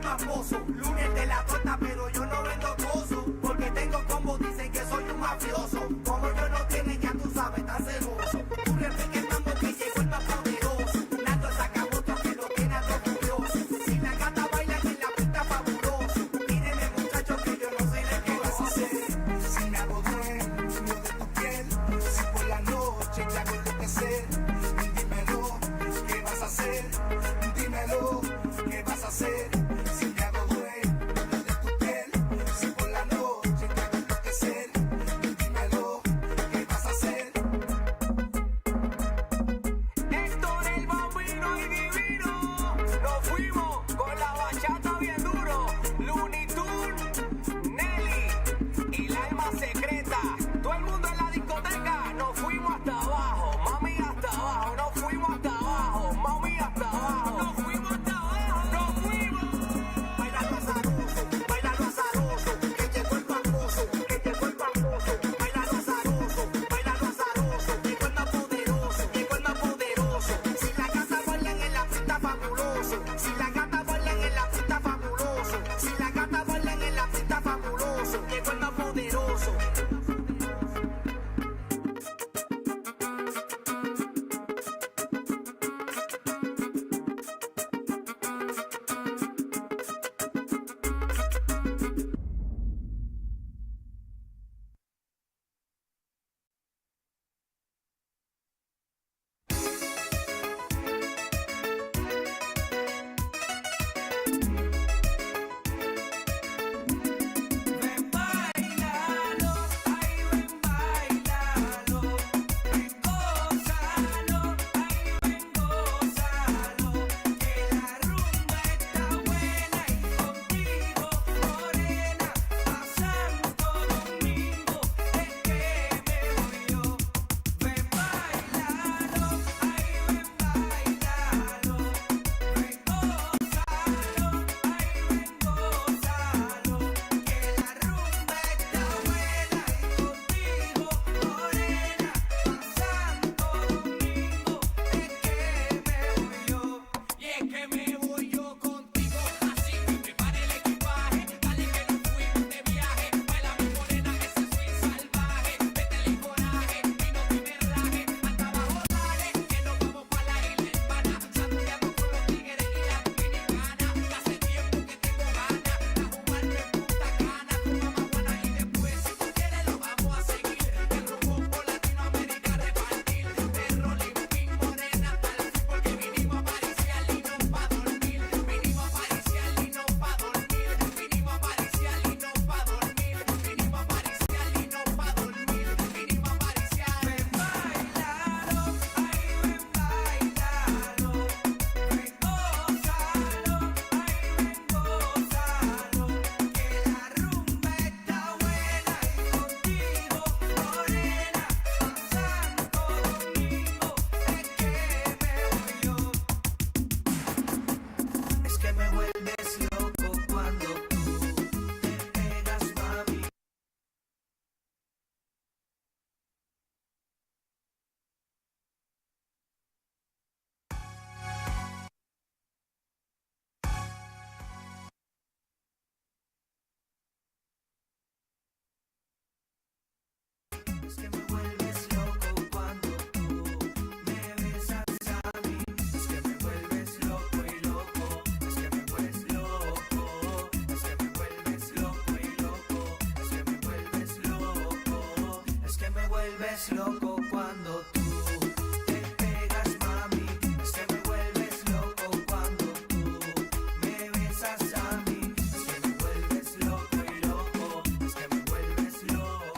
mamboso. Lunes de la torta, pero yo no vendo coso. Porque tengo combo, dicen que soy un mafioso. Como yo no tienen, ya tú sabes, tan celoso. Tú repiques el mambo que llegó el más poderoso. Nando el sacabuto que lo tiene a todo curioso. Si la gata baila en la pista fabuloso. Mírenme muchachos que yo no sé de qué vas a hacer. Si me hago dueño de tu piel, si por la noche te hago enloquecer, dímelo, ¿qué vas a hacer? Dímelo, ¿qué vas a hacer? Si me hago dueño de tu piel, si por la noche te hago enloquecer, dímelo, ¿qué vas a hacer? Héctor el Bambino y Divino, nos fuimos con la bachata bien duro. Looney Tunes, Nelly y la alma secreta. Todo el mundo en la discoteca, nos fuimos hasta abajo, mami hasta abajo, nos fuimos hasta abajo, mami hasta abajo, nos fuimos hasta abajo, nos fuimos. Bailalo azaroso, que llegó el famoso, que llegó el famoso. Bailalo azaroso, llegó el más poderoso, llegó el más poderoso. Si la gata bailan en la pista fabuloso, si la gata bailan en la pista fabuloso, si la gata bailan en la pista fabuloso, llegó el más poderoso. Ven, bailalo, ay, ven, bailalo, ven, gózalo, ay, ven, gózalo, que la rumba está buena y contigo, morena, a Santo Domingo es que me voy yo. Ven, bailalo, ay, ven, bailalo, ven, gózalo, ay, ven, gózalo, que la rumba está buena y contigo, morena, a Santo Domingo es que me voy yo. Y es que me voy yo contigo, así que prepare el equipaje, dale que nos fuimos de viaje, baila mi morena ese swing salvaje, métele coraje y no te me rajes, hasta abajo dale, que nos vamos pa' la isla hispana, saboreando con los tigres y la dominicana, hace tiempo que tengo ganas, a jugarme en Punta Cana, con mamá buena y después si tú quieres lo vamos a seguir, el rumbo por Latinoamérica repartir, de rolling pin morena, al fin porque vinimos a pariciar y no pa' dormir, vinimos a pariciar y no pa' dormir, vinimos a pariciar y no pa' dormir, vinimos a pariciar y no pa' dormir, vinimos a pariciar. Ven, bailalo, ay, ven, bailalo, ven, gózalo, ay, ven, gózalo, que la rumba está buena y contigo, morena, a Santo Domingo es que me voy yo. Es que me vuelves loco cuando tú te pegas, mami. Es que me vuelves loco cuando tú me besas a mí. Es que me vuelves loco y loco. Es que me vuelves loco. Es que me vuelves loco y loco. Es que me vuelves loco. Es que me vuelves loco cuando tú te pegas, mami. Es que me vuelves loco cuando tú me besas a mí. Es que me vuelves loco y loco. Es que me vuelves loco.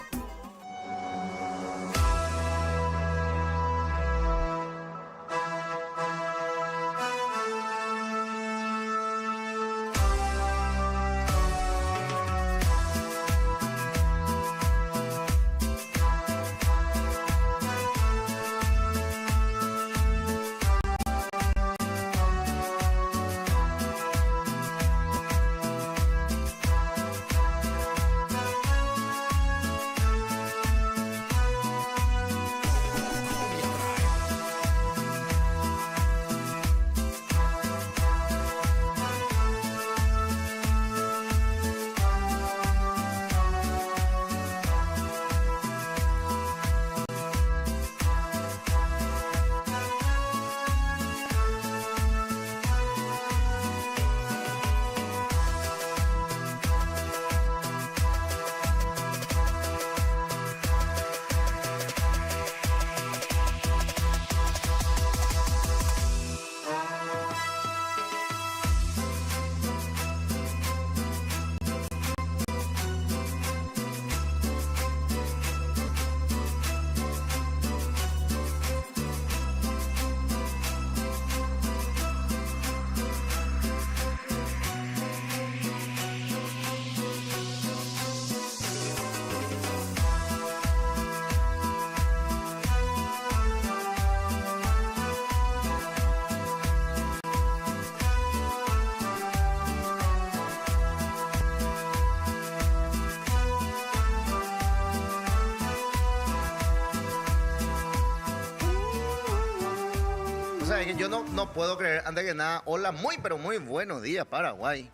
sabés que yo no puedo creer, antes que nada, hola, muy, pero muy buenos días, Paraguay.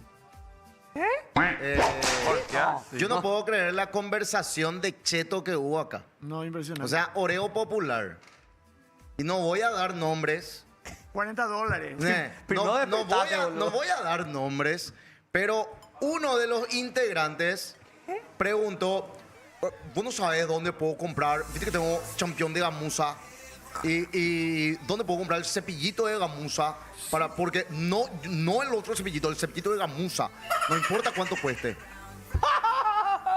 ¿Por qué? Yo no puedo creer la conversación de cheto que hubo acá. No, impresionante. O sea, Oreo Popular. Y no voy a dar nombres. $40. No voy a dar nombres, pero uno de los integrantes preguntó, vos no sabés dónde puedo comprar, viste que tengo champión de gamuza, y dónde puedo comprar el cepillito de gamuza, porque no el otro cepillito, el cepillito de gamuza, no importa cuánto cueste.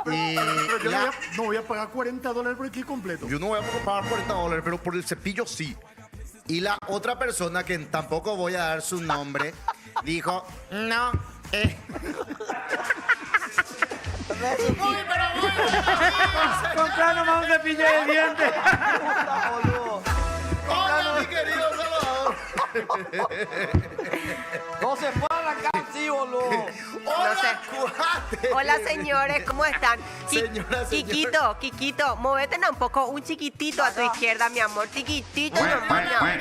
Y Pero yo no voy a pagar $40 por el kit completo. yo no voy a pagar $40, pero por el cepillo sí. Y la otra persona, que tampoco voy a dar su nombre, dijo, no, Comprar nomás un cepillo de dientes. hola, mi querido Salvador. No se puede arrancar así, boludo. Hola, cuate. Hola señores, ¿cómo están? Señora. Kikito, móvetena un poco, un chiquitito a tu izquierda, mi amor, chiquitito nomás, mi amor.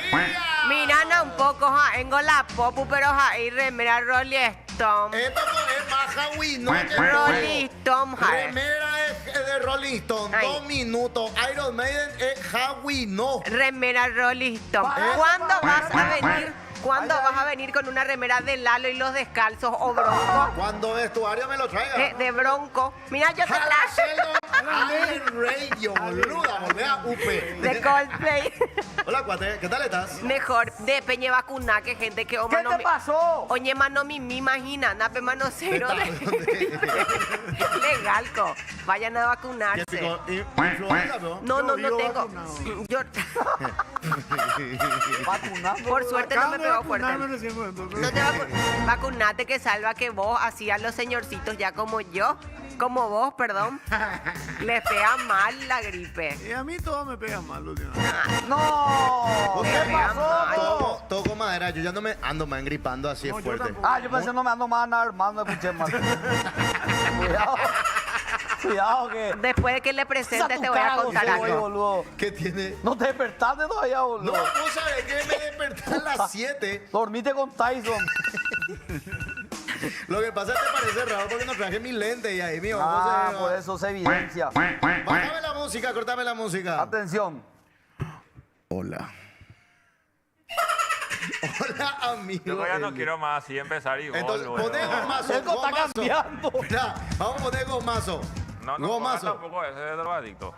Mirana un poco, en la popu, pero y remera Rolling Stone. Esto es más Howie, no que Rolling Stone, Remera es de Rolling Stone, Ay. 2 minutos. Iron Maiden es Howie, no. Remera Rolling Stone. ¿Cuándo vas a venir? ¿Cuándo vas a venir con una remera de Lalo y los descalzos o Bronco? Cuando vestuario me lo traiga. De Bronco. Mira, yo te Jala traje Sheldon, Radio, boluda, volvé a UP. de Coldplay. Hola, cuate, ¿qué tal estás? Mejor de peñe vacuna que gente que ¿Qué te pasó? Oye, mano, mi imagina, nape mano cero. Legalco. Vayan a ¿Qué vacunarse. pico? ¿Influenza, no? No, no Yo tengo. vacunado. Yo, Vacunando. por suerte no me pegó fuerte. Vacunarme recién, por ejemplo, pero- No te vacunate que salva que vos, así a los señorcitos ya como yo, como vos, perdón, les pega mal la gripe. Y a mí todo me pega mal, último. No. Me ¿Qué pega mal. pasó? Toco madera, yo ya no me ando más engripando así No, es yo fuerte. tampoco. Ah, yo pensé no me ando más armando, escuché más. Cuidado. Cuidado que. Después de que le presentes te voy a contar José, algo. boludo. ¿Qué tiene? No te despertaste todavía, No, boludo. vos sabés que me desperté a las 7. Dormiste con Tyson. Lo que pasa es que parece raro porque no traje mi lente y ahí mi ojo Ah, se... por eso se evidencia. Bájame la música, cortame la música. Atención. Hola. Hola, amigo. Yo ya no Eli. quiero más así empezar igual. Entonces, boludo. poné gomazo, Esto está gomazo. cambiando. Mirá, vamos a poner gomazo. No, no, gomazo. tampoco ese de drogadicto.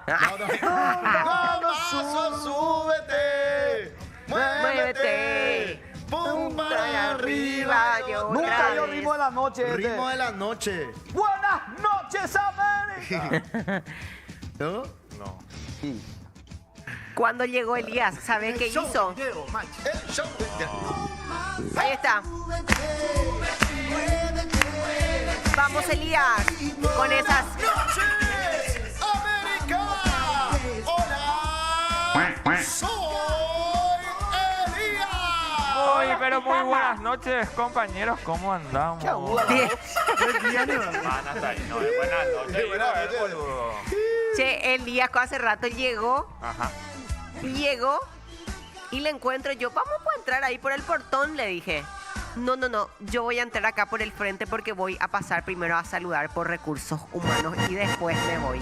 Gomazo, súbete. Muévete. Pum para arriba. yo Nunca otra dio vez. ritmo de la noche. este. Ritmo de la noche. Buenas noches, América. ¿No? No. Sí. Cuando llegó Elías, ¿sabes qué Show, hizo? Diego, macho. El show. Ahí está. Vamos, Elías, con esas. noches, América. Hola. Soy Elías. Uy, pero muy buenas noches, compañeros. ¿Cómo andamos? Qué aguda la voz. Tres días, ¿no? Ah, no está ahí. No, buenas noches. Sí, buenas digo, noches. boludo. Che, Elías hace rato llegó Ajá. y le encuentro yo. Vamos a entrar ahí por el portón, le dije. No, yo voy a entrar acá por el frente porque voy a pasar primero a saludar por recursos humanos y después me voy.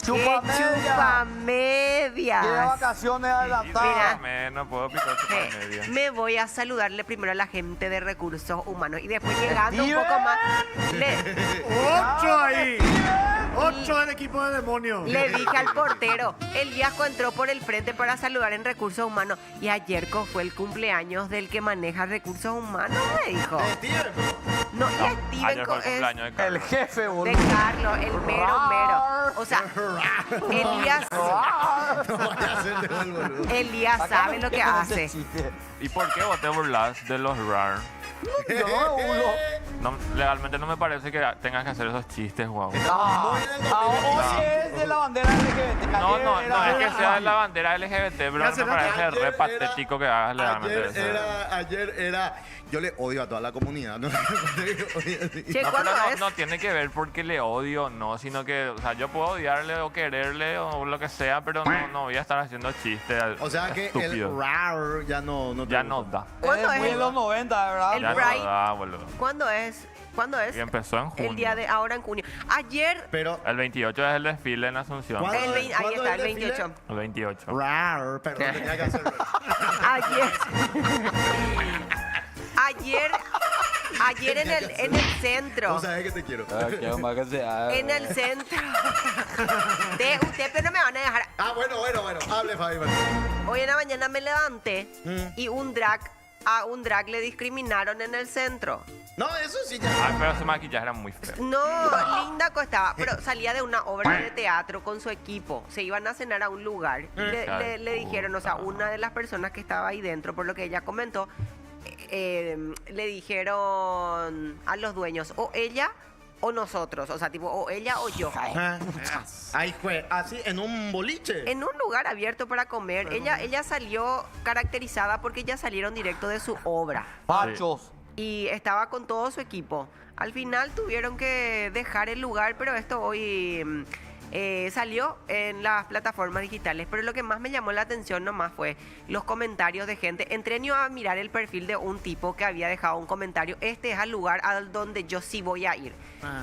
Chupa ¡Qué chupamedias! Tiene vacaciones adelantadas. No puedo picar chupa Eh, media. me voy a saludarle primero a la gente de recursos humanos y después llegando un poco más le 8 ahí. 8 del equipo de demonios. dije al portero, el Viasco entró por el frente para saludar en recursos humanos y ayer fue el cumpleaños del que maneja recursos humanos, me dijo. Steven. No, y Steven Ayer fue el es cumpleaños de El Carlos. jefe, de boludo. Carlos, el mero. O sea, Elías No voy a hacer de gol, boludo. sabe lo que hace. ¿Y por qué vos te burlas de los RAR? Yo no me burlo. No, legalmente no me parece que tengas que hacer esos chistes, guau. Muy del Hoy es de la bandera LGBT. No, Ayer no, era no es de que sea de la bandera LGBT, pero Gracias, me parece Ayer re era- patético que hagas legalmente eso. Ayer era Yo le odio a toda la comunidad. ¿No? Che, No, ¿cuándo pero es? no tiene que ver porque le odio, no, sino que, o sea, yo puedo odiarle o quererle o lo que sea, pero no voy a estar haciendo chistes. O sea que el estúpidos. rar ya no te Ya gusta. no da. ¿Cuándo Es muy es? de los 90, ¿verdad? El Ya Pride. no da, boludo. ¿Cuándo es? ¿Cuándo es? Y empezó en junio. El día de ahora en junio. Ayer, Pero, El 28 es el desfile en Asunción. ¿Cuándo? ahí ¿Cuándo está, es el el desfile? 28. El 28. rar, perdón, tenía que hacerlo. Ayer. Ayer en el centro. Vos sabés que te quiero. Ah, qué más que sea. En el centro. Usted, pero no me van a dejar. Ah, bueno. Hable, Fabi. Hoy en la mañana me levanté y a un drag le discriminaron en el centro. No, eso sí ya. Ay, pero ese maquillaje era muy feo. No, linda costaba, pero salía de una obra de teatro con su equipo. Se iban a cenar a un lugar. Y le dijeron, o sea, una de las personas que estaba ahí dentro, por lo que ella comentó, le dijeron a los dueños, o ella o nosotros, o sea, tipo, o ella o yo. Ahí fue, así, en un boliche. En un lugar abierto para comer. Ella salió caracterizada porque ya salieron directo de su obra. Pachos. Y estaba con todo su equipo. Al final tuvieron que dejar el lugar, pero esto hoy salió en las plataformas digitales. Pero lo que más me llamó la atención nomás fue los comentarios de gente. Entré a mirar el perfil de un tipo que había dejado un comentario. Este es el lugar a donde yo sí voy a ir.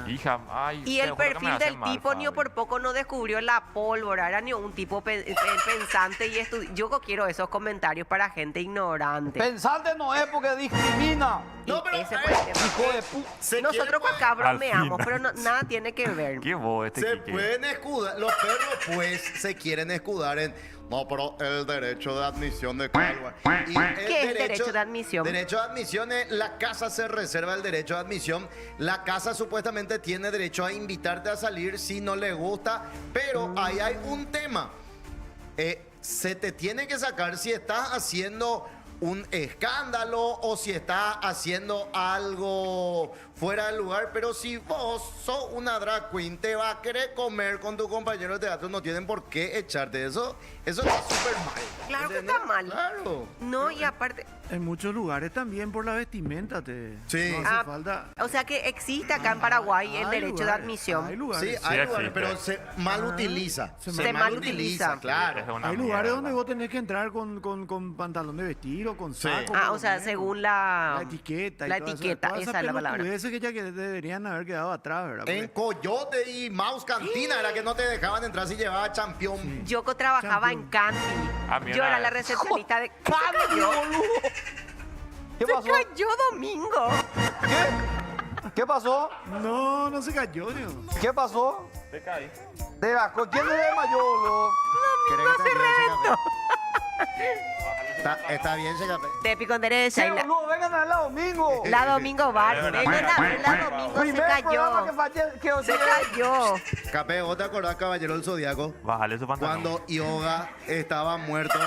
Hija, ay, Y te el juro que me perfil hace del mal, tipo ni Fabi. por poco no descubrió la pólvora. Era ni un tipo pensante y yo quiero esos comentarios para gente ignorante. Pensante no es porque discrimina. No, pero, Ese fue el tema. Hijo de puta. Nosotros acá bromeamos, Al pero nada tiene que ver. Qué bobo este Se Quique. pueden escudar, los perros pues se quieren escudar en, no, pero el derecho de admisión de cada lugar. Y el ¿Qué es derecho de admisión? Derecho de admisión es, la casa se reserva el derecho de admisión. La casa supuestamente tiene derecho a invitarte a salir si no le gusta, pero ahí hay un tema. Se te tiene que sacar si estás haciendo un escándalo o si estás haciendo algo fuera del lugar, pero si vos sos una drag queen, te va a querer comer con tu compañero de teatro, no tienen por qué echarte eso está súper mal. Claro que ¿Entendés? está mal. Claro. No, y aparte, En muchos lugares también por la vestimenta te. Sí. No hace Ah, falta. o sea que existe acá en Paraguay el Hay derecho de lugares, admisión. Hay Sí, lugares. hay Sí, lugares, existe. pero se mal utiliza. Se mal utiliza. claro. Es una Hay lugares mierda. donde vos tenés que entrar con pantalón de vestir o con Sí. saco. Ah, por o lo sea, menos. según la etiqueta. y la todas esas- etiqueta, todas esas esa es la palabra. pelotudeces que ya que deberían haber quedado atrás, ¿verdad? En Coyote y Mouse Cantina era que no te dejaban entrar si llevaba champión. Yoko trabajaba en Candy. Ah, mira. Yo era la recepcionista de ¡Candy, boludo! ¿Qué Se pasó? cayó Domingo. ¿Qué pasó? No se cayó, tío. ¿Qué pasó? Te caí. De la, ¿quién se desmayó, boludo? ¿Querés que te envíe ese café? Está bien ese café. Tepi con derecha. Sí, y la, boludo, vengan a la domingo. la Domingo Bar. Es verdad. La Domingo se Primer programa que cayó. fallé, que Se cayó. Capé, ¿vos te acordás, Caballero del Zodíaco? Bájale su pantalón. Cuando Yoga estaba muerto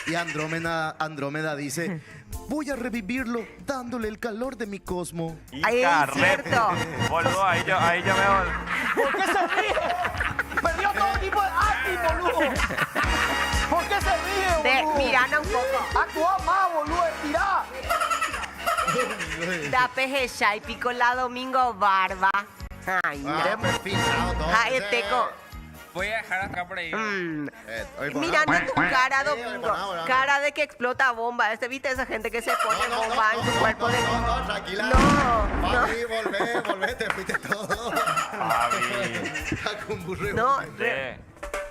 y Andrómeda dice, voy a revivirlo dándole el calor de mi cosmo. Ahí Hija, es cierto. Boludo, ahí yo me... ¿Por qué se ríe? Perdió todo tipo de acting, boludo. ¿Por qué se ríe, boludo? Mirana un poco. Actúa más, boludo, estirá. Da pejecha y pico la Domingo Barba. Ay, no. Ah, perfilado todo. Ay, Teco. Voy a dejar acá por ahí. Mirando tu cara, Sí, Domingo. ahora. Cara de que explota bomba. ¿Viste esa gente que se pone bomba en su cuerpo de... No, tranquila. No, Papi, volvé, te fuiste todo. Fabi. Con burro y No, bomba.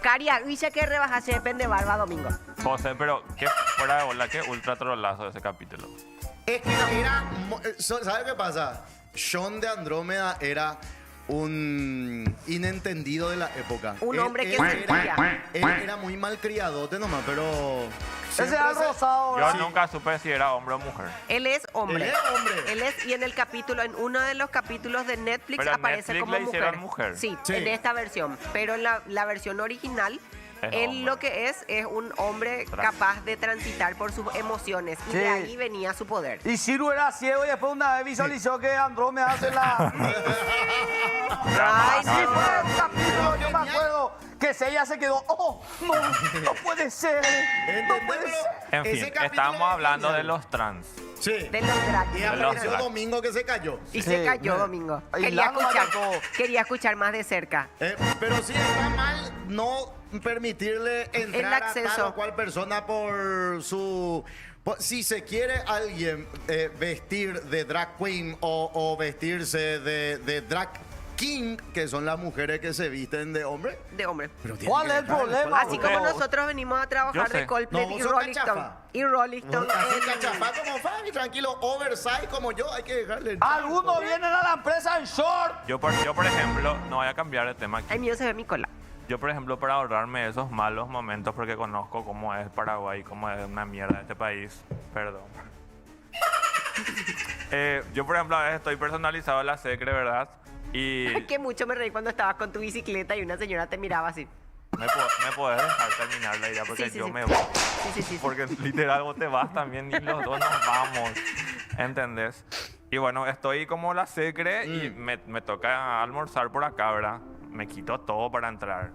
Caria, dice que rebajarse depende de barba, Domingo. José, pero qué fuera de bola, qué ultra trolazo de ese capítulo. Es que era... ¿Sabes qué pasa? Sean de Andrómeda era un inentendido de la época. Un hombre que él sentía. él era muy malcriadote nomás, pero... Ese es siempre el se- rosado, Yo ¿verdad? nunca supe si era hombre o mujer. Él es hombre. Él es hombre. Él es, y en el capítulo, en uno de los capítulos de Netflix Pero en aparece Netflix como le mujer. hicieron mujer. Sí, Sí. en esta versión. Pero en la versión original, Es él hombre. lo que es un hombre capaz de transitar por sus emociones. Y Sí. de ahí venía su poder. Y Ciro era ciego y después una vez visualizó que Andrómeda hace la... Ay, Sí, fue no. el capítulo, yo me acuerdo que ella se quedó, oh, no puede ser, no ¿Entendés? puede Pero ser. En ese fin, capítulo estábamos es hablando de genial. los trans. Sí. de los drags. Y los apareció drag. Domingo que se cayó. Y Sí, se cayó me- Domingo. Ay, Quería Lano escuchar, mató. quería escuchar más de cerca. Pero sí está mal no permitirle entrar a acceso. tal o cual persona por su... Si se quiere alguien vestir de drag queen o vestirse de drag king, que son las mujeres que se visten de hombre. De hombre. pero tiene ¿Cuál que es el dejar problema? Así boludo? como nosotros venimos a trabajar Yo sé. de Coldplay No, vos y sos Rolling cachafa. Stone. Y Rolling Stone. Así cachafá como Fabi, tranquilo, oversize como yo, hay que dejarle... Algunos vienen a la empresa en short. Yo, por ejemplo, no voy a cambiar de tema aquí. El mío se ve mi cola. Yo, por ejemplo, para ahorrarme esos malos momentos, porque conozco cómo es Paraguay, cómo es una mierda este país, perdón. Yo, por ejemplo, a veces estoy personalizado en la Secre, ¿verdad? Y Que mucho me reí cuando estabas con tu bicicleta y una señora te miraba así. me podés dejar terminar la idea porque Sí, sí, yo sí. me voy. Sí. Porque literal vos te vas también y los dos nos vamos. ¿Entendés? Y bueno, estoy como la Secre y me toca almorzar por acá, ¿verdad? Me quito todo para entrar.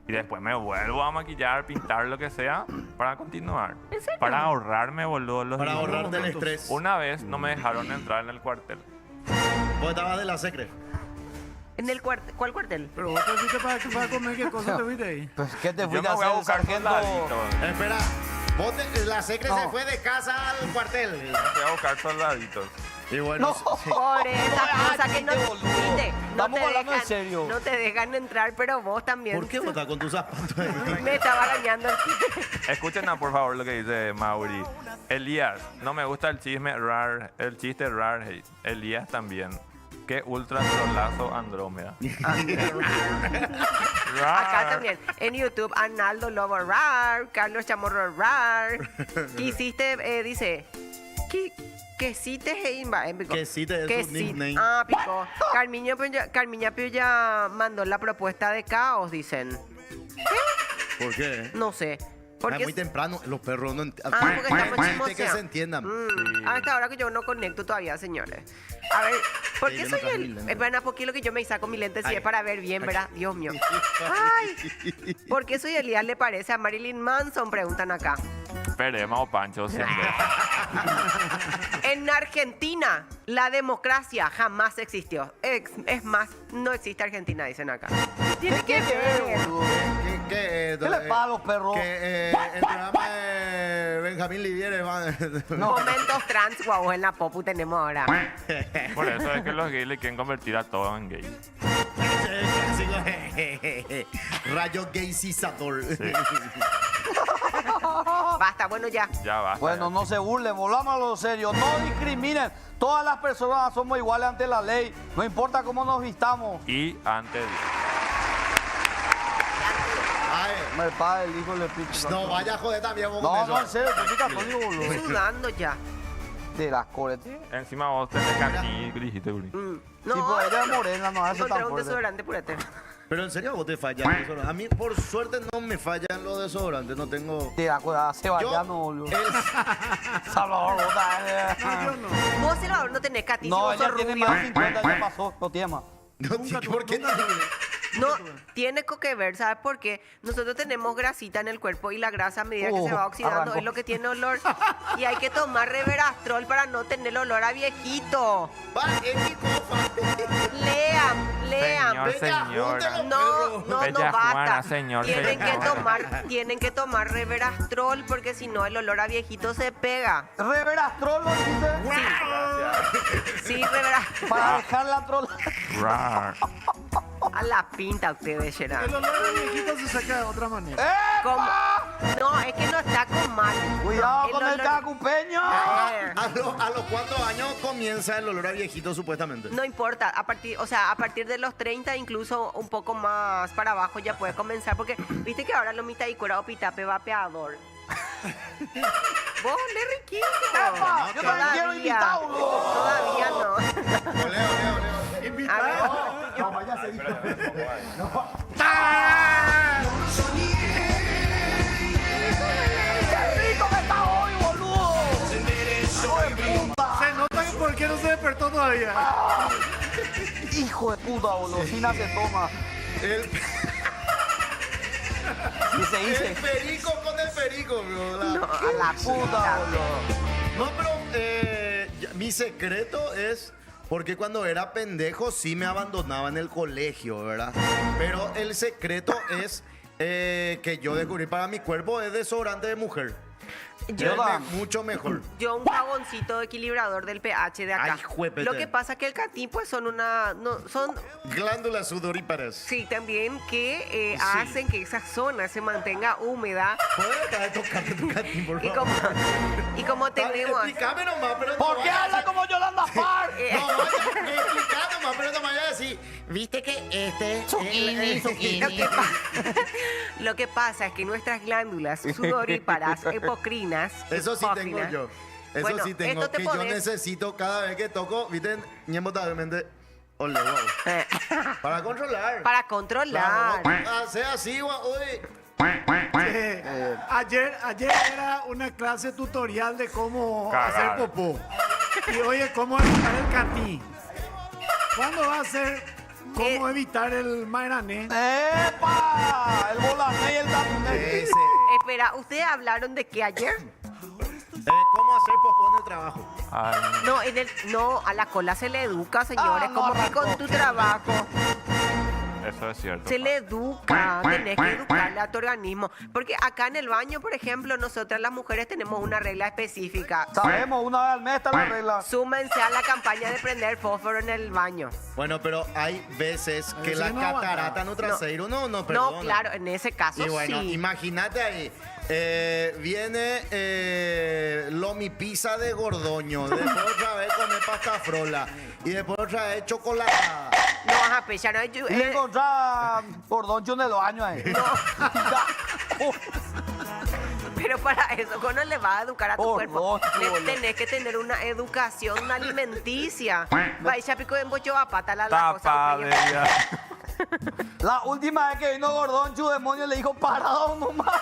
Y después me vuelvo a maquillar, pintar lo que sea para continuar. ¿En serio? Para ahorrarme, boludo, los Para minutos. ahorrarte el estrés. Una vez no me dejaron entrar en el cuartel. Vos estabas de la secre. ¿En el cuartel? ¿Cuál cuartel? Pero vos te fuiste para comer, ¿qué cosa te fuiste ahí? Pues, ¿qué te Yo fuiste me a voy a hacer, buscar sargento? soldaditos. Espera, la secre se No. fue de casa al cuartel. Me voy a buscar soldaditos. Y bueno, No. sí. Por esas cosas que no, chiste, boludo. viste, no Estamos te hablando en dejan, serio. no te dejan entrar, pero vos también. ¿Por qué vos estás con tus zapatos ahí? Me estaba arañando el pie. Escuchen por favor lo que dice Mauri. Elías, no me gusta el chiste rar. Elías también. Qué ultra trolazo Andrómeda. Rar. Acá también, en YouTube, Arnaldo Lobo Rar, Carlos Chamorro Rar. ¿Qué hiciste? Dice, ¿qué hiciste? Que hiciste es su nickname. Ah, picó. Carmiña Pioya mandó la propuesta de caos, dicen. ¿Por qué? No sé. Es Porque muy temprano, los perros no porque estamos que chismoseando. se entiendan. Hasta ahora que yo no conecto todavía, señores. A ver, ¿por Sí, qué yo no soy traje mi el...? lente. Espera, porque lo que yo me saco mi lente si Ay. es para ver bien, ¿verdad? Dios mío. Ay, ¿por qué soy Elías le parece a Marilyn Manson? Preguntan acá. Perema o Pancho siempre. En Argentina, la democracia jamás existió. Es más, no existe Argentina, dicen acá. Tiene que ver. boludo? ¿Qué ¿Qué le pasa a los perros? Que el programa de Benjamín Liviere va... Momentos trans, guau, en la popu tenemos ahora. Por eso es que los gays le quieren convertir a todos en gays. Rayo gaysizador. Basta, bueno, ya. Ya basta. Bueno, no se burlen, volvamos a lo serio. No discriminen. Todas las personas somos iguales ante la ley. No importa cómo nos vistamos. Y antes Ay, Me padre, el hijo le picha. no vaya a joder también vos No, con no, en eso. serio, yo soy católico, Estoy boludo. sudando ya. De las coletas. encima vos tenés aquí, dijiste, Uri. No, Sí, pues ella es morena, no hace encontré tan un fuerte. desodorante, purete. Pero en serio, vos te fallan los desodorantes. A mí, por suerte, no me fallan los desodorantes. No tengo... De la cola, Sebastiano, Yo, boludo. el- Salvador, bota. Vos, Salvador, no tenés catis, No, vos ella sos tiene rubio. más de 50, ya pasó, no tiene más. No, ¿por qué no? No, tiene que ver, ¿sabes por qué? Nosotros tenemos grasita en el cuerpo y la grasa a medida que se va oxidando arrancó. es lo que tiene olor. Y hay que tomar Reverastrol para no tener olor a viejito. Va, es mi cofa. Lean. Señor, señora. No Bella basta. Juana, señor, Tienen señora. tienen que tomar Reverastrol porque si no el olor a viejito se pega. Reverastrol, lo dice. Sí, Reverastrol. Para dejar la trola. Rar. A la pinta ustedes, Gerard. El olor de viejito se saca de otra manera. ¿Cómo? No, es que no está con mal. Cuidado No, con el olor- cacupeño. ¿A los cuántos años comienza el olor a viejito, supuestamente? No importa, a partir de los 30, incluso un poco más para abajo ya puede comenzar, porque viste que ahora lo mitad y curado pitape vapeador. Vos le riquísimo. Epa, yo también quiero invitado, boludo. Todavía no. Oleo. A ver, No, vaya a seguir. ¡Qué rico que está hoy, boludo! ¡Hijo de puta! Se nota que por qué no se despertó todavía. ¡Hijo de puta, boludo! Fina se toma. El Y se dice. perico con el perico, bro. no, a la Puta, boludo. No, pero Mi secreto es porque cuando era pendejo sí me abandonaba en el colegio, ¿verdad? Pero el secreto es que yo descubrí para mi cuerpo es desodorante de mujer. Yo- Mucho mejor. Yo un jaboncito equilibrador del pH de acá. Ay, juepete. Lo que pasa es que el catín pues son son Glándulas sudoríparas. sí también que Sí. hacen que esa zona se mantenga húmeda ¿Puedes dejar de tocarte tu catín, por y favor? como tenemos Explícame nomás, pero ¿Por no qué vayas a habla decir- como Yolanda Park? No, vaya, explicar nomás, pero no me vayas a decir, viste que lo que pasa es que nuestras glándulas sudoríparas, epocrinas, Eso sí tengo hipócrinas, yo. Eso bueno, sí tengo. esto te Que yo podés- necesito cada vez que toco, viste, ñembotablemente. Ole, wow. Para controlar. para controlar. Sea así, guau, uy. Ayer era una clase tutorial de cómo Cagar. hacer popó. Y hoy es cómo evitar el catí. ¿Cuándo va a ser cómo evitar el mairané? ¡Epa! El volané y el tapuné. Ese. Espera, ¿ustedes hablaron de qué ayer? ¿Cómo hacer popó en el trabajo? Ay, No, a la cola se le educa, señores, no, como que con arrancó. tu trabajo eso es cierto. se le educa, tenés que educarle a tu organismo. Porque acá en el baño, por ejemplo, nosotras las mujeres tenemos una regla específica. Sabemos, una vez al mes está la regla. Súmense a la campaña de prender fósforo en el baño. Bueno, pero hay veces que Ese la no aguanta. catarata no traseiro no perdona. No, claro, en ese caso Y bueno, sí. imagínate ahí. Viene Lomi Pizza de Gordoño. Después otra vez come pasta frola. Y después otra vez chocolatada. No vas a pechar, no, Y le encontrás cordoncho en el baño ahí. pero para eso, ¿cómo no le vas a educar a tu Por cuerpo? dos, boludo. Tenés que tener una educación alimenticia. Vaya pico en bocho a pata la cosa. Tapa de ella. La última vez que vino Gordoncho, demonio le dijo, parado nomás.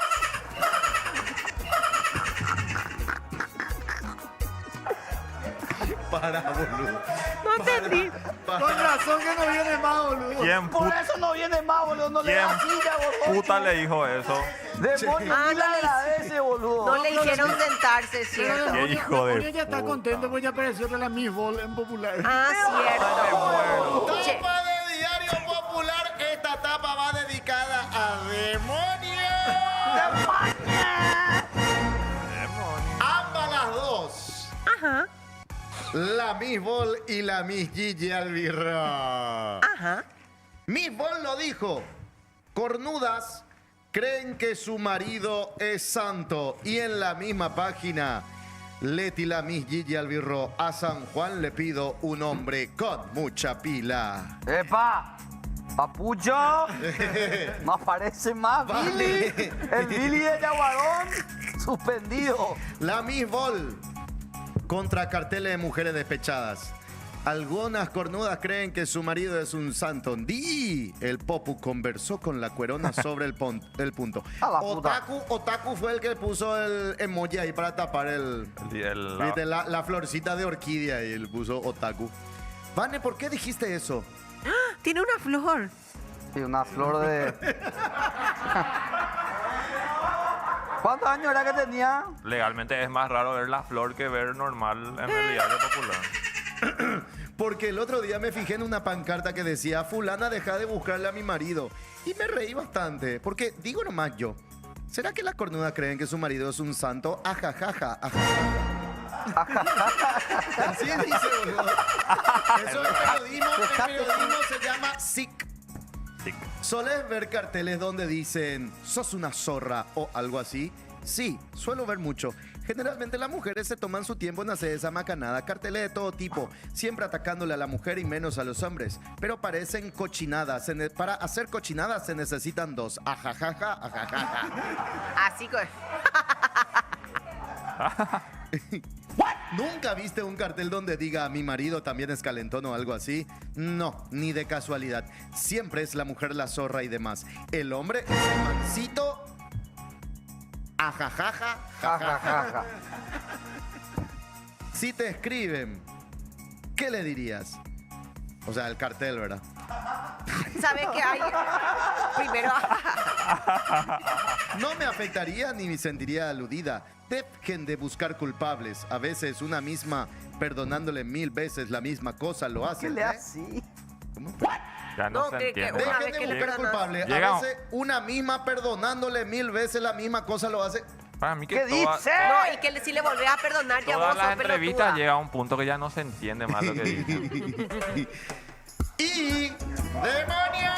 Para, boludo. No entendí. Con razón que no viene más, boludo. ¿Quién Por eso no viene más, boludo. No le ¿Quién da silla, boludo. puta le dijo eso? Demonio, Ah, ni le no le- agradece, boludo. No le hicieron sentarse, ¿cierto? Qué hijo de Ella está puta. contento porque ya apareció de la Miss Ball en popular. Ah, cierto. Che, Tapa de Diario Popular. Esta tapa va dedicada a demonios. Ambas las dos. ajá, La Miss Ball y la Miss Gigi Albirra. ajá. Miss Ball lo dijo. Cornudas creen que su marido es santo. Y en la misma página, Leti la Miss Gigi Albirro. A San Juan le pido un hombre con mucha pila. ¡Epa! Papucho, me aparece más Vale. Billy. El Billy de Yaguarón, suspendido. La Miss Ball contra carteles de mujeres despechadas. Algunas cornudas creen que su marido es un santo. Di, el Popu conversó con la cuerona sobre el punto. A la puta. Otaku fue el que puso el emoji ahí para tapar ¿viste? La florcita de orquídea y él puso Otaku. Vane, ¿por qué dijiste eso? Tiene una flor. Sí, una flor de... ¿Cuántos años era que tenía? Legalmente es más raro ver la flor que ver normal en el diario popular. Porque el otro día me fijé en una pancarta que decía, fulana, deja de buscarle a mi marido. Y me reí bastante, porque digo nomás yo, ¿será que las cornudas creen que su marido es un santo? Ajajaja, ajajaja. Así dice, boludo. Eso en periodismo se llama SIC. Sí. ¿Solés ver carteles donde dicen, sos una zorra o algo así? Sí, suelo ver mucho. Generalmente las mujeres se toman su tiempo en hacer esa macanada, carteles de todo tipo, siempre atacándole a la mujer y menos a los hombres. Pero parecen cochinadas. Para hacer cochinadas se necesitan dos. Ajajaja, ajajaja. Así que. ¿Nunca viste un cartel donde diga mi marido también es calentón o algo así? No, ni de casualidad. Siempre es la mujer la zorra y demás. El hombre es el mancito. Ajajaja, jajaja. Si te escriben, ¿qué le dirías? O sea, el cartel, ¿verdad? ¿Sabes qué hay? Primero, No me afectaría ni me sentiría aludida. Dejen de buscar culpables. A veces una misma, perdonándole 1000 veces la misma cosa, lo ¿Qué hacen. le ¿eh? así? ¿Cómo? Ya no, No, se que entiende. una Dejen vez de que le buscar perdonas. culpable. Llega- A veces una misma, perdonándole 1000 veces la misma cosa, lo hace. Para mí que ¿Qué dice? no, y que si le volvés a perdonar, ya vos todas sos las entrevistas pelotuda. llega a un punto que ya no se entiende más lo que dicen. Y ¡demonio!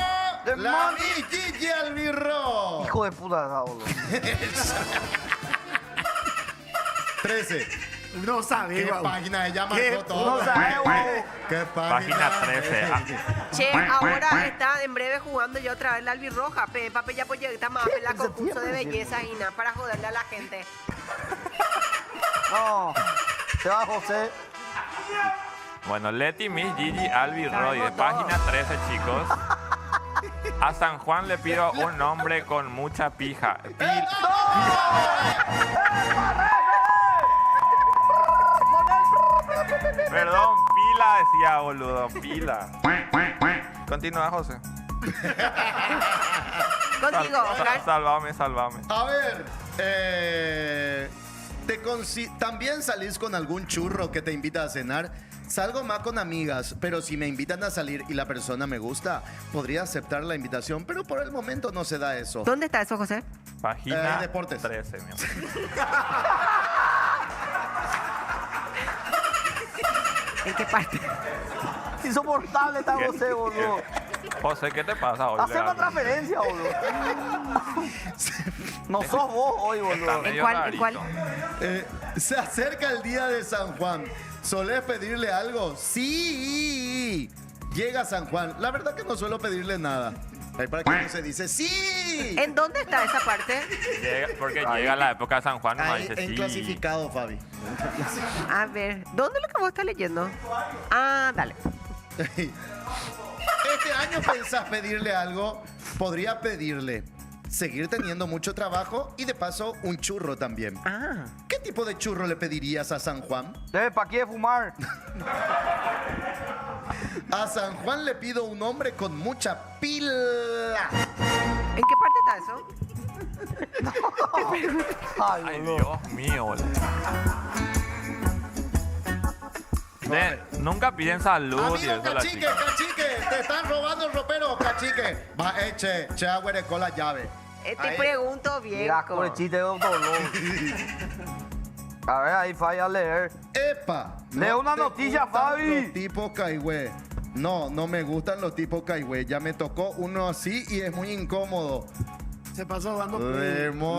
La ¡Demonio! mi Gigi Albirro. Hijo de puta, boludo. 13. No sabe, ¿Qué guau. página? Ella ¿Qué? marcó todo. No sabe, guau. ¿Qué Página 13. Ah, Che, ahora está en breve jugando yo otra vez la albirroja. Papi ya pues está más en la concurso de belleza y nada para joderle a la gente. No. Se va José. Bueno, Leti Miss Gigi Albi Roy, de Sabemos página 13, chicos. A San Juan le pido un nombre con mucha pija. Perdón, pila decía, boludo, pila. Continúa, José. Contigo, Oscar. Sálvame, sálvame. A ver, ¿también salís con algún churro que te invita a cenar? Salgo más con amigas, pero si me invitan a salir y la persona me gusta, podría aceptar la invitación, pero por el momento no se da eso. ¿Dónde está eso, José? Página deportes. 13, mi amor. ¿En qué parte? Insoportable está ¿Qué? José, boludo. José, ¿qué te pasa hoy? Hacer una legalmente? transferencia, boludo. No sos vos hoy, Está boludo. medio cuál? ¿En rarito. cuál? Se acerca el día de San Juan. ¿Solés pedirle algo? Sí. Llega San Juan. La verdad que no suelo pedirle nada. Ahí para que no se dice sí. ¿En dónde está esa parte? Porque llega la época de San Juan y uno Ahí dice en sí. clasificado, Fabi. A ver, ¿dónde es lo que vos estás leyendo? Ah, dale. Este año pensás pedirle algo, podría pedirle seguir teniendo mucho trabajo y de paso un churro también. Ah. ¿Qué tipo de churro le pedirías a San Juan? ¿Para qué fumar? A San Juan le pido un hombre con mucha pila. ¿En qué parte está eso? Ay, Ay, boludo. Dios mío, boludo. Nunca piden salud y Amigo, eso la cachique, chica. cachique, te están robando el ropero, cachique. Va, che agüere con la llave. Te Ahí. pregunto bien. Mira, con el chiste de un dolor. A ver, ahí falla leer. ¡Epa! Lee una te noticia, gustan Fabi. Los tipos caigüe. No, no me gustan los tipos caigüe. Ya me tocó uno así y es muy incómodo. Se pasó dando play. Demonio.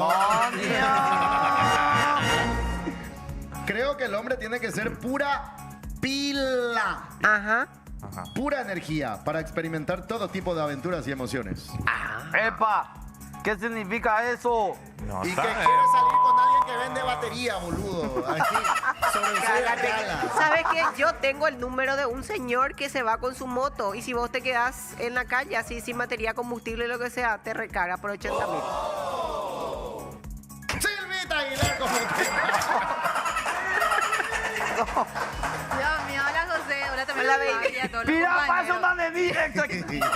Creo que el hombre tiene que ser pura pila. Ajá. Ajá. Pura energía para experimentar todo tipo de aventuras y emociones. ¡Epa! ¿Qué significa eso? No Y que sabemos. quiere salir con alguien que vende batería, boludo. Aquí, sobre Cállate. Cala. ¿Sabes qué? Yo tengo el número de un señor que se va con su moto y si vos te quedás en la calle así sin batería, combustible, lo que sea, te recarga por 80,000. Silvita Aguilar, como que... Dios mío, hola José, hola también Hola, a Fabi baby. y a todos los Mira, pasa compañeros. una nenita.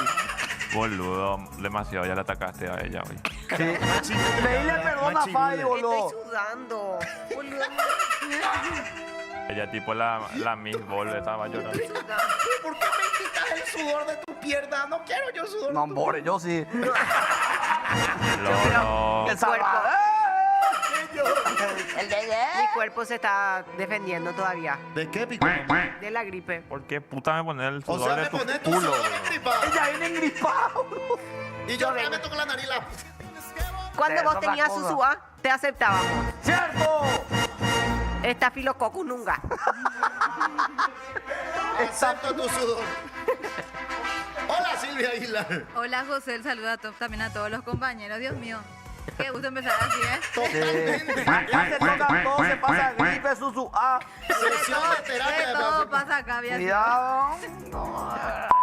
Boludo, demasiado, ya le atacaste a ella hoy. Pedile perdón a Fabi, Estoy boludo. sudando. Boludo, Ella tipo la Miss Bol estaba llorando. estoy sudando. ¿Por qué me quitas el sudor de tu pierna? No quiero yo el sudor. No, hombre, yo sí. Lolo. El Salvador. Mi cuerpo se está defendiendo todavía ¿De qué, pico? de la gripe. ¿Por qué puta me pones el O sudor sea, de me tu pones tu culo, sudor boludo? engripado. Ella viene engripada. Y yo ya me toco la nariz. Cuando Eso vos es tenías otra cosa. susúa, te aceptábamos. ¡Cierto! Estafilococcus nunca. Acepto tu sudor. Hola, Silvia Aguilar. Hola José, el saludo también a todos los compañeros. Dios mío, qué gusto empezar así, ¿eh? Totalmente. Ya se tocan todos, se pasa gripe, susu. Ah, Sesión de terapia De de todo próximo. pasa acá, había sido. cuidado.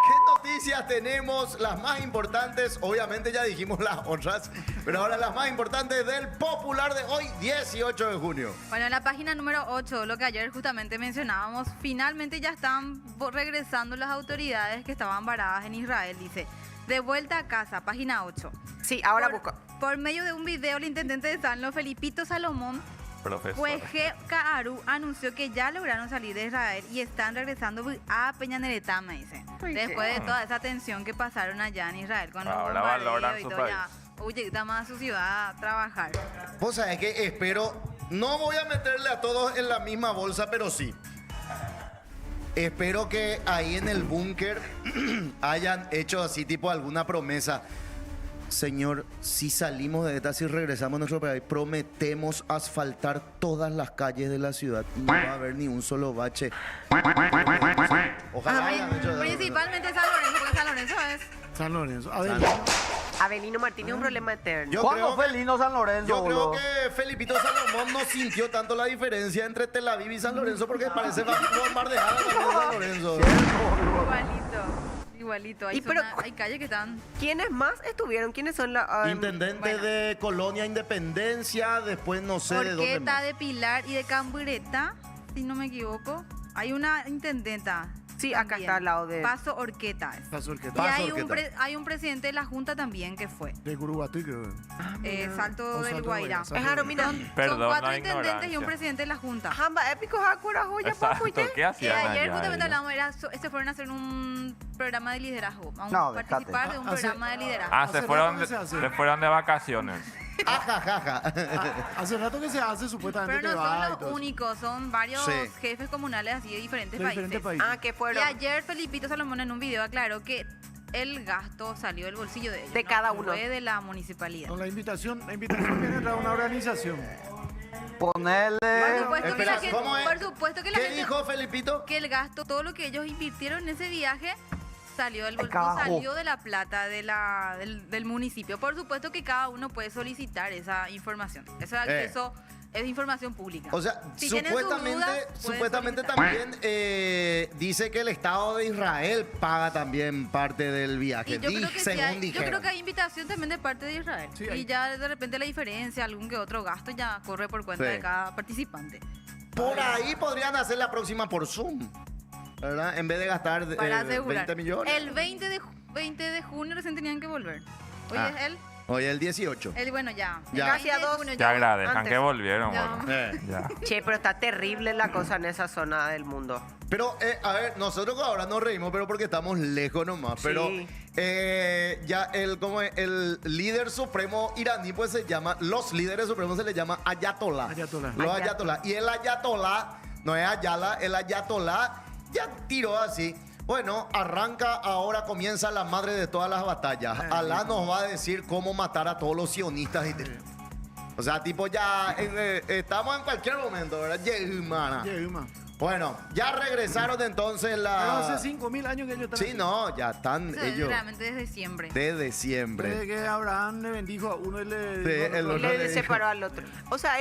¿Qué noticia noticias tenemos las más importantes. Obviamente ya dijimos las otras, pero ahora las más importantes del popular de hoy, 18 de junio. Bueno, en la página número 8, lo que ayer justamente mencionábamos, finalmente ya están regresando las autoridades que estaban varadas en Israel, dice. De vuelta a casa, página 8. Sí, ahora busco. Por medio de un video, el intendente de Sanlo, Felipito Salomón, Profesor. Jueje Kaaru anunció que ya lograron salir de Israel y están regresando a Peñaneretá, me dice. Después de toda esa tensión que pasaron allá en Israel con los Ahora valoran bombardeos y su todo, ya llega más a su ciudad a trabajar. Vos sabés que espero, no voy a meterle a todos en la misma bolsa, pero sí. Espero que ahí en el búnker hayan hecho así tipo alguna promesa. Señor, si salimos de esta, si regresamos a nuestro país, prometemos asfaltar todas las calles de la ciudad. No va a haber ni un solo bache. Ojalá hayan hecho eso. Principalmente San Lorenzo, porque San Lorenzo es... San Lorenzo. Adelino. Avelino Martínez es un problema eterno. Yo ¿Cuándo creo fue que- lindo San Lorenzo, Yo creo boludo? que Felipito Salomón no sintió tanto la diferencia entre Tel Aviv y San Lorenzo porque parece bombardejada también San Lorenzo. Igualito. Hay, Y pero- hay calles que están... ¿Quiénes más estuvieron? ¿Quiénes son la Intendente bueno. de Colonia Independencia, después no sé de dónde Orqueta, más. de Pilar y de Cambureta, si no me equivoco. Hay una intendenta. Sí, acá también. está al lado de... Paso Orqueta. es. Pasó el que Y Paso hay un, Orqueta. hay un presidente de la Junta también que fue. de Curuguatí, creo. Salto O del Salto Guairá. del Guairá, Es Jaromina. Son Perdón, 4 la intendentes y un ignorancia. presidente de la Junta. Jamba épico, Hakura, Joya, Exacto, Papuite. ¿qué Y hacían ayer allá justamente ellos? hablamos, se fueron a hacer un programa de liderazgo. A No, déjate. participar de un Hace- programa de liderazgo. Ah, se Hace fueron, rato que se hace. se fueron de vacaciones. Ajajaja. Hace rato que se hace supuestamente Pero no que va son y los todo eso. únicos, son varios Sí. jefes comunales así de diferentes De países. diferentes países. Ah, que Y fueron ayer Felipito Salomón en un video aclaró que el gasto salió del bolsillo de ellos. De ¿no? cada uno. Fue de la municipalidad. Con la invitación viene de una organización. Ponele... Por supuesto, que Espera, la gente- ¿cómo es? por supuesto que la ¿Qué gente- dijo Felipito? que el gasto, todo lo que ellos invirtieron en ese viaje, salió del bolsillo, carajo. salió de la plata del municipio. Por supuesto que cada uno puede solicitar esa información. Ese acceso es información pública. O sea, Si tienen sus supuestamente, dudas, pueden supuestamente solicitar. también dice que el Estado de Israel paga también parte del viaje. Y yo creo que sí según hay, yo dijeron. creo que hay invitación también de parte de Israel. Sí, y hay. ya de repente la diferencia, algún que otro gasto ya corre por cuenta Sí. de cada participante. Por ahí podrían hacer la próxima por Zoom, ¿verdad? En vez de gastar Para asegurar. 20 millones. El 20 de junio recién tenían que volver. Hoy Ah. es el Oye, el 18. bueno, ya. Ya. El Casi a 20 de dos. junio Ya agradezcan antes. que volvieron, Ya. bueno. Ya. Che, pero está terrible la cosa en esa zona del mundo. Pero, a ver, nosotros ahora nos reímos, pero porque estamos lejos nomás. Pero Sí. ya el líder supremo iraní, pues se llama, los líderes supremos se le llama Ayatollah. Ayatollah. Los Ayatollah. Ayatollah. Y el Ayatollah, no es Ayala, el Ayatollah ya tiró así. Bueno, arranca ahora, comienza la madre de todas las batallas. Alá nos va a decir cómo matar a todos los sionistas. O sea, tipo ya estamos en cualquier momento, ¿verdad? Yehumana. Yehuma. Bueno, ya regresaron entonces Pero la... hace 5.000 años que ellos están Sí, aquí. no, ya están Eso es ellos realmente desde siempre. desde siempre. Desde que Abraham le bendijo a uno y le... Sí, dijo al el otro, otro Le le separó al otro. O sea,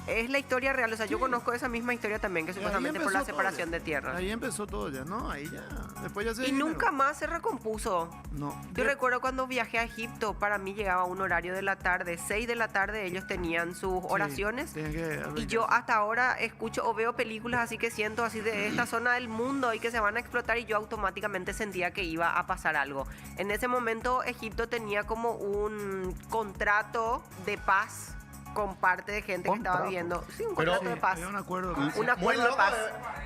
es la historia real. O sea, yo conozco esa misma historia también, que ahí supuestamente por empezó la todo separación ya. de tierras. Ahí empezó todo ya, ¿no? Ahí ya. Después ya se Y generó. nunca más se recompuso. No. Yo recuerdo cuando viajé a Egipto, para mí llegaba un horario de la tarde, 6 de la tarde, ellos tenían sus oraciones. Tienen que Y yo hasta ahora escucho o veo películas así que siento así de esta zona del mundo y que se van a explotar y yo automáticamente sentía que iba a pasar algo. En ese momento Egipto tenía como un contrato de paz con parte de gente que estaba ¿Contrato? viviendo. Sí, un Pero- contrato de paz. Había un acuerdo. Un Muy acuerdo de loco, paz.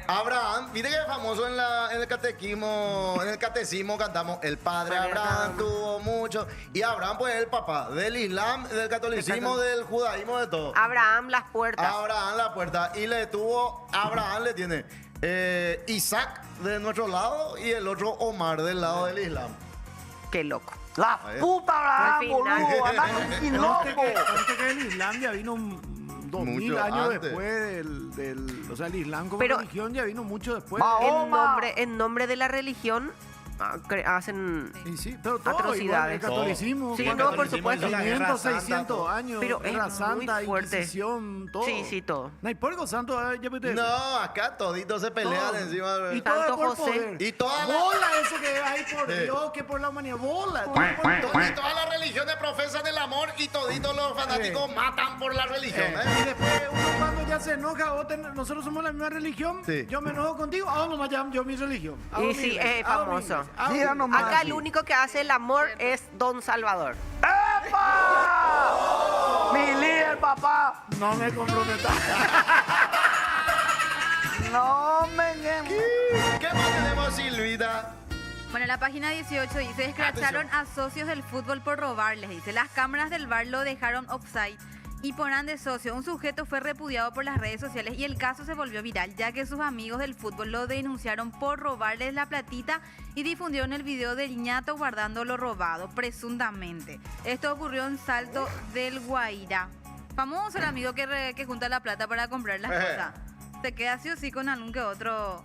Abraham, viste que es famoso en el catequismo, en el catecismo cantamos, el padre Abraham tuvo mucho, y Abraham pues es el papá del Islam, del catolicismo, del judaísmo, de todo. Abraham, las puertas. Abraham la puerta, y Abraham le tiene Isaac de nuestro lado y el otro Omar del lado del Islam. Qué loco. La Ahí. puta Abraham, Al final. boludo. Anda y loco. Conste que en Islandia vino 2000 Mucho años antes. después o sea, el Islam como Pero- religión ya vino mucho después. Mahoma. En nombre de la religión hacen Y sí, pero todo atrocidades. igual, el catolicismo, Sí, cuando- no, por supuesto. La Guerra 500, Santa, 600 todo. años, Pero Guerra es Santa, muy fuerte. Inquisición, todo. Sí, sí, todo. No hay puerco santo, ya puede- No, acá toditos se pelean todo. encima. Y todo es Tanto por José. poder. Y toda la- Bola eso que hay por Sí. Dios, que por la humanidad. Bola. todo es por Y poder. todas las religiones profesan el amor y toditos los fanáticos matan por la religión. Y después uno cuando ya se enoja, nosotros somos la misma religión, Sí. yo me enojo contigo, hago nomás ya yo mi religión. Hago Y mi sí, iglesia, es hago mi famoso. iglesia, hago Diga mi- nomás. Acá el único que hace el amor es Don Salvador. ¡Epa! Mi líder, papá. No me comprometas. No me ñemo. ¿Qué más tenemos, Silvita? Bueno, la página 18 dice, escracharon a socios del fútbol por robarles. Dice, las cámaras del bar lo dejaron offside y ponen de socio. Un sujeto fue repudiado por las redes sociales y el caso se volvió viral, ya que sus amigos del fútbol lo denunciaron por robarles la platita y difundieron el video del ñato guardando lo robado, presuntamente. Esto ocurrió en Salto del Guairá. Famoso el amigo que junta la plata para comprar las cosas. Se queda así o sí con algún que otro,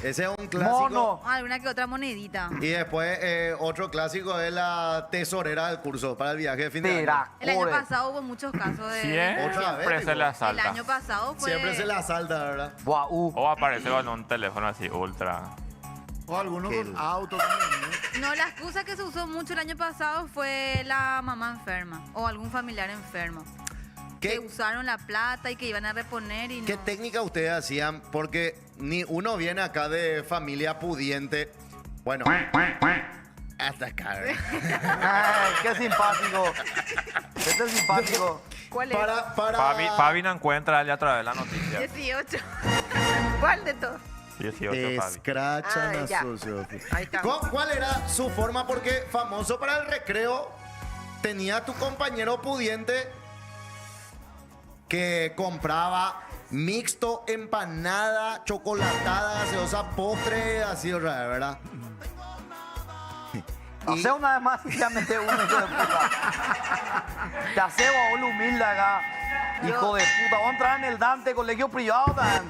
Ese es un clásico. Mono. alguna que otra monedita. Y después otro clásico es la tesorera del curso para el viaje de fin de año. Tira, El año core. pasado hubo muchos casos de... Siempre Otra vez, se digo. le El asalta. año pasado fue... Siempre se la asalta, ¿verdad? Buah, O aparece con un teléfono así ultra. O algunos con auto. No, la excusa que se usó mucho el año pasado fue la mamá enferma o algún familiar enfermo. Que ¿Qué, usaron la plata y que iban a reponer y no. qué técnica ustedes hacían? Porque ni uno viene acá de familia pudiente. Bueno, hasta acá, ¿verdad? Ay, qué simpático. Este es simpático. ¿Cuál es? Para... Fabi no encuentra ya a través de la noticia. 18. ¿Cuál de todos? 18, Fabi. Escrachan Ah, a ya. socios. Ahí está. ¿Cuál era su forma? Porque famoso para el recreo, tenía tu compañero pudiente que compraba mixto, empanada, chocolatada, gaseosa, postre, así, o sea, ¿verdad? Hace una vez más y ya mete uno, hijo de puta. Te hace baúl humilde acá. Hijo de puta, vamos a entrar en el Dante, colegio privado, Dan.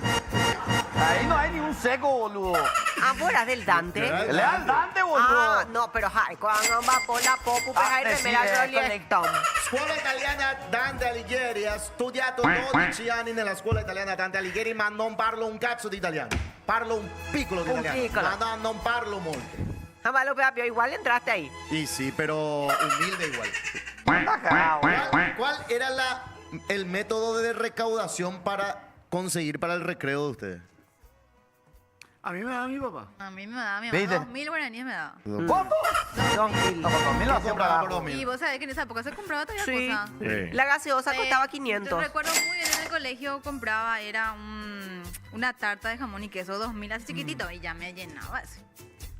Ahí no hay ni un seco, boludo. Ah, vos eras del Dante. Literal. Le da el Dante, boludo. Ah, no, pero quando va por la popu per hai remera Rolling Scuola italiana Dante Alighieri, ha studiato 12 anni nella scuola italiana Dante Alighieri, ma non parlo un cazzo di italiano. Parlo un piccolo di Un italiano, piccolo. ma no, non parlo molto. Jamás lo veo, igual entraste ahí. Y sí, pero humilde igual. Está cagado, ¿Cuál era el método de recaudación para conseguir para el recreo de ustedes? A mí me da mi papá. A mí me da mi ¿Viste? mamá 2.000 guaraníes me daba. ¿Cuánto? 2000. No, por 2000 lo hacía compraba por carajo. 2000? Y vos sabés que en esa época se compraba todavía Sí. cosas. La gaseosa costaba Yo 500. recuerdo muy bien en el colegio compraba, era una tarta de jamón y queso 2.000 así chiquitito y ya me llenaba eso.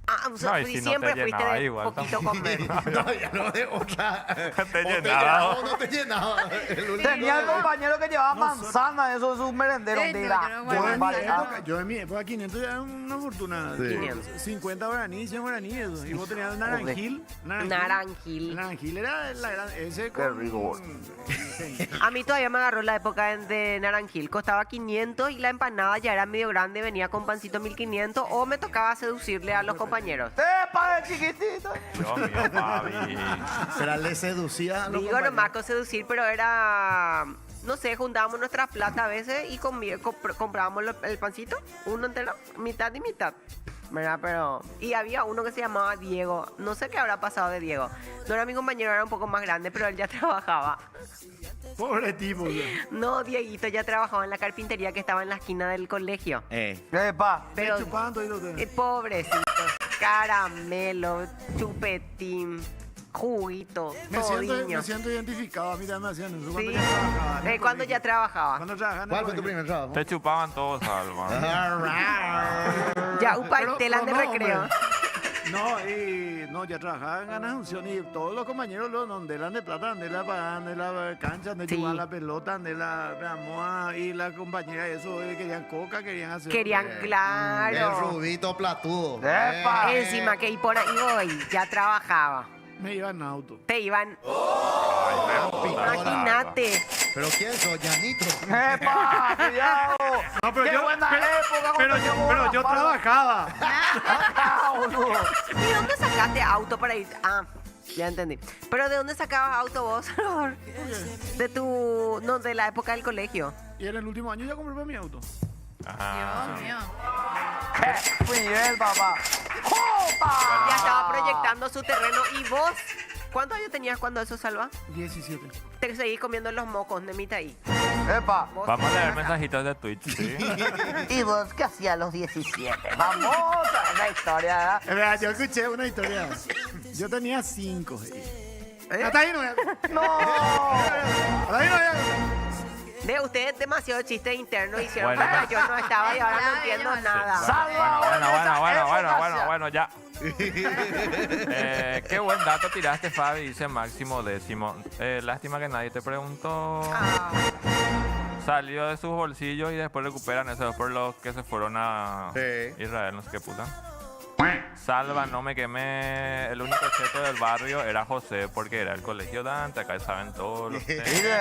Ah, o sea, No, y si no siempre te fuiste llenaba de igual, poquito tampoco. comer. No, ya no de otra. Te O llenaba. o no te llenaba. El único Tenía el de- compañero que llevaba manzana, eso es un merendero. Sí, no, Tira. yo no Yo en, mi Vale, época, yo en mi época 500 ya era una fortuna. Sí. 500. 50 guaraníes, 100 guaraníes. Y vos tenías el naranjil. Naranjil. El naranjil era la gran... Ese Qué con... rico. A mí todavía me agarró la época de Naranjil. Costaba 500 y la empanada ya era medio grande, venía con pancito 1500 o me tocaba seducirle a los compañeros. ¡Epa, de chiquitito! Dios mío, Fabi. ¿Será le seducía a los Digo compañeros? nomás con seducir, pero era... No sé, juntábamos nuestra plata a veces y comprábamos el pancito, uno entero, mitad y mitad. ¿Verdad? Pero... Y había uno que se llamaba Diego. No sé qué habrá pasado de Diego. No era mi compañero, era un poco más grande, pero él ya trabajaba. Pobre tipo. ya. No, Dieguito ya trabajaba en la carpintería que estaba en la esquina del colegio. ¡Epa! Pero... Le chupaban todito ustedes. Pobrecitos. Caramelo, chupetín, juguito, todiño. Me siento identificado. A mí también me hacían eso. Sí. Cuando ya trabajaba. en el Cuando ya colegio. trabajaba. Cuando trabajaba en el ¿Cuál fue tu colegio. primer trabajo? Te chupaban todos, Alba. Ya, upa, Pero- telan de pero no, recreo. hombre. No, ya trabajaba en ganas de unción y todos los compañeros los andelan de plata, andelan de la cancha, de Sí. jugar la pelota, andelan la moa y la compañera eso, querían coca, querían hacer... Querían, El claro. rubito platudo. ¡Epa! Encima que y por ahí voy, ya trabajaba. Me iban en auto. Te iban, Pistola. imagínate. ¿Pero quién sos? ¿Llanito? ¡Epa! ¡Cuidado! No, ¡Qué buena época! pero yo trabajaba. boludo. ¿Y dónde sacaste auto para ir? Ah, ya entendí. ¿Pero de dónde sacabas auto vos, Salvador? De tu... No, de la época del colegio. Y en el último año ya compré mi auto. Dios mío. ¡Qué nivel, papá! Ya estaba proyectando su terreno. ¿Y vos? ¿Cuántos años tenías cuando eso, Salva? 17. Te seguís comiendo los mocos, Nemita ahí. ¡Epa! Vamos a leer mensajitos de Twitch, ¿sí? ¿Y vos qué hacías a los 17? Vamos a ver la historia, ¿verdad? Es verdad, yo escuché una historia. Yo tenía 5. Hasta ahí no voy a... ¡No! Hasta ahí no voy a... De ustedes demasiado chiste interno hicieron Bueno, cuando yo no estaba y ahora no Claro, entiendo ya. nada. Bueno, ya. Qué buen dato tiraste, Fabi, dice Máximo Décimo. Lástima que nadie te preguntó. Ah, Salió de sus bolsillos y después recuperan eso por los que se fueron a Sí. Israel, no sé qué puta. Salva, no me quemé. El único cheto del barrio era José, porque era el colegio Dante. Acá saben todos los temas. Mire,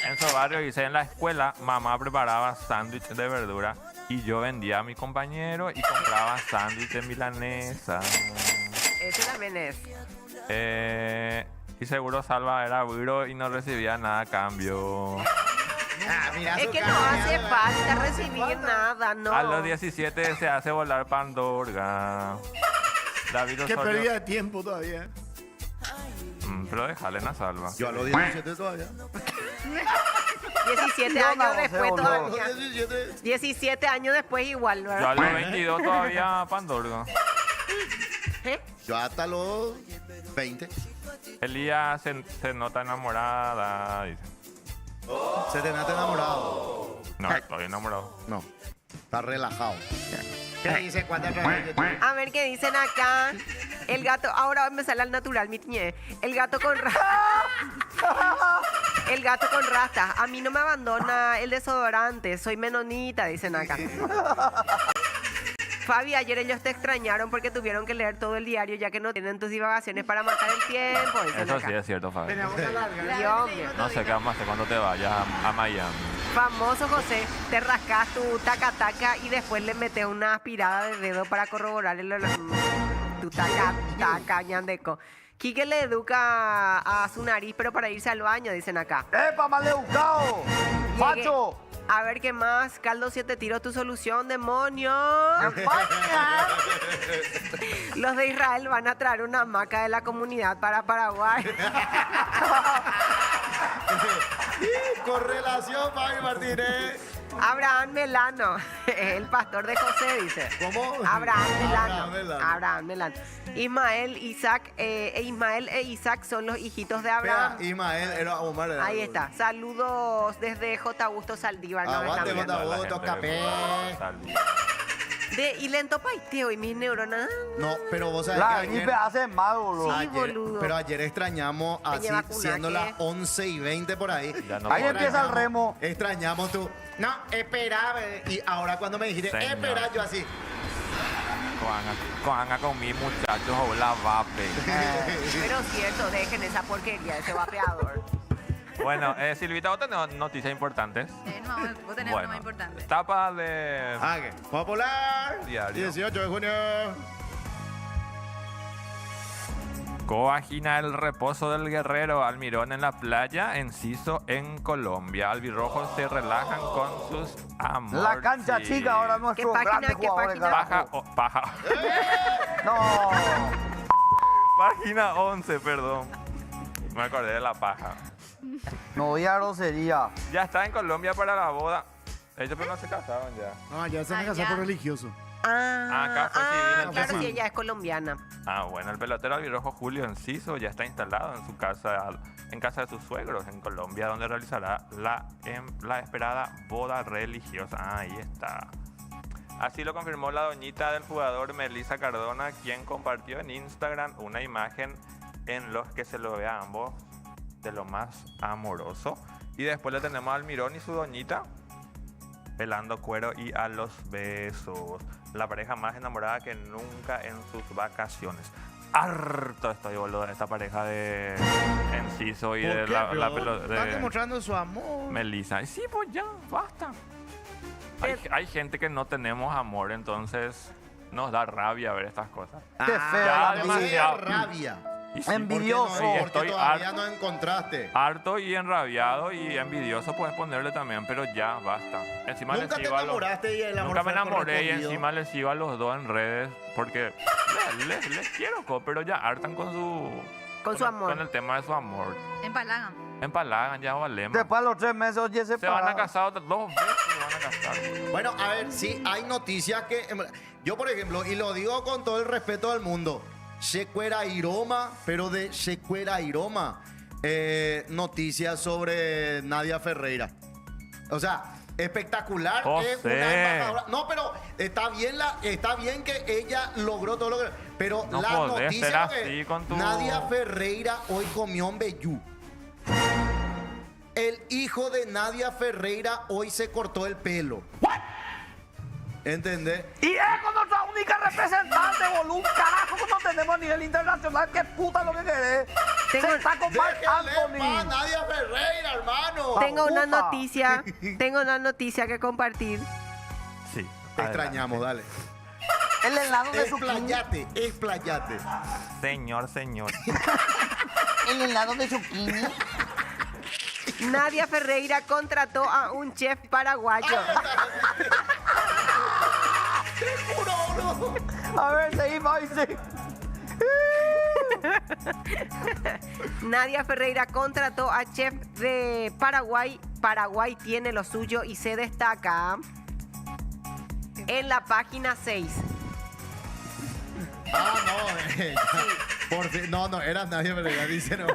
En su barrio, hice en la escuela, mamá preparaba sándwich de verdura y yo vendía a mi compañero y compraba sándwich de milanesa. ese también es. Y seguro Salva era burro y no recibía nada a cambio. Ah, mira Es su que no cara, hace mira. falta recibir nada, no. A los 17 se hace volar Pandorga. David Qué Osorio. pérdida de tiempo todavía. Pero déjale a Salva. Yo a los 17 todavía. 17 Yo años no sé, después boludo. todavía. 17. 17 años después igual, Yo a ¿verdad? los 22 todavía Pandorga. ¿Eh? Yo hasta los 20. Elías se nota enamorada. Dice. Se te nata enamorado. No, estoy enamorado. No. Está relajado. ¿Qué dice? ¿Cuántas veces yo tuve? A ver qué dicen acá. El gato, ahora me sale al natural, mi tiñe. El gato con El gato con rastas. A mí no me abandona el desodorante. Soy menonita, dicen acá. Fabi, ayer ellos te extrañaron porque tuvieron que leer todo el diario ya que no tienen tus divagaciones para matar el tiempo. Dicen Eso acá. sí es cierto, Fabi. Teníamos que alargar. Dios mío. No sé qué vamos a hacer cuando te vayas a Miami. Famoso José, te rascas tu taca-taca y después le metes una aspirada de dedo para corroborar tu taca-taca, ñandeco. Quique le educa a su nariz, pero para irse al baño, dicen acá. ¡Epa, maleducado! Llegué. ¡Facho! A ver qué más. Caldo 7 tiros, tu solución, demonio. Los de Israel van a traer una hamaca de la comunidad para Paraguay. Correlación, Fabi Martínez. Abraham Melano, el pastor de José, dice. ¿Cómo? Abraham Melano. Abraham Melano. Abraham Melano. Ismael, Isaac, Ismael e Isaac son los hijitos de Abraham. Espera, Ismael era Omar. era- Ahí está. Saludos desde J. Augusto Saldívar. nos Aguante, están viendo. J. La Augusto, gente capé. de Salvi. Y lento paiteo y mis neuronas. No, pero vos sabés La que gripe ayer, hace mal, boludo. Sí, boludo. pero ayer extrañamos, Peña así vacunaje. siendo las 11:20 por ahí. Ya no Ahí puedo. empieza el remo. Extrañamos tú. No, espera. Y ahora cuando me dijiste, Señor. espera, yo así. Coanga con mis muchachos o la vape. Pero cierto, dejen esa porquería, ese vapeador. Bueno, Silvita, ¿vos tenés noticias importantes? No, vos tenés uno más importante. Tapa de... Ah, ¿qué? Popular. Diario. 18 de junio. Coagina el reposo del guerrero Almirón en la playa, Enciso en Colombia. Albirrojos se relajan con sus amores. La cancha chica ahora nuestro ¿Qué página, grande qué jugador de página? carajo. Paja. No. Página 11, perdón. Me acordé de la paja. No voy a grosería. Ya está en Colombia para la boda. Ellos pero no se casaron ya. No, ya se me Ah, casó ya. por religioso. Acá fue civil, claro, entonces. sí, ella es colombiana. Ah, bueno, el pelotero albirrojo Julio Enciso ya está instalado en su casa, en casa de sus suegros en Colombia, donde realizará la esperada boda religiosa. Ah, ahí está. Así lo confirmó la doñita del jugador Melissa Cardona, quien compartió en Instagram una imagen en los que se lo ve a ambos de lo más amoroso. Y después le tenemos a Almirón y su doñita pelando cuero y a los besos. La pareja más enamorada que nunca en sus vacaciones. Harto estoy, boludo, de esta pareja de Enciso y de la Están de demostrando su amor. Melissa. Sí, pues ya, basta. Hay gente que no tenemos amor, entonces nos da rabia ver estas cosas. Qué feo. ya la demasiado. rabia. Y sí, Envidioso. ¿Por qué, no, Estoy todavía harto. no encontraste? Harto y enrabiado y envidioso puedes ponerle también, pero ya basta. Encima Nunca les te sigo a los- enamoraste y el amor Nunca me fue enamoré y correspondido. encima les sigo a los dos en redes porque les quiero, pero ya hartan con Con su amor. Con el tema de su amor. Empalagan. Empalagan, ya valemos. Después de los 3 meses, oye, se Se van a casar otras 2 veces, se van a casar. Bueno, a ver, sí, hay noticias que... Yo, por ejemplo, y lo digo con todo el respeto del mundo, Shecuera Iroma, pero de Shecuera Iroma, noticias sobre Nadia Ferreira. O sea, espectacular. José. Es una embajadora. No, pero está bien que ella logró todo lo que... Pero No la podés noticia ser que así con tu- Nadia Ferreira hoy comió en Bellú. El hijo de Nadia Ferreira hoy se cortó el pelo. ¿Entendés? Y es con nuestra única representante, boludo. Carajo, que no tenemos a nivel internacional. ¿Qué puta lo que querés? Tengo- Se está con Marc Déjenle en paz, Anthony. Nadia Ferreira, hermano. Tengo una puta. noticia que compartir. Sí. Te extrañamos, dale. El helado de zucchini. Explayate, explayate. Señor. El helado de zucchini. Nadia Ferreira contrató a un chef paraguayo. A ver, seguimos, sí. Nadia Ferreira contrató a chef de Paraguay. Paraguay tiene lo suyo y se destaca en la página 6. Ah, no. Por fin, no, era Nadia Ferreira, dice no.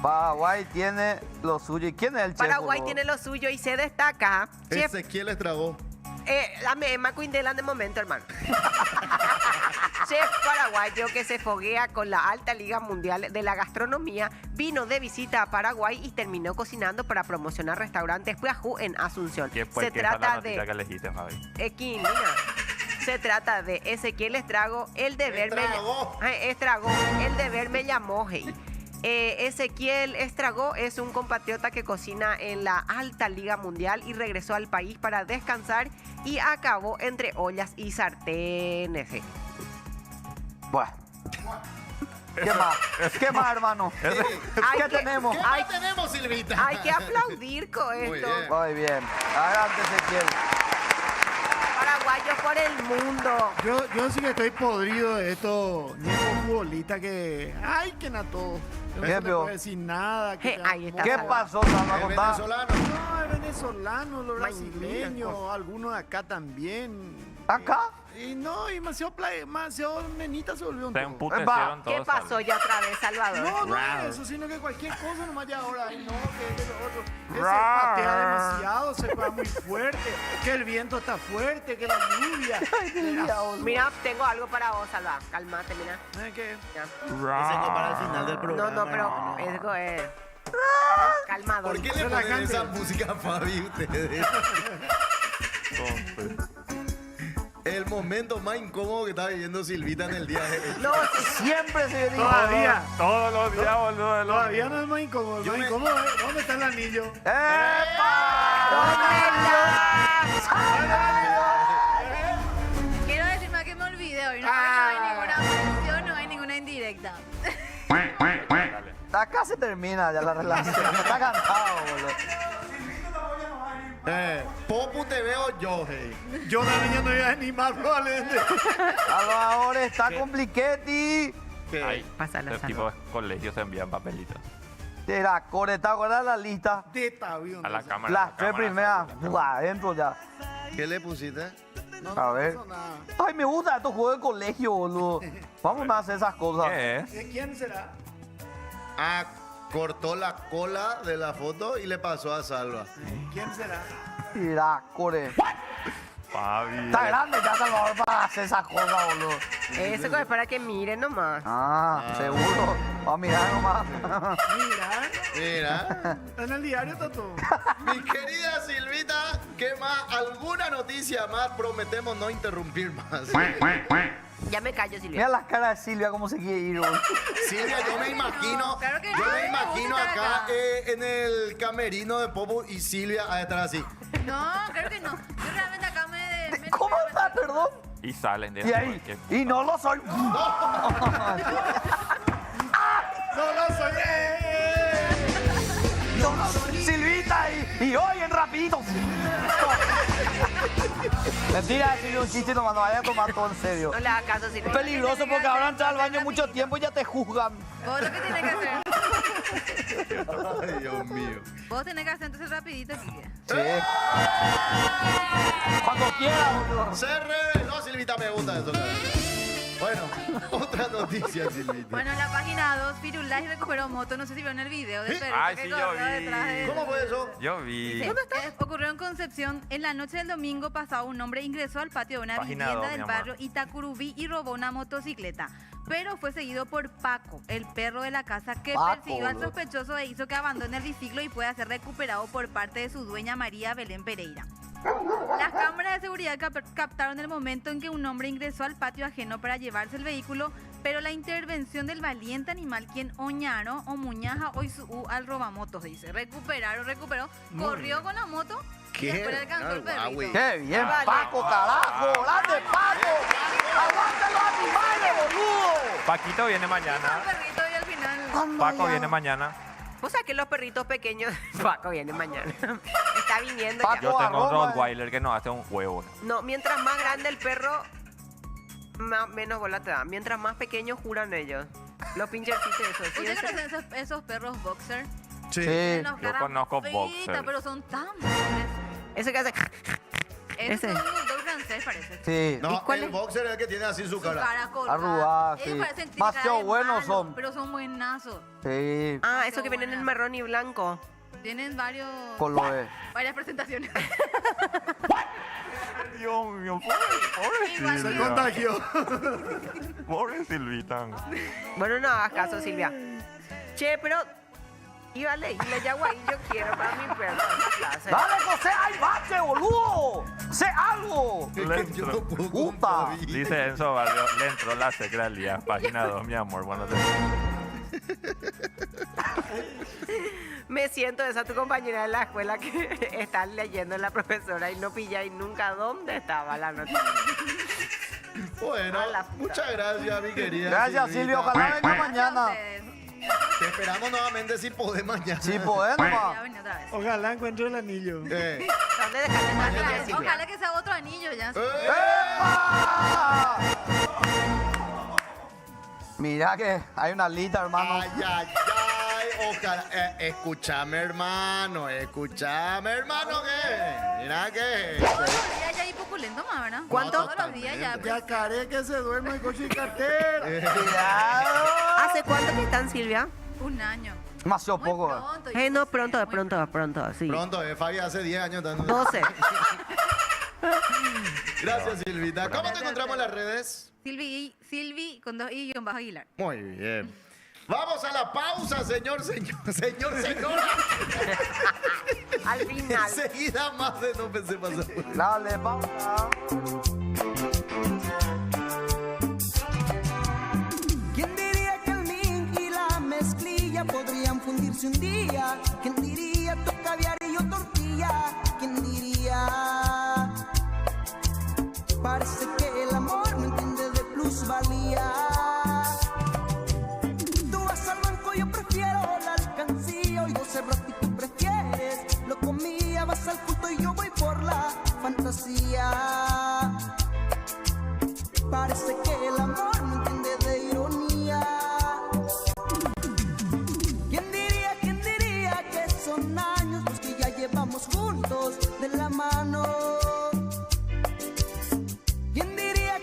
Paraguay tiene lo suyo. ¿Y quién es el chef? Paraguay boludo? tiene lo suyo y se destaca. Chef, Ezequiel estragó. dame McQueen de momento, hermano. Chef paraguayo que se foguea con la alta liga mundial de la gastronomía vino de visita a Paraguay y terminó cocinando para promocionar restaurantes Puajú en Asunción. ¿Qué fue Se que esa es la trata noticia de que elegiste, Fabi? Mira, se trata de Ezequiel Estrago, el deber me Estragó. Estragó, el deber me llamó, hey. Ezequiel Estragó es un compatriota que cocina en la alta liga mundial y regresó al país para descansar y acabó entre ollas y sartenes. Bueno. ¿Qué más? ¿Qué más, hermano? Hay ¿Qué que- tenemos? ¿Qué más tenemos, Silvita? Hay que aplaudir con Muy esto. bien. Muy bien. Adelante, Ezequiel. Paraguayos por el mundo. Yo sí que estoy podrido de estos niños futbolistas que... ¡Ay, que na todo! No ¿Qué, se le pero? puede decir nada. Que ya Ahí está. ¿Qué Salva. pasó, Salva? El Contá. venezolano. No, es venezolano, los Mañana, brasileños, algunos de acá también. ¿Acá? Y no, y demasiado nenita se volvió un Se todo. emputecieron todos. ¿Qué pasó ya otra vez, Salvador? No, no Rar. es eso, sino que cualquier cosa nomás ya ahora, ay, no, que lo otro. Que se Rar. patea demasiado, se va muy fuerte, que el viento está fuerte, que la lluvia. Mira, tengo algo para vos, Salva. Cálmate, mira. Que Ya. Ese que para el final del No, programa. no, pero hermano. eso es. Calmado. ¿Por qué le Se la ponen cante. esa música a Fabi ustedes? El momento más incómodo que está viviendo Silvita en el día de hoy. No, Siempre se dice. todavía, Todos los días, boludo. de los- todavía no es más incómodo. Yo Más me- incómodo es, ¿dónde está el anillo? Quiero decir más que me olvidé hoy. No, no hay ninguna mención, no hay ninguna indirecta. Dale. Acá se termina ya la relación. Está cantado, boludo. Popu te veo yo, hey. Yo también ya no iba a animar probablemente. Salvador está compliquetti. ¿Qué? Ay, Pásala, este tipo de colegios envían papelitos Era Coreta, ¿verdad? La lista. De tabión. a la cámara. Las la 3 cámara primeras. sale. Buah, adentro ya. ¿Qué le pusiste? A ver. No, nada. Ay, me gusta estos juegos de colegio, boludo. Vamos a hacer esas cosas. ¿Qué es? ¿De quién será? Ah, cortó la cola de la foto y le pasó a Salva. ¿Quién será? Mira, Core. Fabi. Está grande ya Salvador para hacer esas cosas, boludo. eso es para que miren nomás. Ah, seguro. Vamos a mirar nomás. Mira, Mira. en el diario está todo. Mi querida Silvita, ¿qué más? ¿Alguna noticia más? Prometemos no interrumpir más. Ya me callo, Silvia. Mira las caras de Silvia cómo se quiere ir, boludo. Silvia, yo me imagino, claro que yo no, me me imagino gusta acá acá. en el camerino de Popo y Silvia a estar así. No, creo que no. Yo realmente acá me ¿Cómo está puta, perdón. Y salen de Y ahí, y no lo soy. No lo soy. Silvita y hoy en rapidito. Mentira, Silvia, un chiste nomás, no vayas a tomar todo en serio. No le hagas caso, Silvia. Es peligroso porque ahora entras al baño mucho tiempo y ya te juzgan. Vos lo que tenés que hacer. Ay, Dios mío. Vos tenés que hacer entonces rapidito, Silvia. Sí. Cuando quieras, boludo. Se reveló, Silvita, me gusta eso. Bueno, otra noticia, Silvita. Bueno, en la página 2, Firulais recuperó moto. No sé si vieron el video del perrito Ay, que sí, yo corrió vi. detrás de... ¿Cómo fue eso? Yo vi. Dice, ocurrió en Concepción. En la noche del domingo pasado, un hombre ingresó al patio de una Página vivienda 2, del mi amor. barrio Itacurubí y robó una motocicleta. Pero fue seguido por Paco, el perro de la casa, que Paco, persiguió al boludo. sospechoso e hizo que abandone el biciclo y pueda ser recuperado por parte de su dueña María Belén Pereira. Las cámaras de seguridad captaron el momento en que un hombre ingresó al patio ajeno para llevarse el vehículo, pero la intervención del valiente animal, quien oñaro o muñaja hoy su al robamotos, dice. Recuperó, corrió con la moto y después alcanzó el perrito. Qué bien, Vale. Paco, carajo. ¡Grande, Paco! ¡Aguante los animales, boludo! Paquito viene El mañana. perrito y al final... Paco viene mañana. Vos sabés que los perritos pequeños... Paco viene mañana. Está viniendo Paco. ya. Yo tengo un arroba, Rottweiler que nos hace un huevo. No, mientras más grande el perro, menos bola te da. Mientras más pequeño juran ellos. Los pinchercitos esos. ¿Sí? ¿Ustedes conocen esos perros boxer? Sí. Tienen Sí. unas Yo caras conozco feitas, boxer. pero son tan pobres. Ese que hace... Ese Ese. es un bulldog francés, parece. Sí. No, cuál el es? boxer es el que tiene así su Su cara. cara colgada. Arrugada, Ellos sí. parecen tienen Demasiado cara de buenos malo, son. Pero son buenazos. Sí. Ah, esos que vienen en marrón y blanco. Tienen Colores. varias presentaciones. Dios mío, pobre Igual Se que- contagió. Pobre Silvita. Bueno, no hagas caso, Silvia. Che, pero... Iba a leerle Yaguaí, yo quiero para mi perro. esa clase. ¡Dale, José! ¡Ay, bache, boludo! ¡Sé algo! Es que yo no puedo con Puta. David. Dice Enzo Barrio, le entró la secretaría. Página 2, mi amor. Bueno, Me siento esa tu compañera de la escuela que está leyendo la profesora y no pilláis nunca dónde estaba la noticia. Bueno, A la puta. muchas gracias, mi querida. Gracias, Silvia. Ojalá venga Gracias a mañana. ustedes. Te esperamos nuevamente si podés mañana. Sí, podés Ya nomás. venía otra vez. Ojalá encuentre el anillo. Eh. ¿Dónde dejaste la noticia, Silvia? Ojalá que sea otro anillo ya. ¡Epa! Mira que hay una lista, hermano. Ay, ay, ay. Ojalá. Escúchame, hermano. Escúchame, hermano. ¿Qué? Mira que. Todos los días ya hay populento más, ¿verdad? ¿Cuánto? Todos los días ya. Ya caré que se duerme con su cartera. Cuidado. ¿Hace cuánto que están, Silvia? Un año. Demasiado Muy poco. pronto. No, pronto, muy sí. Pronto, Fabi hace 10 años. 12. Gracias, Silvita. ¿Cómo te encontramos en las redes? Silvi con 2 i guión bajo Aguilar. Muy bien. Vamos a la pausa, señora. Al final. Enseguida más de no pensé pasar. Dale, pausa. ¿Quién diría que el ming y la mezclilla podrían fundirse un día? ¿Quién diría tu caviar y yo tortilla? ¿Quién diría? Parece que el amor no entiende de plusvalía. Tú vas al banco, yo prefiero la alcancía. Oigo cerrado y tú prefieres lo comía. Vas al culto y yo voy por la fantasía. Parece que el amor no entiende de ironía. ¿Quién diría que son años los que ya llevamos juntos de la mano? ¿Quién diría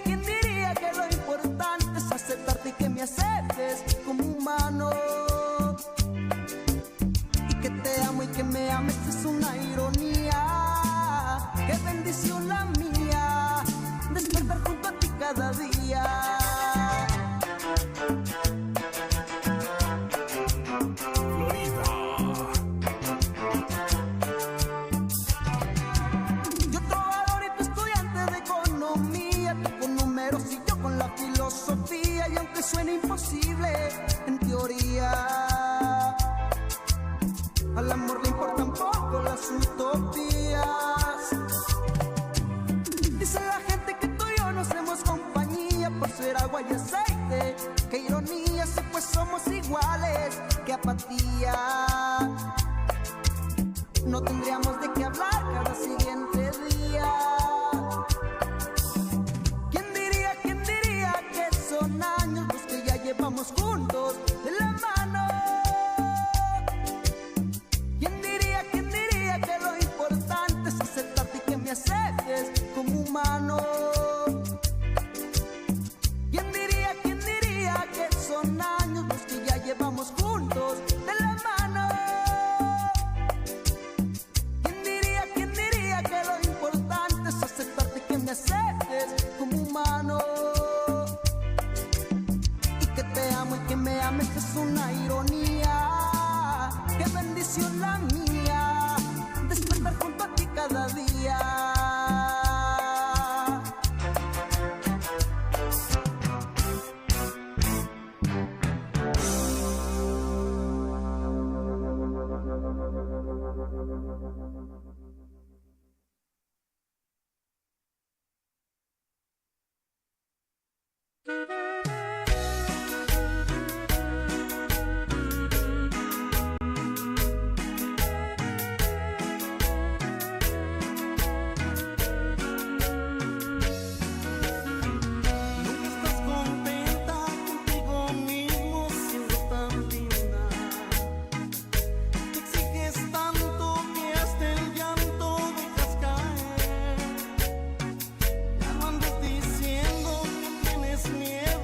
que lo importante es aceptarte y que me aceptes como humano? Y que te amo y que me ames es una ironía. Qué bendición la mía, despertar junto a ti cada día. Yo trovador y tú estudiante de economía, tú con números y yo con la filosofía. Y aunque suene imposible en teoría, al amor le importan poco las utopías. Dice la gente que agua y aceite. Qué ironía si pues somos iguales, qué apatía. No tendríamos de qué hablar cada siguiente día. ¿Quién diría que son años los que ya llevamos juntos de la mano? ¿Quién diría que lo importante es aceptarte y que me aceptes como humano? ¿Quién diría que son años los que ya llevamos juntos de la mano? ¿Quién diría que lo importante es aceptarte y que me aceptes como humano? Y que te amo y que me ames es una ironía. Qué bendición la mía, despertar junto a ti cada día. Estás contenta contigo mismo, siendo tan linda. Te exiges tanto que hasta el llanto dejas caer. Ya no andes diciendo que tienes miedo.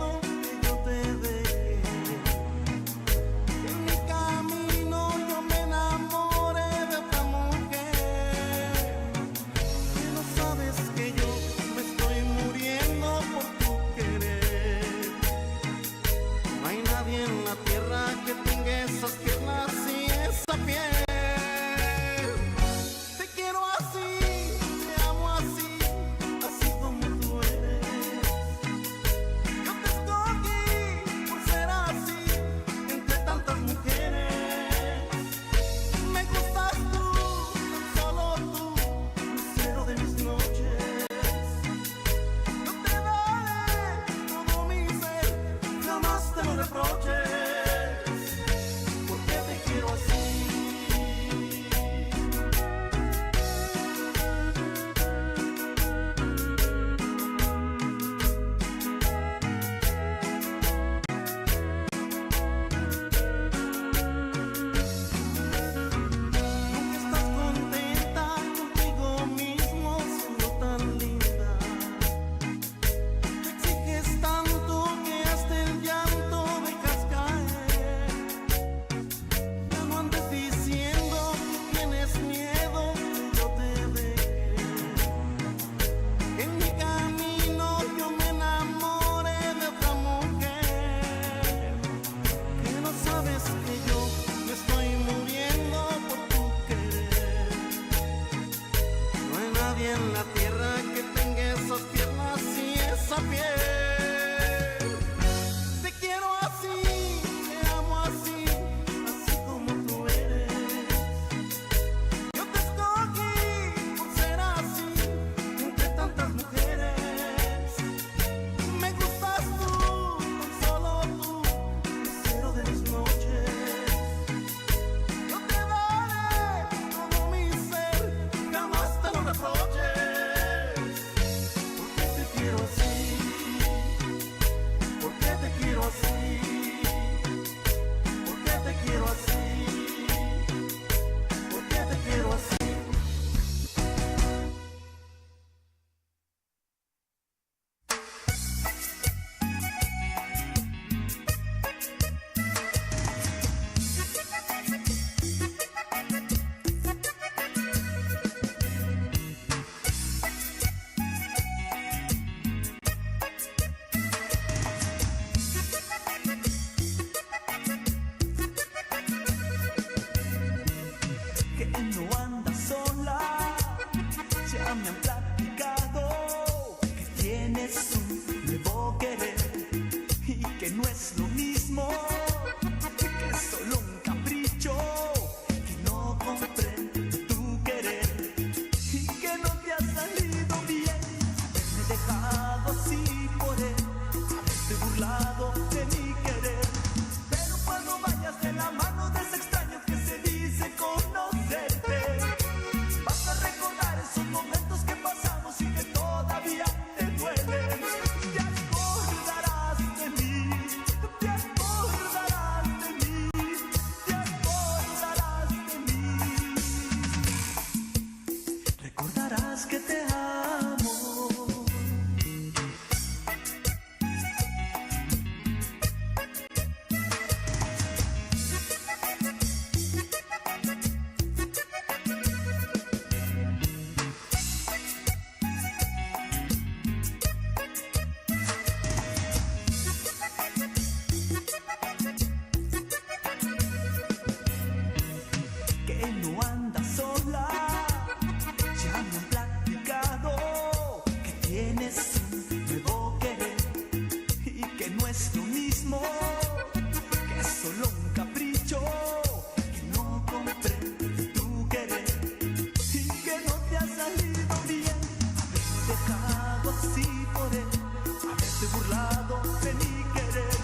lado de mi querer.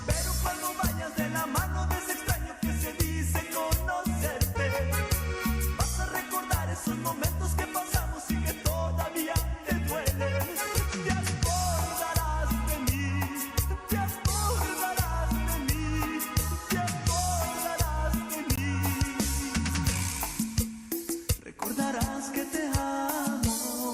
Pero cuando vayas de la mano de ese extraño que se dice conocerte, vas a recordar esos momentos que pasamos y que todavía te duelen. Te acordarás de mí, te acordarás de mí, te acordarás de mí. Recordarás que te amo.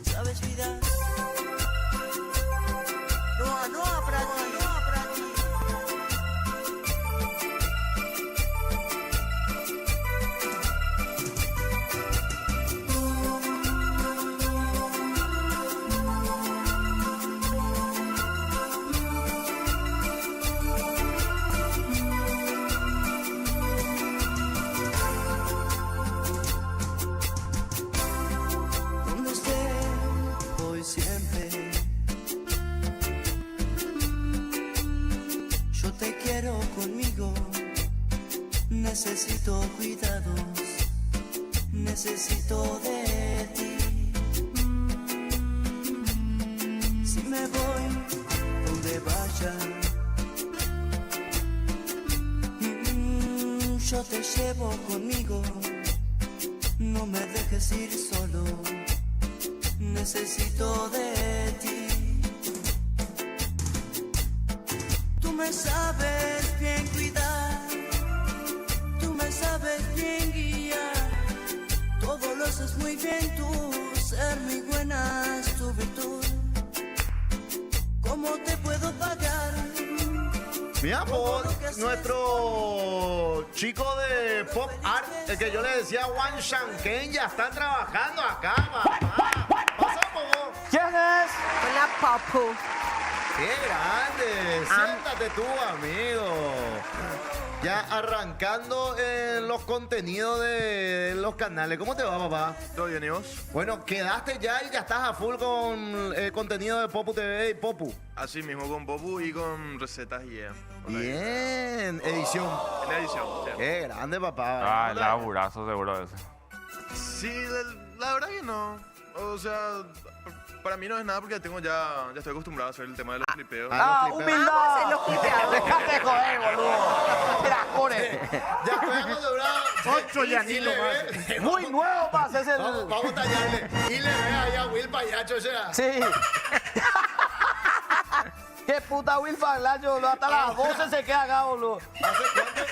¿Sabes, vida? No, no, para ti, no, para ti. Donde esté, voy siempre. Yo te quiero conmigo. Necesito cuidados. Necesito de ti. Si me voy donde vaya, yo te llevo conmigo. No me dejes ir solo. Necesito de ti. Tú me sabes bien cuidar. Tú me sabes bien guiar. Todo lo haces muy bien tú. Ser muy buena es tu virtud. ¿Cómo te puedo pagar? Mira, pues, nuestro chico de Pop Art, el que yo le decía Juan Shanken, ya está trabajando acá, papá. Pasa, po. ¿Quién es? Hola, papu. ¡Qué grande! Siéntate tú, amigo. Ya arrancando en los contenidos de los canales. ¿Cómo te va, papá? ¿Todo bien, y vos? Bueno, quedaste ya y ya estás a full con el contenido de Popu TV y Popu. Así mismo, con Popu y con recetas y Bien, edición. En la edición, sí. Qué grande, papá. Ah, laburazo seguro ese. Sí, la verdad que no. O sea, para mí no es nada porque ya estoy acostumbrado a hacer el tema de los clipeos. humildad. los clipeados. Déjate joder, boludo. Mira, joder. Ya estoy acostumbrado. Ocho y anillo le ve- Muy nuevo para hacerse el... Vamos a tallarle. Y le ve ahí a Will Payacho, o sea. Sí. Qué puta Will Faglacho, boludo. Hasta las 12 se queda acá, boludo.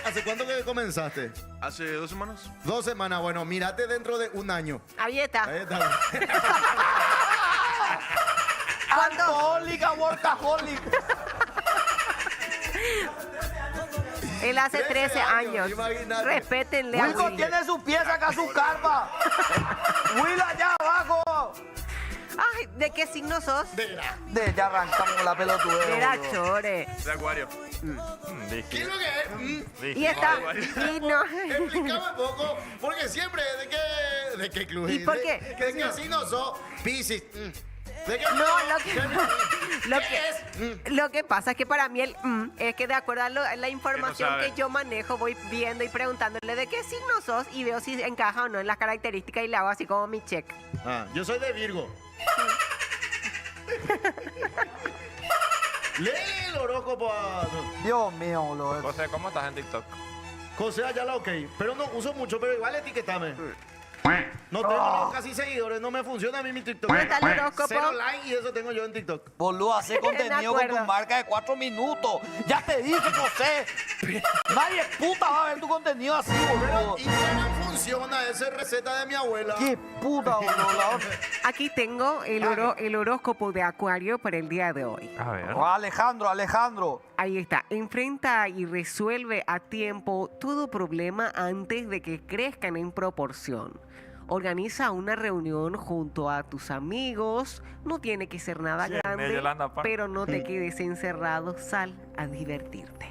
¿Hace cuánto que comenzaste? Hace 2 semanas. 2 semanas. Bueno, mírate dentro de un año. Ahí está. Ahí está. Alcohólica, workaholic. Él hace 13 años. Imagínate. Respétenle a Wilco Will. tiene su pieza acá, su carpa. Will allá abajo. Ay, ¿de qué signo sos? Ya arrancamos con la pelotudera. Era boludo. chore. De acuario. ¿Qué es lo que es? Y está. Y no. Explícame un poco, porque siempre, ¿de qué club? ¿Y por qué? ¿De qué signo sos? Piscis. ¿De qué No, ¿Qué es? lo que pasa es que para mí el es que de acuerdo a la información sabe. que yo manejo, voy viendo y preguntándole de qué signo sos y veo si encaja o no en las características y le hago así como mi check. Ah, yo soy de Virgo. Lee el horóscopo a... Dios mío, boludo. José, ¿cómo estás en TikTok? José Ayala, ok. Pero no uso mucho, pero igual etiquetame. No tengo casi seguidores, no me funciona a mí mi TikTok. ¿Dónde está el horóscopo? 0 like y eso tengo yo en TikTok. Boludo, hace contenido con tu acuerdo. marca de 4 minutos. Ya te dije, José. Nadie puta va a ver tu contenido así, boludo. Instagram funciona, esa es receta de mi abuela. Qué puta, boludo. Aquí tengo el horóscopo de Acuario para el día de hoy. A ver. Oh, Alejandro. Ahí está. Enfrenta y resuelve a tiempo todo problema antes de que crezcan en proporción. Organiza una reunión junto a tus amigos. No tiene que ser nada Sí, grande, Yolanda Park. pero no te quedes encerrado. Sal a divertirte.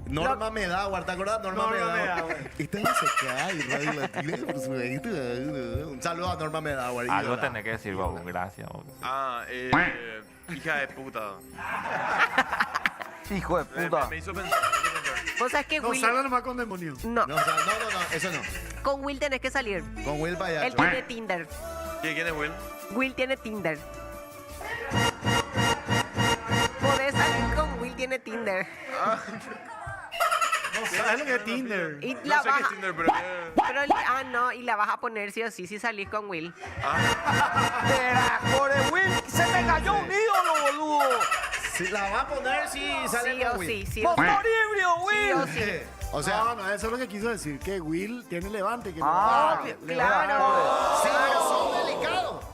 Norma Medawar, ¿te acuerdas? Norma Medawar. Esta es acá y Radio Latina, por supuesto. Un saludo a Norma Medawar. Algo ídola. tenés que decir, Babu. Gracias. Babu. Hija de puta. Hijo de puta. Me hizo pensar. Vos sabés que No, Will... salga nomás con demonio. No, No, o sea, no, eso no. con Will tenés que salir. Con Will Payacho. Él tiene Tinder. ¿Quién es Will? Will tiene Tinder. Podés salir con Will tiene Tinder. No sabes lo que es Tinder. Y No la sé vas qué es a- Tinder, pero... no, y la vas a poner sí o sí si salís con Will. Espera, core, Will, se me cayó un ídolo, boludo. Si la va a poner si sale Sí con o Will. sí, sí o sí. Motor híbrido, Sí Will. o sí. O sea, No, no, eso es lo que quiso decir, que Will tiene levante. Que Ah, Claro. sí, pero son delicados.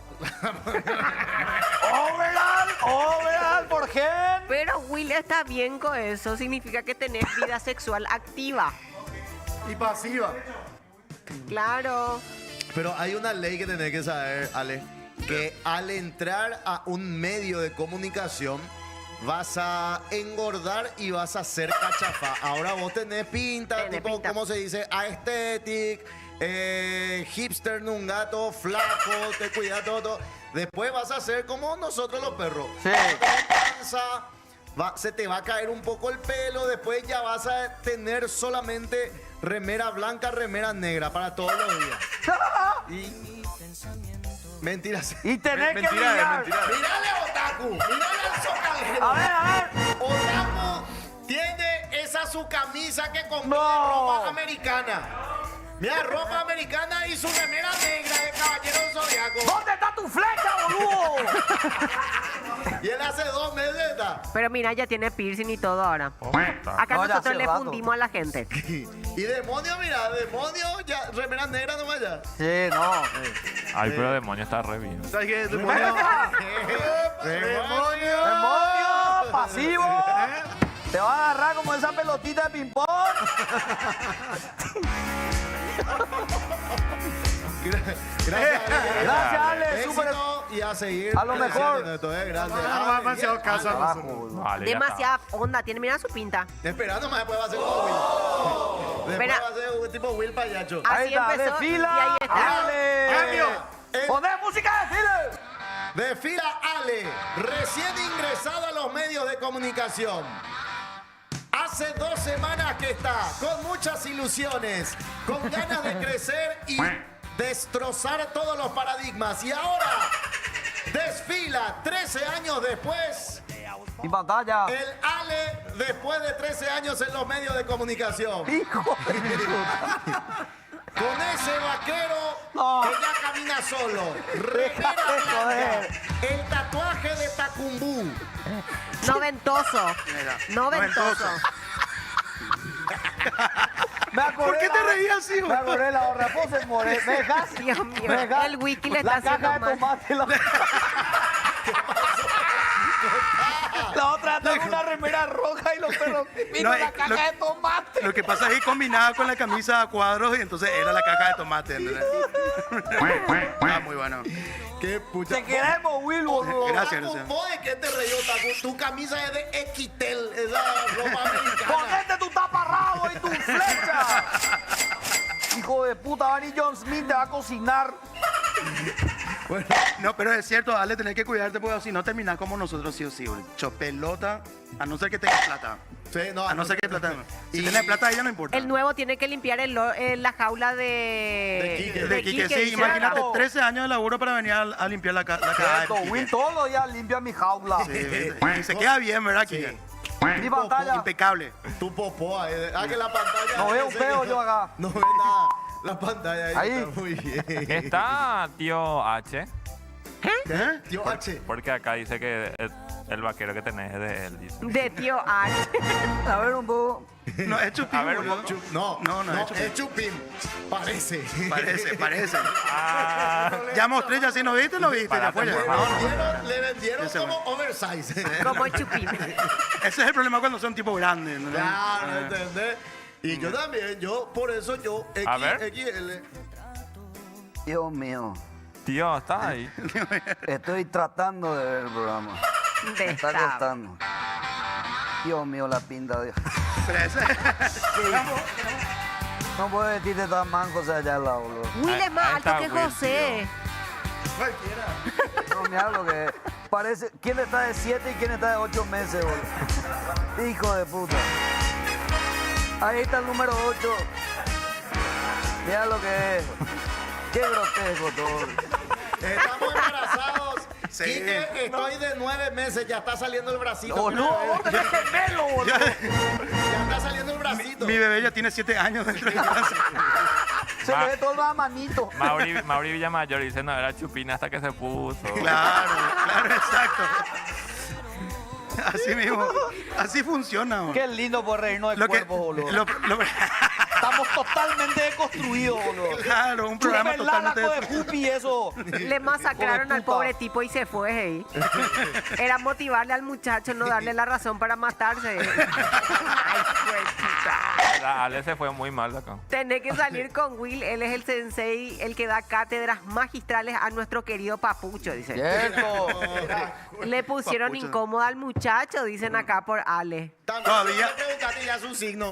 Overall, por gen. Pero Will está bien con eso. Significa que tenés vida sexual activa. Y pasiva. Claro. Pero hay una ley que tenés que saber, Ale, que al entrar a un medio de comunicación vas a engordar y vas a ser cachafá. Ahora vos tenés pinta, Tenés tipo, pinta. ¿cómo se dice? Aesthetic, hipster, nungato, flaco, te cuida todo. Después vas a ser como nosotros los perros. Sí. Vas a tener panza, se te va a caer un poco el pelo, después ya vas a tener solamente remera blanca, remera negra para todos los días. Y... Mentiras. Y tenés que Mentira, brillar. mentira. Mírale a Otaku, mírale al socalero. A ver. Otaku tiene esa su camisa que compró No. de ropa americana. Mira, ropa americana y su remera negra de Caballero del Zodiaco. ¿Dónde está tu flecha, boludo? Y él hace 2 meses está. Pero mira, ya tiene piercing y todo ahora. Puta. Acá No, ya nosotros hace le rato. fundimos a la gente. Y demonio, mira, demonio, ya, remera negra nomás ya. Sí, no. Ay, pero demonio está re bien. ¿Sabes qué? Demonio. ¡Demonio! Demonio, pasivo. Te va a agarrar como esa pelotita de ping-pong. Gracias, Ale. Gracias, Ale. Súper. Éxito y a seguir. A lo mejor. creciendo esto, Gracias. No va demasiado caso a Abajo, nosotros. boludo. Vale, ya Demasiada onda. Tiene, mira su pinta. Esperando más, después va a ser como Will. Después Espera. va a ser un tipo Will Payacho. Así Ahí está, empezó de y fila. ahí está. Ale. ¡Cambio! Poné música de fila. Desfila Ale, recién ingresado a los medios de comunicación. Hace 2 semanas que está, con muchas ilusiones, con ganas de crecer y destrozar todos los paradigmas. Y ahora desfila 13 años después, Y pantalla. el Ale después de 13 años en los medios de comunicación. Hijo de puta. Con ese vaquero No. que ya camina solo. Remera Déjate blanca, joder. el tatuaje de Tacumbú. Noventoso. Noventoso. Me acordé ¿Por qué te la- reías así, Me acordé de la otra pose, more. ¿Me dejas? Dios mío, ¿Me dejas? el wiki le La está caja haciendo de mal. tomate. La otra trae una remera roja y los perros vino No, la caja de tomate. Lo que pasa es que combinaba con la camisa a cuadros y entonces era la caja de tomate. ¿entendés? Ah, muy bueno. Qué pucha. Te queremos, Will, boludo. Gracias, Otaku, gracias. ¿vos de qué te reyó, Otaku? Tu camisa es de Equitel, esa ropa americana. Ponete tu taparrabo y tu flecha. Hijo de puta, Barney John Smith te va a cocinar. No, pero es cierto, Ale, tenés que cuidarte porque si no terminás como nosotros sí o sí. Chopelota, a no ser que tengas plata. Sí, no, A no ser que plata. Si Y- tenés plata, ella no importa. El nuevo tiene que limpiar la jaula De Quique. De Quique, sí, dice imagínate, algo. 13 años de laburo para venir a limpiar la caja Cierto, de Quique. Will todos los días limpia mi jaula. Sí, y se queda bien, ¿verdad, Sí. Quique? Mi pantalla. Impecable. Tu popó ahí. Que la pantalla. No veo un ese- peo yo acá. No ve nada. La pantalla ahí, Ahí. está muy bien. Está tío H, ¿Eh? Tío H. porque acá dice que el vaquero que tenés es de él, dice. De tío H. A ver un poco. No, es chupín, A ver, boludo. No, No, es chupín. es chupín. Parece. Parece. Ah, Ya mostré, ya si no viste, lo viste. Ya fue, ya. Le vendieron Ese como oversize. Como chupín. Ese es el problema cuando son tipos grandes. ¿no? Claro, ¿entendés? Y yo también, por eso yo, A ver. XL. Dios mío. Tío, ¿estás ahí? Estoy tratando de ver el programa. Me está Destap. costando. Dios mío, la pinta de... Pero ese- No puedo decirte tan manco o sea, allá al lado, boludo. Will Ahí- es más ahí alto está que Will, José. No, mira lo que es. Parece... ¿Quién está de 7 y quién está de 8 meses, boludo? Hijo de puta. Ahí está el número 8. Mira lo que es. Qué grotesco todo. Estamos embarazados. Sí. Quique, estoy de 9 meses, ya está saliendo el bracito. ¡Oh, no! ¡Vos tenés gemelo, boludo! Ya está saliendo el bracito. Mi bebé ya tiene 7 años dentro de casa. Se le ve todo el manito. Mauri Villamayor dice, no, era chupina hasta que se puso. Claro, exacto. Así mismo. Así funciona. boludo. Qué lindo por reírnos del Lo que, cuerpo, boludo. lo- Estamos totalmente deconstruidos, boludo. claro, un programa Chupa el totalmente lálago de Jupi, eso. Le masacraron Hijo de al puta. pobre tipo y se fue, hey. Era motivarle al muchacho, no darle la razón para matarse. Ay, fue puta. La Ale se fue muy mal de acá. Tenés que salir con Will, él es el sensei, el que da cátedras magistrales a nuestro querido Papucho, dice. Cierto. Le pusieron Papucho. incómodo al muchacho, dicen acá por Ale. Todavía Todavía- preguntaste ya su signo.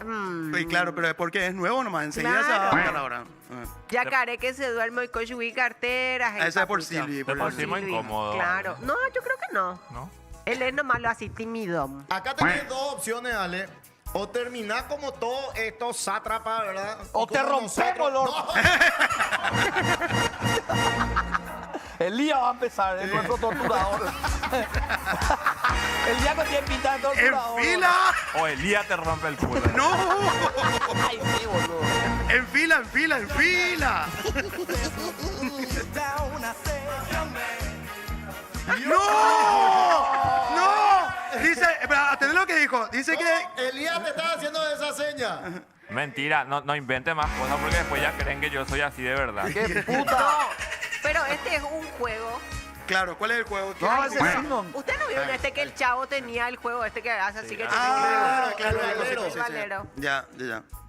Sí, claro, pero es porque es nuevo nomás. Enseguida se va a Claro. bajar ahora. Yacaré que se duerme hoy con Shubi carteras. el Esa es por Papucho. Silvi. De por por sí Silvi. muy Silvi. incómodo. Claro. No, yo creo que no. ¿No? Él es nomás lo así tímido. Acá tenés dos opciones, Ale. O terminás como todos estos sátrapas, ¿verdad? O Y te como rompemos, nosotros. Lord. El día va a empezar, es nuestro torturador. El día que tiene pinta de torturador. ¡En fila! O Elías te rompe el culo. ¡No! Ay, sí, boludo. ¡En fila, en fila, en fila! ¡No! ¡No! Dice, espera, atendé lo que dijo. Dice que. No, Elías te está haciendo esa seña. Mentira, no invente más cosas porque después ya creen que yo soy así de verdad. ¡Qué puta! Pero este es un juego. Claro, ¿cuál es el juego? No, ese signo. ¿Usted no vieron este que el chavo tenía el juego este que hace así que Ah, claro, el valero. sí, sí, sí. Valero. Ya.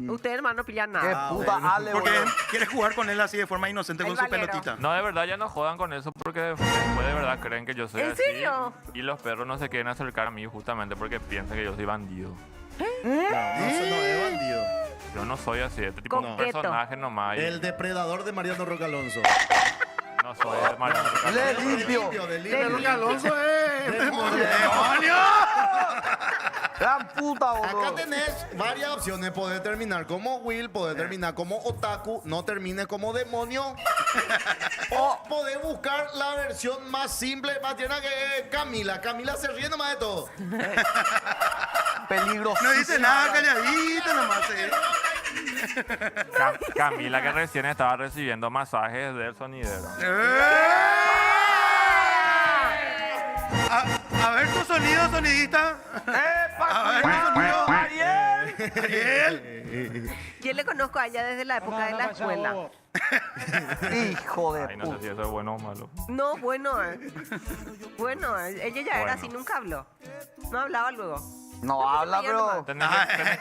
Usted, hermano, no pillan ¡Qué nada. puta Ale, Porque boludo! quiere jugar con él así de forma inocente El con su valero. pelotita. No, de verdad ya no jodan con eso porque después de verdad creen que yo soy ¿En así. serio? Y los perros no se quieren acercar a mí justamente porque piensan que yo soy bandido. No, eso no es bandido. Yo no soy así, este tipo de Coqueto. personaje nomás. y El depredador de Mariano Roca Alonso. No soy de Mariano Roca. Le limpio. Pero que Alonso es... ¡Demonio! Gran puta, Acá boludo. tenés varias opciones. Podés terminar como Will, podés terminar como Otaku, no termines como demonio. O podés buscar la versión más simple, más tierna que es Camila. Camila se ríe nomás de todo. Peligroso. No dice nada, calladito nomás. Camila que recién estaba recibiendo masajes del sonidero. A ver tu sonido, sonidista. A ver tu sonido. Ariel. Yo le conozco a ella desde la época de la escuela. Hijo de Ay, no sé puta. si eso es bueno o malo. No, bueno. Bueno, ella ya era Bueno. así, nunca habló. No hablaba luego. No habla, pero... Tenés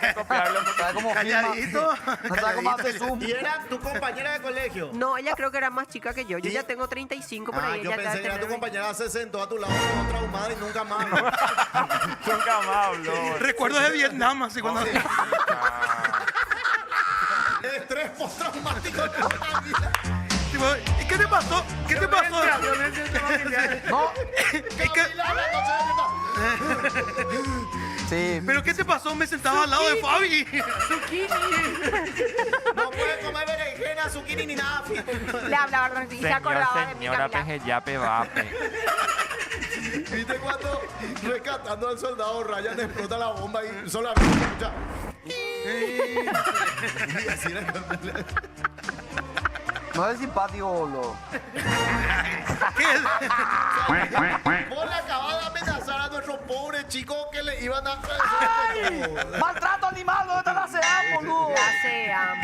que copiarlo porque ¿Sabes cómo filma? Calladito. ¿No sabes cómo hace zoom? Y era tu compañera de colegio. No, ella creo que era más chica que yo. Yo ¿Y? ya tengo 35 por Ah, ahí. yo ella ya pensé que era debe tu tener compañera, se sentó a tu lado como traumada y nunca más. nunca más habló. Recuerdos de Vietnam, así cuando. Estrés postraumático. Tipo, ¿y qué te pasó? ¿Qué te pasó? No, ¿Y qué- sí. ¿Pero qué te pasó? Me sentaba al lado de Fabi. No puede comer berenjena, zucchini ni nada. Le hablaba y se acordaba de mi Señora Camila. Pejeyape Vape. ¿Viste cuando rescatando al soldado Ryan explota la bomba y solamente se escucha? Y así era Camila. No es simpático, boludo. Vos le acabas de amenazar a nuestro pobre chico que le iban a... ¡Maltrato animal! ¿Dónde está la CEA, boludo? La SEAM.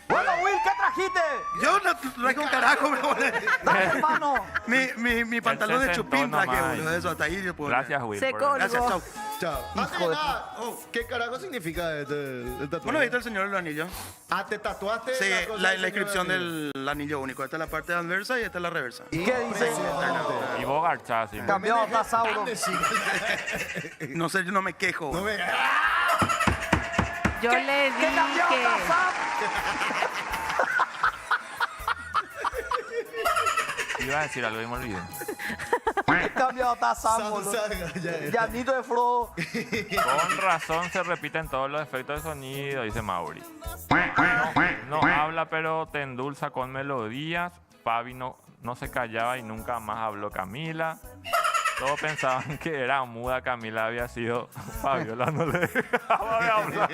Bueno, Will, ¿qué trajiste? Yo no traigo un carajo, bro. Dame, hermano. Mi pantalón de se chupín sentó traje, nomás. boludo. Eso, hasta ahí yo puedo. Gracias, Will. Se por- colgó. Gracias, chao. Chao. Antes de nada, ¿qué carajo significa el tatuaje? Bueno, ¿viste el señor del anillo? Ah, ¿te tatuaste? Sí, cosa la del inscripción señor anillo? del anillo único. Esta es la parte adversa y esta es la reversa. ¿Qué dice? Y vos garchás, sí. Cambiado a Tasauro. No sé, yo no me quejo. No me... Yo le ¿Qué cambió a dije. Tasauro? Iba a decir algo y me olvidé. ¿Qué cambiado a Tasauro? Llanito de Frodo. Con razón se repiten todos los efectos de sonido, dice Mauri. No habla, pero te endulza con melodías. Fabi no se callaba y nunca más habló Camila. Todos pensaban que era muda Camila, había sido Fabiola, no le dejaba de hablar.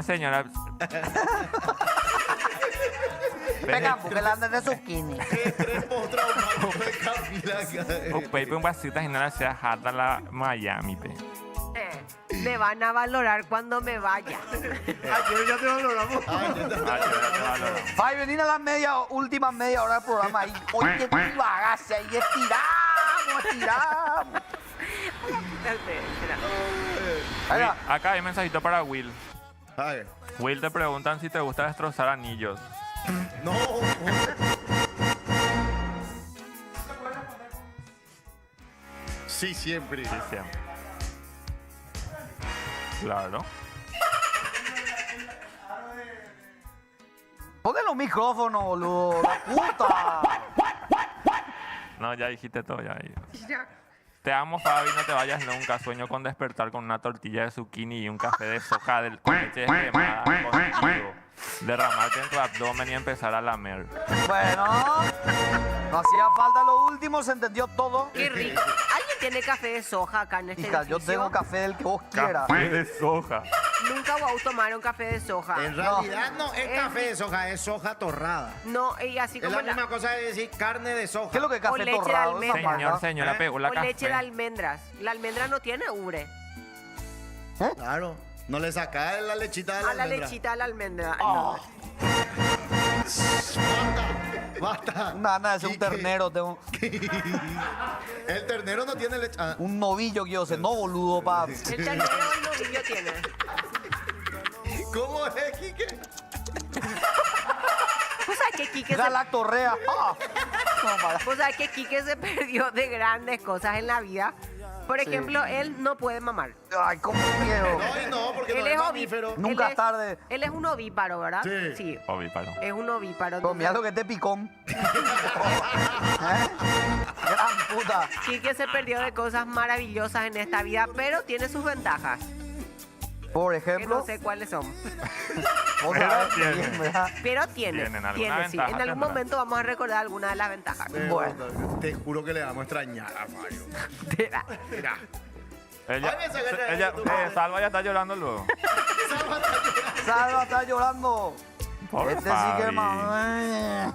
Señora. Venga, porque la anden de zucchini. Tres postraumáticos de Camila acá. O pepe un vasito y no le sea jata la Miami, pe. Me van a valorar cuando me vaya. Ayer ya te valoramos. Fabi, venir a la última media hora del programa ahí. Oye, qué bagace ahí, estiramos. Venga, Acá hay un mensajito para Will. A ver. Will, te preguntan si te gusta destrozar anillos. No. Sí, siempre. Sí, siempre. Claro. ponle los micrófonos, boludo. La puta. No, ya dijiste todo, ya. Te amo, Fabi, no te vayas nunca. Sueño con despertar con una tortilla de zucchini y un café de soja con leche descremada contigo. Derramarte en tu abdomen y empezar a lamer. Bueno, no hacía falta lo último, se entendió todo. Qué rico. ¿Alguien tiene café de soja acá en este Hija, yo edificio? tengo café del que vos quieras. Café de soja. Nunca voy a tomar un café de soja. En realidad no es café de soja, es soja torrada. No, y así Es como la misma cosa de decir carne de soja. ¿Qué es lo que es O café leche de torrado? almendra. Esa marca. Señora, pegó la o leche de café. almendras. La almendra no tiene ubre. Claro. No le sacás la lechita de la A la almendra. lechita de la almendra. Oh. Basta. Nada, es un Quique. ternero, tengo El ternero no tiene leche. Ah, un novillo que yo sé, no boludo, pa. El ternero el novillo tiene. ¿Cómo es, Quique? ¿Vos sabés que Quique se... Galactorrea. Ah. No, para. Vos sabés que Quique se perdió de grandes cosas en la vida? Por ejemplo, él no puede mamar. Ay, cómo quiero. No, y no, porque Él no es es ovi- mamífero. Nunca él es tarde. Él es un ovíparo, ¿verdad? Sí. Ovíparo. Es un ovíparo. Pero mira lo que te picón. ¿Eh? Gran puta. Quique se perdió de cosas maravillosas en esta vida, pero tiene sus ventajas, Por que ejemplo, no sé cuáles son. vos Pero sabés tiene. bien, ¿verdad? Pero tiene, Tienen alguna tiene, sí. ventaja, En algún tendrá. momento vamos a recordar alguna de las ventajas. Bueno. Te juro que le vamos a extrañar a Mario. Mira. Ella, Ay, me saca el tu madre. Salva ya está llorando luego. Salva está llorando. Pobre Este sí que Fabi. más.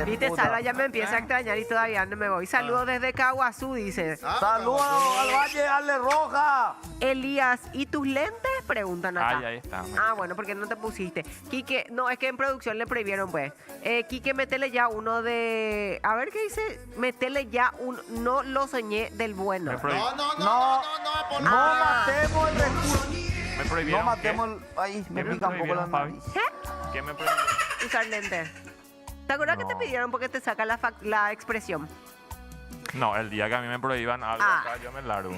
Viste, Salva ya me empieza a extrañar y todavía no me voy. Saludos desde Caguazú, dice. Saludos al Valle Ale Roja. Elías, ¿y tus lentes? Preguntan acá. Ay, ahí está. Ah, bueno, porque no te pusiste. Quique, no, es que en producción le prohibieron, pues. Quique, métele ya uno de... A ver qué dice. Métele ya un... No lo soñé del bueno. Me, prohib- No matemos el recurso. me No prohibieron. matemos el. Ahí, me ¿Qué me pica un poco la prohibieron, Fabi? nariz. ¿Qué me prohibieron? Usar lentes. ¿Te acuerdas que te No. pidieron porque te saca la expresión? No, el día que a mí me prohíban algo, Ah. acá yo me largo.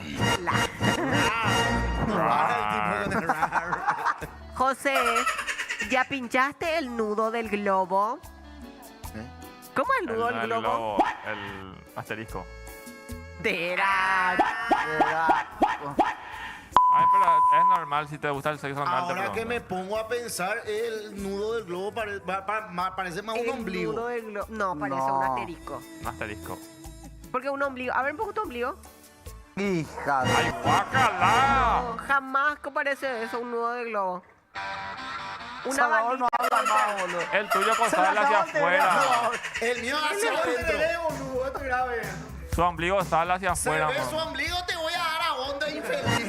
José, ¿ya pinchaste el nudo del globo? ¿Cómo es el nudo del globo? El asterisco. Verás. Ay, pero es normal si te gusta el sexo anal. te Ahora que pregunto. me pongo a pensar, el nudo del globo parece más un El ombligo. nudo del globo. No, parece No. un asterisco. Un asterisco. Porque un ombligo. A ver un poco tu ombligo. Hija de. ¡Ay, guácala! No, jamás que parece eso, un nudo de globo. Una Salvador no balita. habla más, boludo. El tuyo con Se me sale hacia acabó el afuera. El mío hacia adentro. Boludo, esto es grave. Su ombligo sale hacia Se afuera. ve man. su ombligo, te feliz.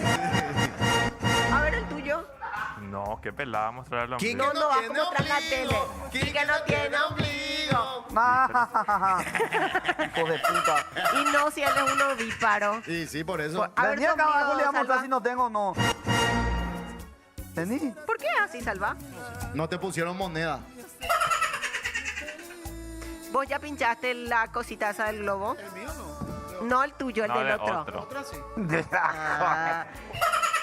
A ver el tuyo. No, qué pelada mostrar el ¿Quién ombligo. No, vas tiene como tras la tele. ombligo? Quique no tiene ombligo. Hijo de puta. Y no, si él es un ovíparo. Y sí, por eso. A ver, Vení acá abajo, le voy a mostrar Salva. si no tengo o no. Vení. ¿Por qué así, Salva? No te pusieron moneda. ¿Vos ya pinchaste la cosita esa del globo? El mío no. No el tuyo, el No, del de otro. otro. Otra sí. Ah.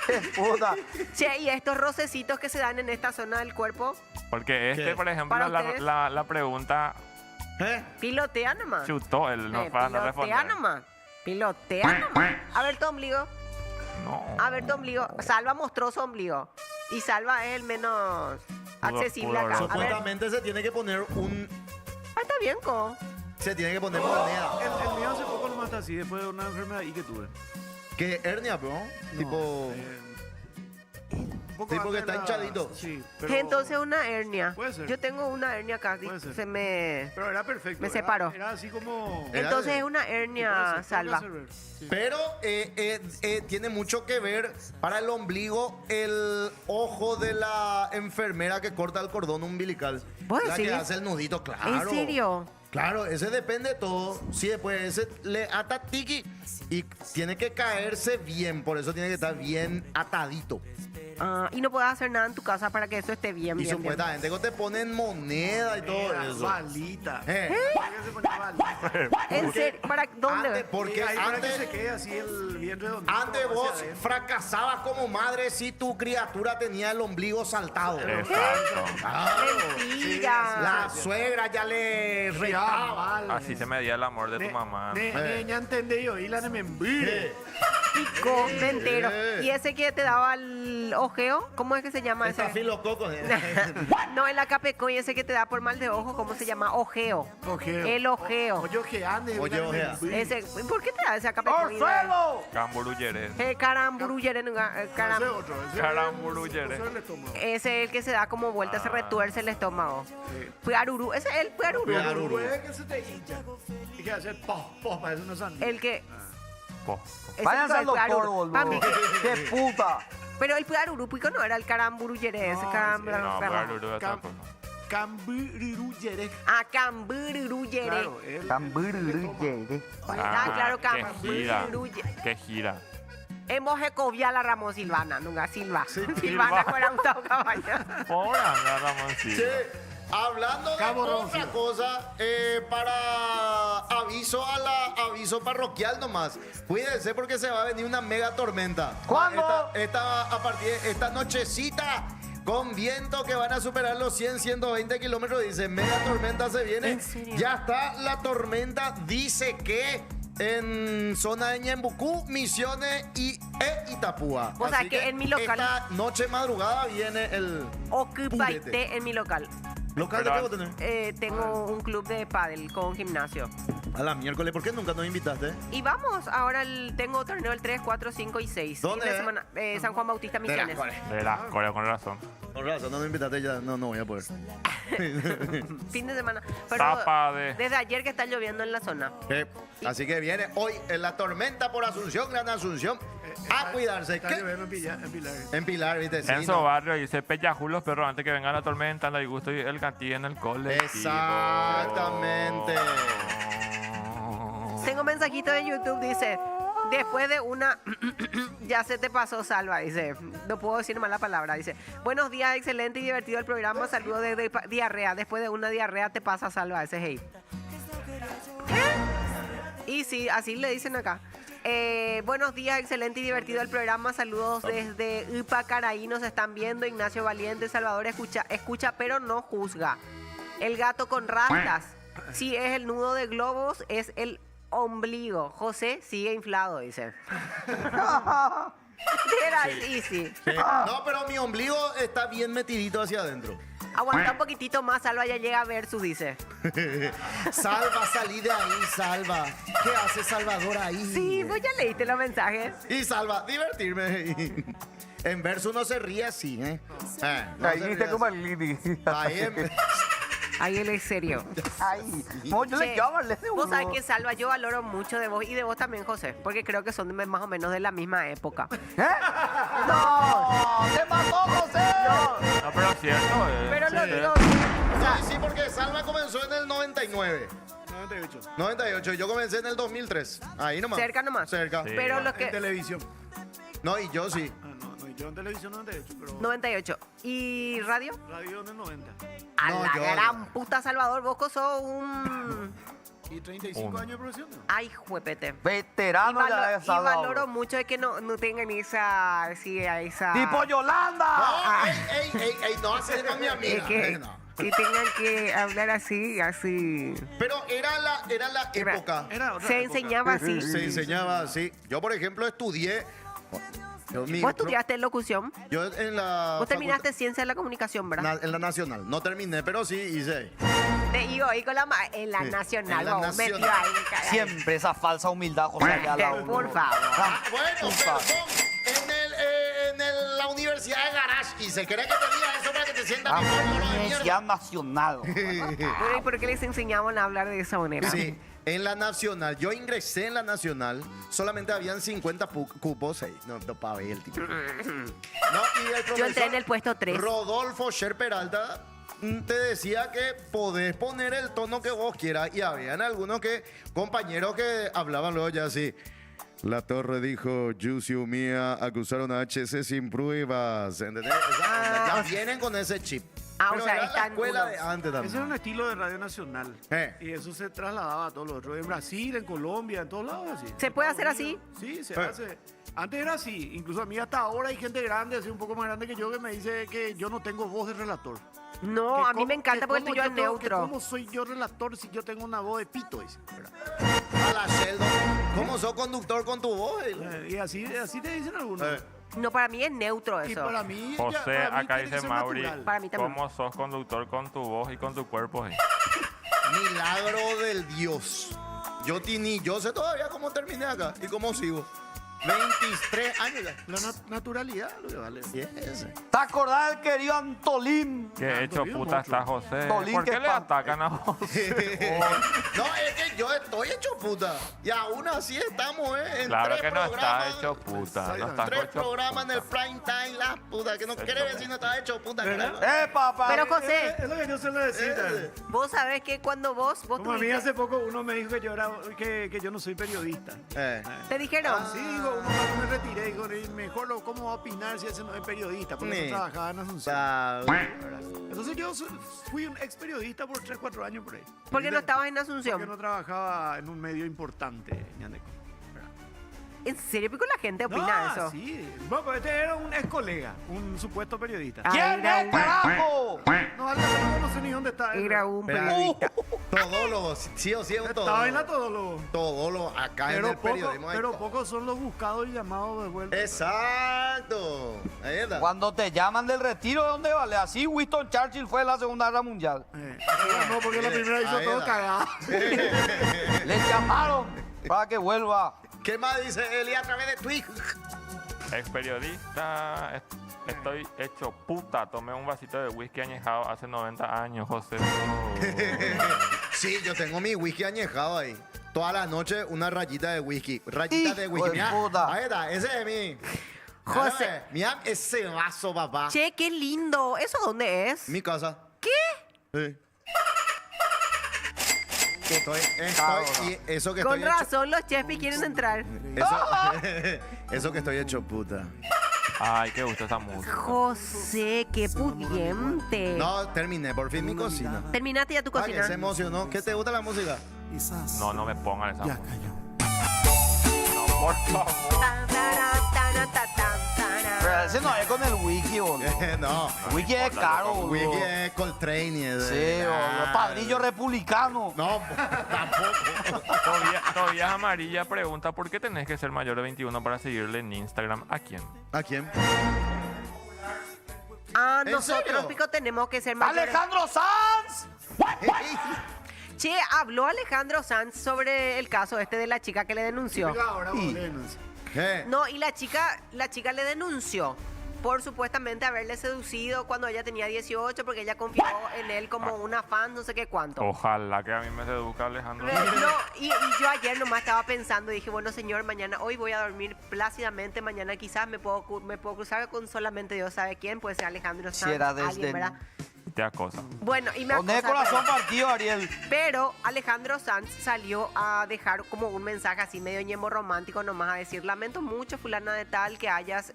Qué puta. Che, ¿y estos rocecitos que se dan en esta zona del cuerpo? Porque este, ¿Qué? por ejemplo, Para la, ustedes. la pregunta ¿Eh? Pilotea nomás. chutó él, no, para no Pilotea responder. nomás. Pilotea nomás. A ver tu ombligo. No. A ver tu ombligo. Salva mostró su ombligo. Y Salva es el menos accesible pudor, acá. A ver. Supuestamente se tiene que poner un. Ah, está bien, Co. Se tiene que poner moneda. El mío hace poco nomás está así, después de una enfermedad y que tuve. ¿Qué hernia, bro? Tipo. Un poco Tipo que antes está de hinchadito. Sí, pero... Entonces una hernia. Puede ser. Yo tengo una hernia acá. Puede ser. Se me... Pero era perfecto. Me era- separó. Era así como... Era Entonces de- es una Puede hernia, ser, Salva. tengo que hacer ver. Sí. Pero tiene mucho que ver para el ombligo el ojo de la enfermera que corta el cordón umbilical. ¿Vos La que decís? hace el nudito, claro. ¿En serio? Claro, ese depende de todo. Sí, después ese le ata tiki y tiene que caerse bien, por eso tiene que estar bien atadito. Ah, y no puedes hacer nada en tu casa para que eso esté bien, Y bien, bien. supuestamente que te ponen moneda y todo Era eso. balita. Eh. ¿Por qué se ponía balita? ¿En serio? ¿Para dónde? Antes, porque Ahí para que se antes, quede así el bien redondo. antes hacia vos adentro. fracasabas como madre si tu criatura tenía el ombligo saltado. Exacto. Claro. Mentira. La suegra ya le retaba. Mal. Así se medía el amor de tu Ne- mamá. Niña, entendí yo. Y la me envíe. Pico, me entero. Eh. ¿Y ese que te daba el ojeo? ¿Cómo es que se llama ese? Estafilococos. No, el acapeco y ese que te da por mal de ojo, ¿cómo se llama? Ojeo. Ojeo. El ojeo. Oye, ojeane. Oye, ojea. Ese, ¿por qué te da ese acapeco? ¡Orzuelo! Camburuyere. Caramburuyere, Ese caram. otro. ese- Caramburuyere. ese es el estómago. Ese es el que se da como vuelta, se retuerce el estómago. Puarurú, ese es el puarurú. Puarurú. Puede que se te hincha. Y que hacer parece una sandía. El que... Po. ese Váyanse es al el doctor, puarurú. Pa' mí boludo. que- Qué puta. Pero el puarurúpico no era el caramburuyere, ese No, caramburuyere. Guaruru, otra cosa. Cambiruyere. Ah, camburuyere. Claro, él. Camburuyere. Ah, claro, qué gira. camburuyere. Qué gira. Hemos Jecovia la Ramón Silvana, nunca Silva. Silva. Silvana con Gustavo Cabaña. Pobre anda Ramoncillo. Che, hablando de Cabo otra Roncillo. cosa, para aviso parroquial nomás. Cuídense porque se va a venir una mega tormenta. ¿Cuándo? A partir de esta nochecita. Con viento que van a superar los 100, 120 kilómetros. Dice, mega tormenta se viene. ¿En serio? Ya está la tormenta. Dice que en zona de Ñembucú, Misiones e Itapúa. O sea Así que en mi local- Esta noche madrugada viene el Ocupaite en mi local. local de Pero- qué vos tenés. Tengo un club de pádel con gimnasio. A la miércoles, ¿por qué nunca nos invitaste? Y vamos, ahora tengo torneo el 3, 4, 5 y 6. ¿Dónde? Fin de semana, San Juan Bautista Misiones. De la Corea, con razón. Con razón, no nos invitaste ya, no voy a poder. Fin de semana. Pero Tapa de- desde ayer que está lloviendo en la zona. Así que viene hoy en la tormenta por Asunción, Gran Asunción, a cuidarse. Está ¿Qué? lloviendo en Pilar. En Pilar, ¿viste? Sí, En su no. barrio dice Pellajú los perros antes que venga la tormenta, anda y gusto y el cantí en el colectivo. Exactamente. Tengo un mensajito de YouTube, dice, después de una... ya se te pasó, Salva, dice. No puedo decir mala palabra, dice. Buenos días, excelente y divertido el programa. Saludos desde diarrea. Después de una diarrea te pasa, Salva, ese hey. Y sí, así le dicen acá. Buenos días, excelente y divertido el programa. Saludos desde Ipacaraí. Nos están viendo. Ignacio Valiente, Salvador, escucha, pero no juzga. El gato con rastas. Si es el nudo de globos, es el ombligo. José sigue inflado, dice. Era easy. Sí. No, pero mi ombligo está bien metidito hacia adentro. Aguanta un poquitito más, Salva ya llega a versus, dice. Salva, salí de ahí, Salva. ¿Qué hace Salvador ahí? Sí, vos ya leíste los mensajes. Y Salva, divertirme. En verso uno se ríe así, ¿eh? No Ahí se viste ríe como así. el Lili. Ahí Ay, él es serio. Ay, no, yo le Che, quiero hablarle de vos uno. sabés que Salva, yo valoro mucho de vos y de vos también, José, porque creo que son más o menos de la misma época. ¿Eh? ¡No! ¡Te mató, José! No, pero es cierto. Pero lo digo, Sí, porque Salva comenzó en el 99. 98. 98, yo comencé en el 2003. Ahí nomás. cerca nomás. Cerca. Sí. Pero los En que... televisión. No, y yo sí. Ah, no, yo en televisión 98, pero 98. ¿Y radio? radio en el 90. A No, la yo- gran puta, Salvador, vos sos un... Y 35 Uno. años de profesión. ¿no? Ay, juepete. Veterano ya de Y Salvador. valoro mucho de que no tengan esa... ¡Tipo Yolanda! Ey, no haces con mi amiga. Es que, No. y tengan que hablar así. Pero era la Era- época. Era otra Se época. enseñaba así. Se enseñaba así. Yo, por ejemplo, estudié. ¿Vos estudiaste locución? Yo en la. Vos terminaste ciencia de la comunicación, ¿verdad? En la nacional. No terminé, pero sí hice. Te digo ahí con en la Sí, nacional. en la vos, nacional. metido ahí, caray. Siempre esa falsa humildad, José Ayala. Por favor. Bueno, perdón. En la Universidad de Garage. Y se cree que te diga eso para que te sientas mejor, no lo de mierda. Universidad Nacional. Bueno, ¿y por qué les enseñaban a hablar de esa manera? Sí, en la nacional. Yo ingresé en la nacional. Solamente habían 50 cupos ahí. No para ver el tipo. No, y el Yo entré en profesor el puesto 3. Rodolfo Sher Peralta te decía que podés poner el tono que vos quieras. Y habían algunos compañeros que hablaban luego ya así. La Torre dijo, Yusiu Mía acusaron a HC sin pruebas. ¿Entendés? Ya vienen con ese chip. Ah, o Pero sea, era la están escuela unos- de antes Ese era un también. estilo de radio nacional. Y eso se trasladaba a todos los otros. En Brasil, en Colombia, en todos lados así. ¿Se puede hacer así? Sí, se hace. Antes era así. Incluso a mí hasta ahora hay gente grande, así un poco más grande que yo, que me dice que yo no tengo voz de relator. No, Que a mí cómo- me encanta que porque cómo estoy yo yo tengo- que neutro. ¿Cómo soy yo relator si yo tengo una voz de pito? Dice, ¿verdad? A la Sheldon. ¿Cómo sos conductor con tu voz? Y así te dicen algunos. No, para mí es neutro Y eso. para mí, José, para mí acá tiene que dice ser Mauri, natural. Para mí también. ¿cómo sos conductor con tu voz y con tu cuerpo? Milagro del Dios. Yo sé todavía cómo terminé acá y cómo sigo. 23 años ya. La naturalidad lo que vale. Yes. ¿Te acordás del querido Antolín? Qué hecho Antolín, puta monstruo. está José. Tolín, ¿Por qué qué le pan- atacan a José? No, es que yo estoy hecho puta. Y aún así estamos, En Claro 3 que no está programas. hecho puta. No está 3 hecho programas en el puta. prime time, la puta. Que no quiere decir no está hecho puta, ¿Verdad? carajo. Papá! Pero José, Es lo que yo suelo decir. ¿sabes? vos sabés que cuando vos Como a mí tuviste... hace poco uno me dijo que yo, que yo no soy periodista. ¿Te dijeron? Sí, digo, cuando me retiré, digo, mejor ¿cómo va a opinar si ese no es periodista? Porque Ni. no trabajaba en Asunción. Ah, Entonces yo fui un ex periodista por 3, 4 años por ahí. ¿Por qué no estabas en Porque Asunción? no trabajaba en un medio importante, Ñaneco. ¿En serio? ¿Por qué la gente opina eso? Sí. Bueno, pues este era un ex colega, un supuesto periodista. Ah, ¿Quién era es, un- carajo? No, no sé ni dónde está. Era un Espera. periodista. Todólogo, sí o sí es un Estaba en la todólogo. Todólogo. Todólogo, acá en Pero, el periodismo. hay pero todo. pocos son los buscados y llamados de vuelta. Exacto. Ahí está. Cuando te llaman del retiro, ¿de dónde vale? Así Winston Churchill fue en la Segunda Guerra Mundial. No, porque la primera hizo Ahí todo está. cagado. Le llamaron para que vuelva. ¿Qué más dice Eli a través de Twitch? Ex periodista, estoy hecho puta. Tomé un vasito de whisky añejado hace 90 años, José. Sí, yo tengo mi whisky añejado ahí. Toda la noche una rayita de whisky. Rayita de Hijo whisky. de Mira, puta. ahí está, ese es mi. José. Mira ese vaso, papá. Che, qué lindo. ¿Eso dónde es? Mi casa. ¿Qué? Sí. Y eso que Con estoy hecho. razón los Chespi quieren entrar. Eso que estoy hecho puta. Ay, qué gusto esa música. José, qué pudiente. No, terminé por fin mi cocina. ¿Terminaste ya tu Ay, cocina? se emocionó. ¿Qué te gusta la música? No, no me pongan esa Ya música. cayó. No, por favor. Tan, taran, taran, ta, tan, taran. Pero ese no es con el wiki, boludo. No. El wiki es caro, boludo. Wiki es Coltrane. y es Sí, de- boludo. Padrillo republicano. No, tampoco. Tobías Amarilla pregunta, ¿por qué tenés que ser mayor de 21 para seguirle en Instagram? ¿A quién? ¿A quién? Ah, ¿En nosotros, serio? Pico, tenemos que ser mayores. ¡Alejandro Sanz! Che, habló Alejandro Sanz sobre el caso este de la chica que le denunció. Ahora, boludo. ¿Qué? No, y la chica le denunció. por supuestamente haberle seducido cuando ella tenía 18 porque ella confió en él como una fan, no sé qué cuánto. Ojalá que a mí me seduzca Alejandro. No, y yo ayer nomás estaba pensando y dije, bueno señor, mañana, hoy voy a dormir plácidamente, mañana quizás me puedo cruzar con solamente Dios sabe quién, puede ser Alejandro Sanz, era alguien, desdén. ¿verdad? Te acosa. Bueno, y me Poné el acosa, corazón pero- partido, Ariel. Pero Alejandro Sanz salió a dejar como un mensaje así medio ñemo romántico nomás a decir, lamento mucho fulana de tal que hayas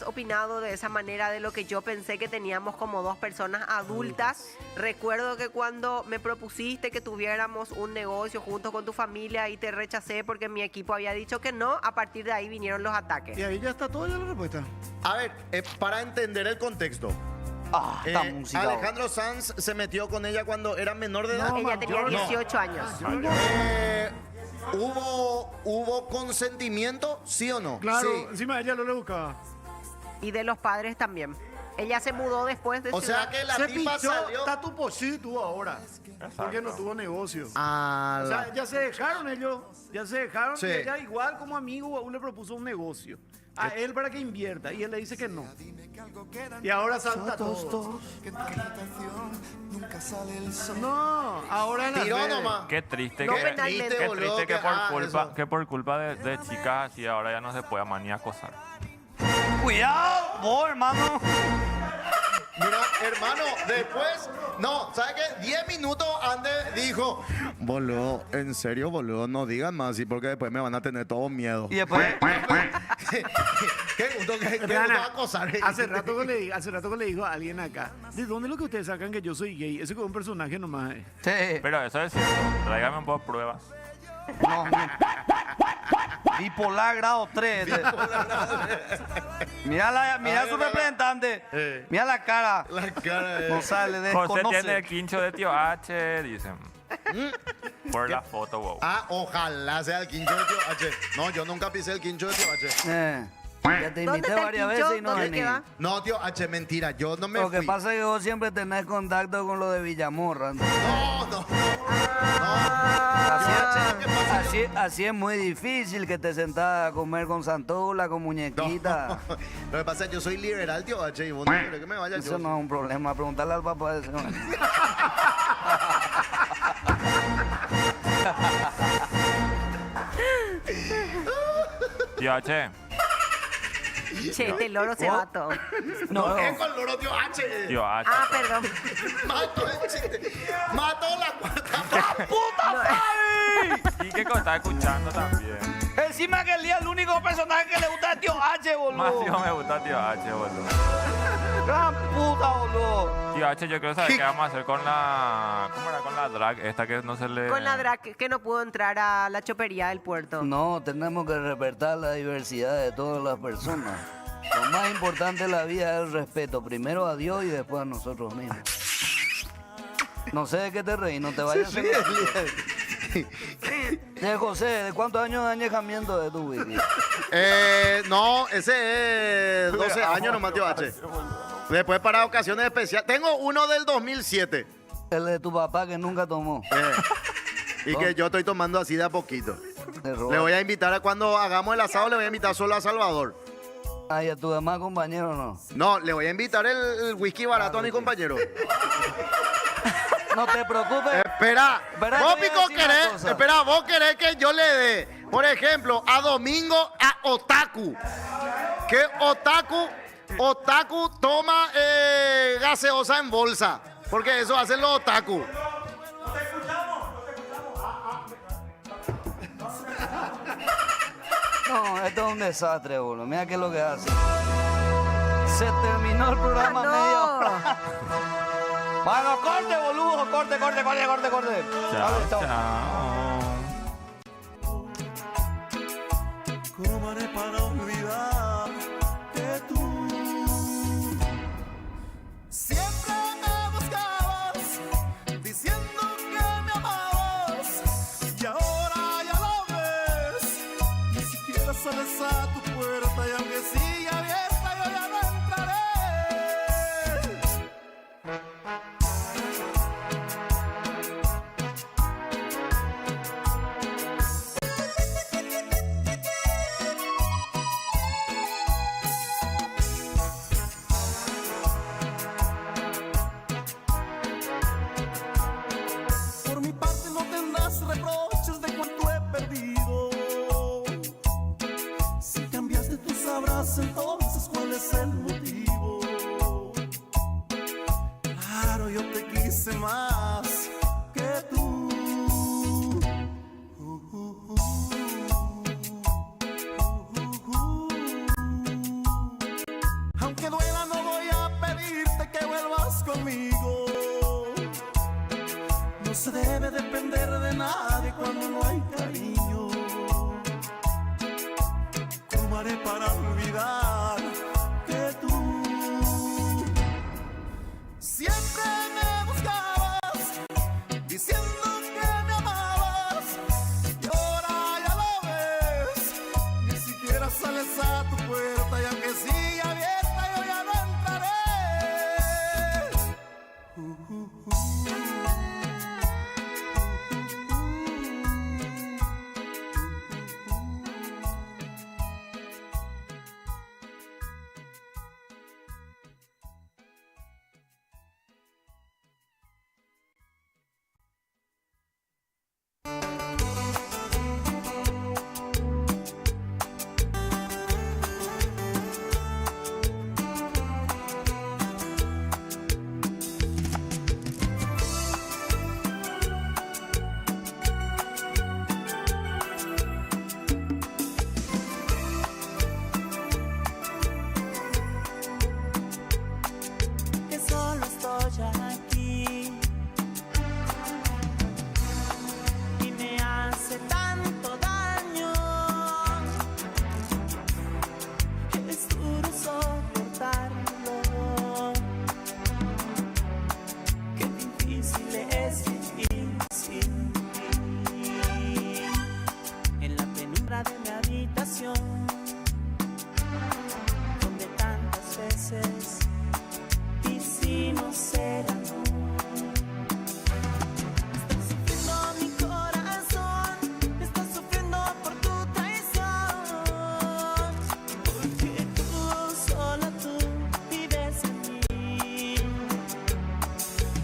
opinado de esa manera de lo que yo pensé que teníamos como dos personas adultas. Recuerdo que cuando me propusiste que tuviéramos un negocio junto con tu familia y te rechacé porque mi equipo había dicho que no, a partir de ahí vinieron los ataques. Y ahí ya está toda la respuesta. A ver, para entender el contexto. Esta música. Alejandro Sanz se metió con ella cuando era menor de edad. No, Ella tenía no. 18 años. ¿Hubo consentimiento, sí o no? Claro, Sí. encima ella lo le buscaba. Y de los padres también. Ella se mudó después de O sea ciudad. que la Se tipa pichó, salió. Tatu Pochí tuvo ahora. Porque no tuvo negocio. Ah, O sea, ya se dejaron ellos. Ya se dejaron. Sí. Y ella, igual como amigo, aún le propuso un negocio. A él para que invierta. Y él le dice que no. Y ahora salta todo. Que en tu habitación nunca sale el sol. No, ahora en las tiró redes. nomás. Qué triste No que, penalmente, qué boludo, triste que- que por culpa de chicas así ahora ya no se puede más ni acosar. Cuidado, vos, hermano. Mira, hermano, después, no, ¿sabes qué? 10 minutos antes dijo, boludo, en serio, boludo, no digan más así porque después me van a tener todos miedo. Y después, Qué gusto que Rihanna, acosar. hace rato que le dijo a alguien acá, ¿de dónde es lo que ustedes sacan que yo soy gay? Ese es un personaje nomás. sí. Pero eso es cierto. Tráigame un poco de pruebas. No, no. Bipolar grado 3. Mira su representante. Mira la cara. La cara de... No sale, José desconoce. tiene el quincho de tío H, dicen. Por la foto, wow. Ah, ojalá sea el quincho de tío H. No, yo nunca pisé el quincho de tío H. Ya te ¿Dónde invité está el varias quincho? veces y no ¿Dónde vení. queda? No, tío H, mentira, yo no me Lo que fui. pasa es que vos siempre tenés contacto con lo de Villamorra. ¿No? No. Así es muy difícil que te sentás a comer con Santola, con muñequita. Lo que pasa es que yo soy liberal, tío H, y vos no querés que me vaya Eso yo. no es un problema. Preguntarle al papá de ese. Tío H, Che, este loro se va todo. No, ¿Qué con loro, tío H? tío H. Ah, perdón. Mató el chiste. Mató la cuarta. Y que está escuchando también. Encima que el día el único personaje que le gusta es tío H, Más boludo. tío me gusta tío H, boludo. Gran puta, boludo. Tío H, yo quiero saber qué vamos a hacer con la... ¿Cómo era? Con la drag esta que no se le... Con la drag que no pudo entrar a la chopería del puerto. No, tenemos que respetar la diversidad de todas las personas. Lo más importante en la vida es el respeto. Primero a Dios y después a nosotros mismos. No sé de qué te reí, no te vayas a hacer. José, ¿de cuántos años de añejamiento de tu wiki? No, ese es 12 años nomás, tío H. Después para ocasiones especiales. Tengo uno del 2007. El de tu papá que nunca tomó. Y que yo estoy tomando así de a poquito. Te robó. Le voy a invitar a cuando hagamos el asado, le voy a invitar solo a Salvador. Ay, a tu demás compañero no. No, le voy a invitar el whisky barato a mi compañero. No te preocupes. Espera, Espera, vos te voy a Pico decir una querés, cosa. espera, vos querés que yo le dé, por ejemplo, a Domingo a Otaku. Que Otaku toma gaseosa en bolsa. Porque eso hacen los Otaku. No, esto es un desastre, boludo. Mira qué es lo que hace. Se terminó el programa Ah, no. media hora. Bueno, corte, boludo. Corte. Chao, Dale, chao. chao. ¿Cómo haré para olvidar que tú siempre me buscabas diciendo que me amabas y ahora ya lo ves? Ni siquiera sales a tu puerta y aunque siga abierta yo ya no entraré. amas, entonces ¿cuál es el motivo? Claro, yo te quise más que tú. Aunque duela, no voy a pedirte que vuelvas conmigo. No se debe depender de nadie cuando no hay cariño. ¿Cómo haré para olvidar que tú siempre me buscabas, diciendo que me amabas? Y ahora ya lo ves, ni siquiera sales a tu puerta, y aunque sigue abierta yo ya no entraré. Que solo estoy aquí y me hace tanto daño. Es duro soportarlo. Qué difícil es vivir sin ti. En la penumbra de mi habitación, donde tantas veces quisimos ser amor. Está sufriendo mi corazón, está sufriendo por tu traición. Porque tú, solo tú, vives en mí.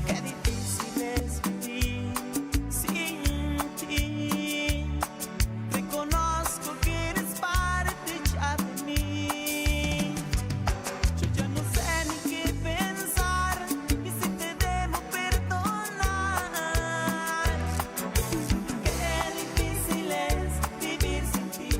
Qué difícil es vivir sin ti. Reconozco que eres parte ya de mí. Yo ya no sé ni qué pensar, y si te debo perdonar. Qué difícil es vivir sin ti.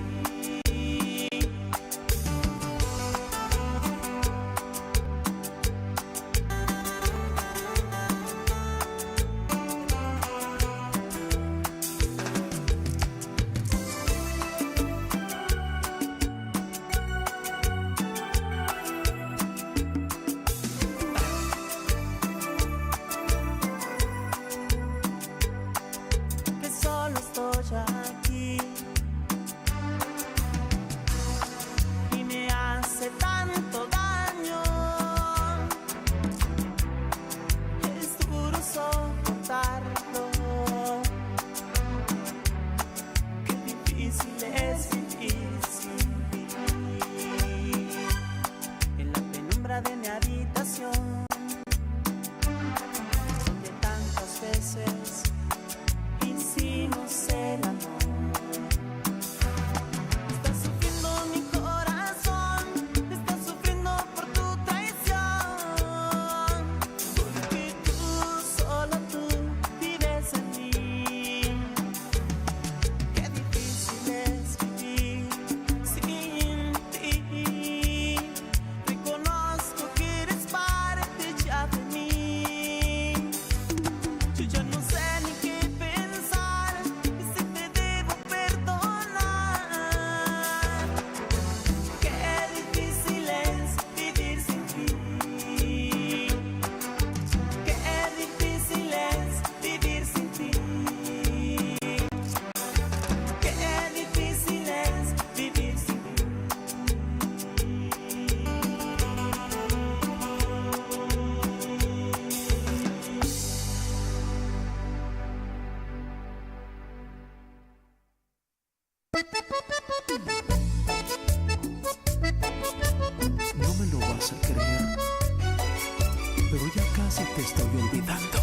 Que solo estoy aquí y me hace tanto daño. Es duro soportarlo. Qué difícil es vivir sin ti. En la penumbra de mi habitación, donde tantas veces hicimos el amor. Está sufriendo mi corazón, está sufriendo por tu traición. Porque tú, solo tú, vives en mí. Qué difícil es vivir sin ti. Reconozco que eres parte ya de mí. Yo ya no sé ni qué pensar, y si te debo perdonar. Qué difícil es vivir sin ti. Qué difícil es vivir sin ti. Qué difícil es vivir sin ti. No me lo vas a creer, pero ya casi te estoy olvidando.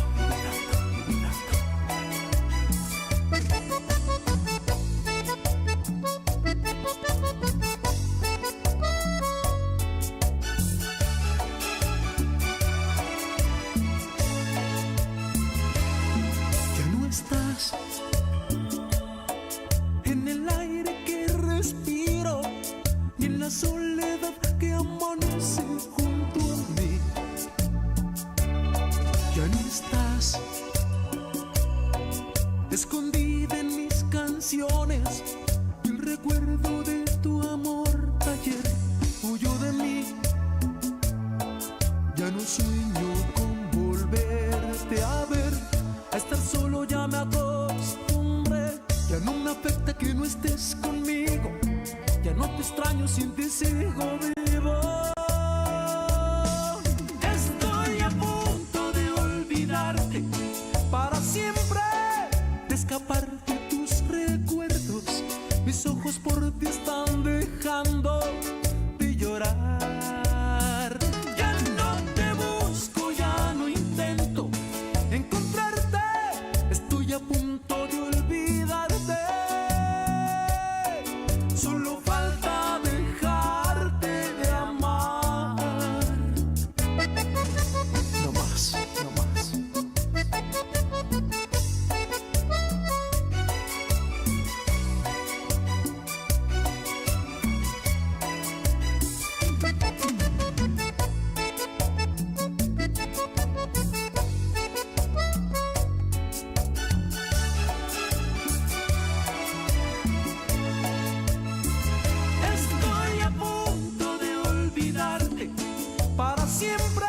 ya no estás. Escondida en mis canciones, el recuerdo de tu amor ayer huyó de mí. Ya no sueño con volverte a ver, a estar solo ya me acostumbré. Ya no me afecta que no estés conmigo, ya no te extraño, sin ti sigo vivo. Estoy a punto de olvidarte para siempre, de escapar de tus recuerdos. Mis ojos por ti están dejando de llorar. Ya no te busco, ya no intento encontrarte. Estoy a punto de olvidarte. Solo falta dejarte de amar. No más, no más. Estoy a punto de olvidarte para siempre,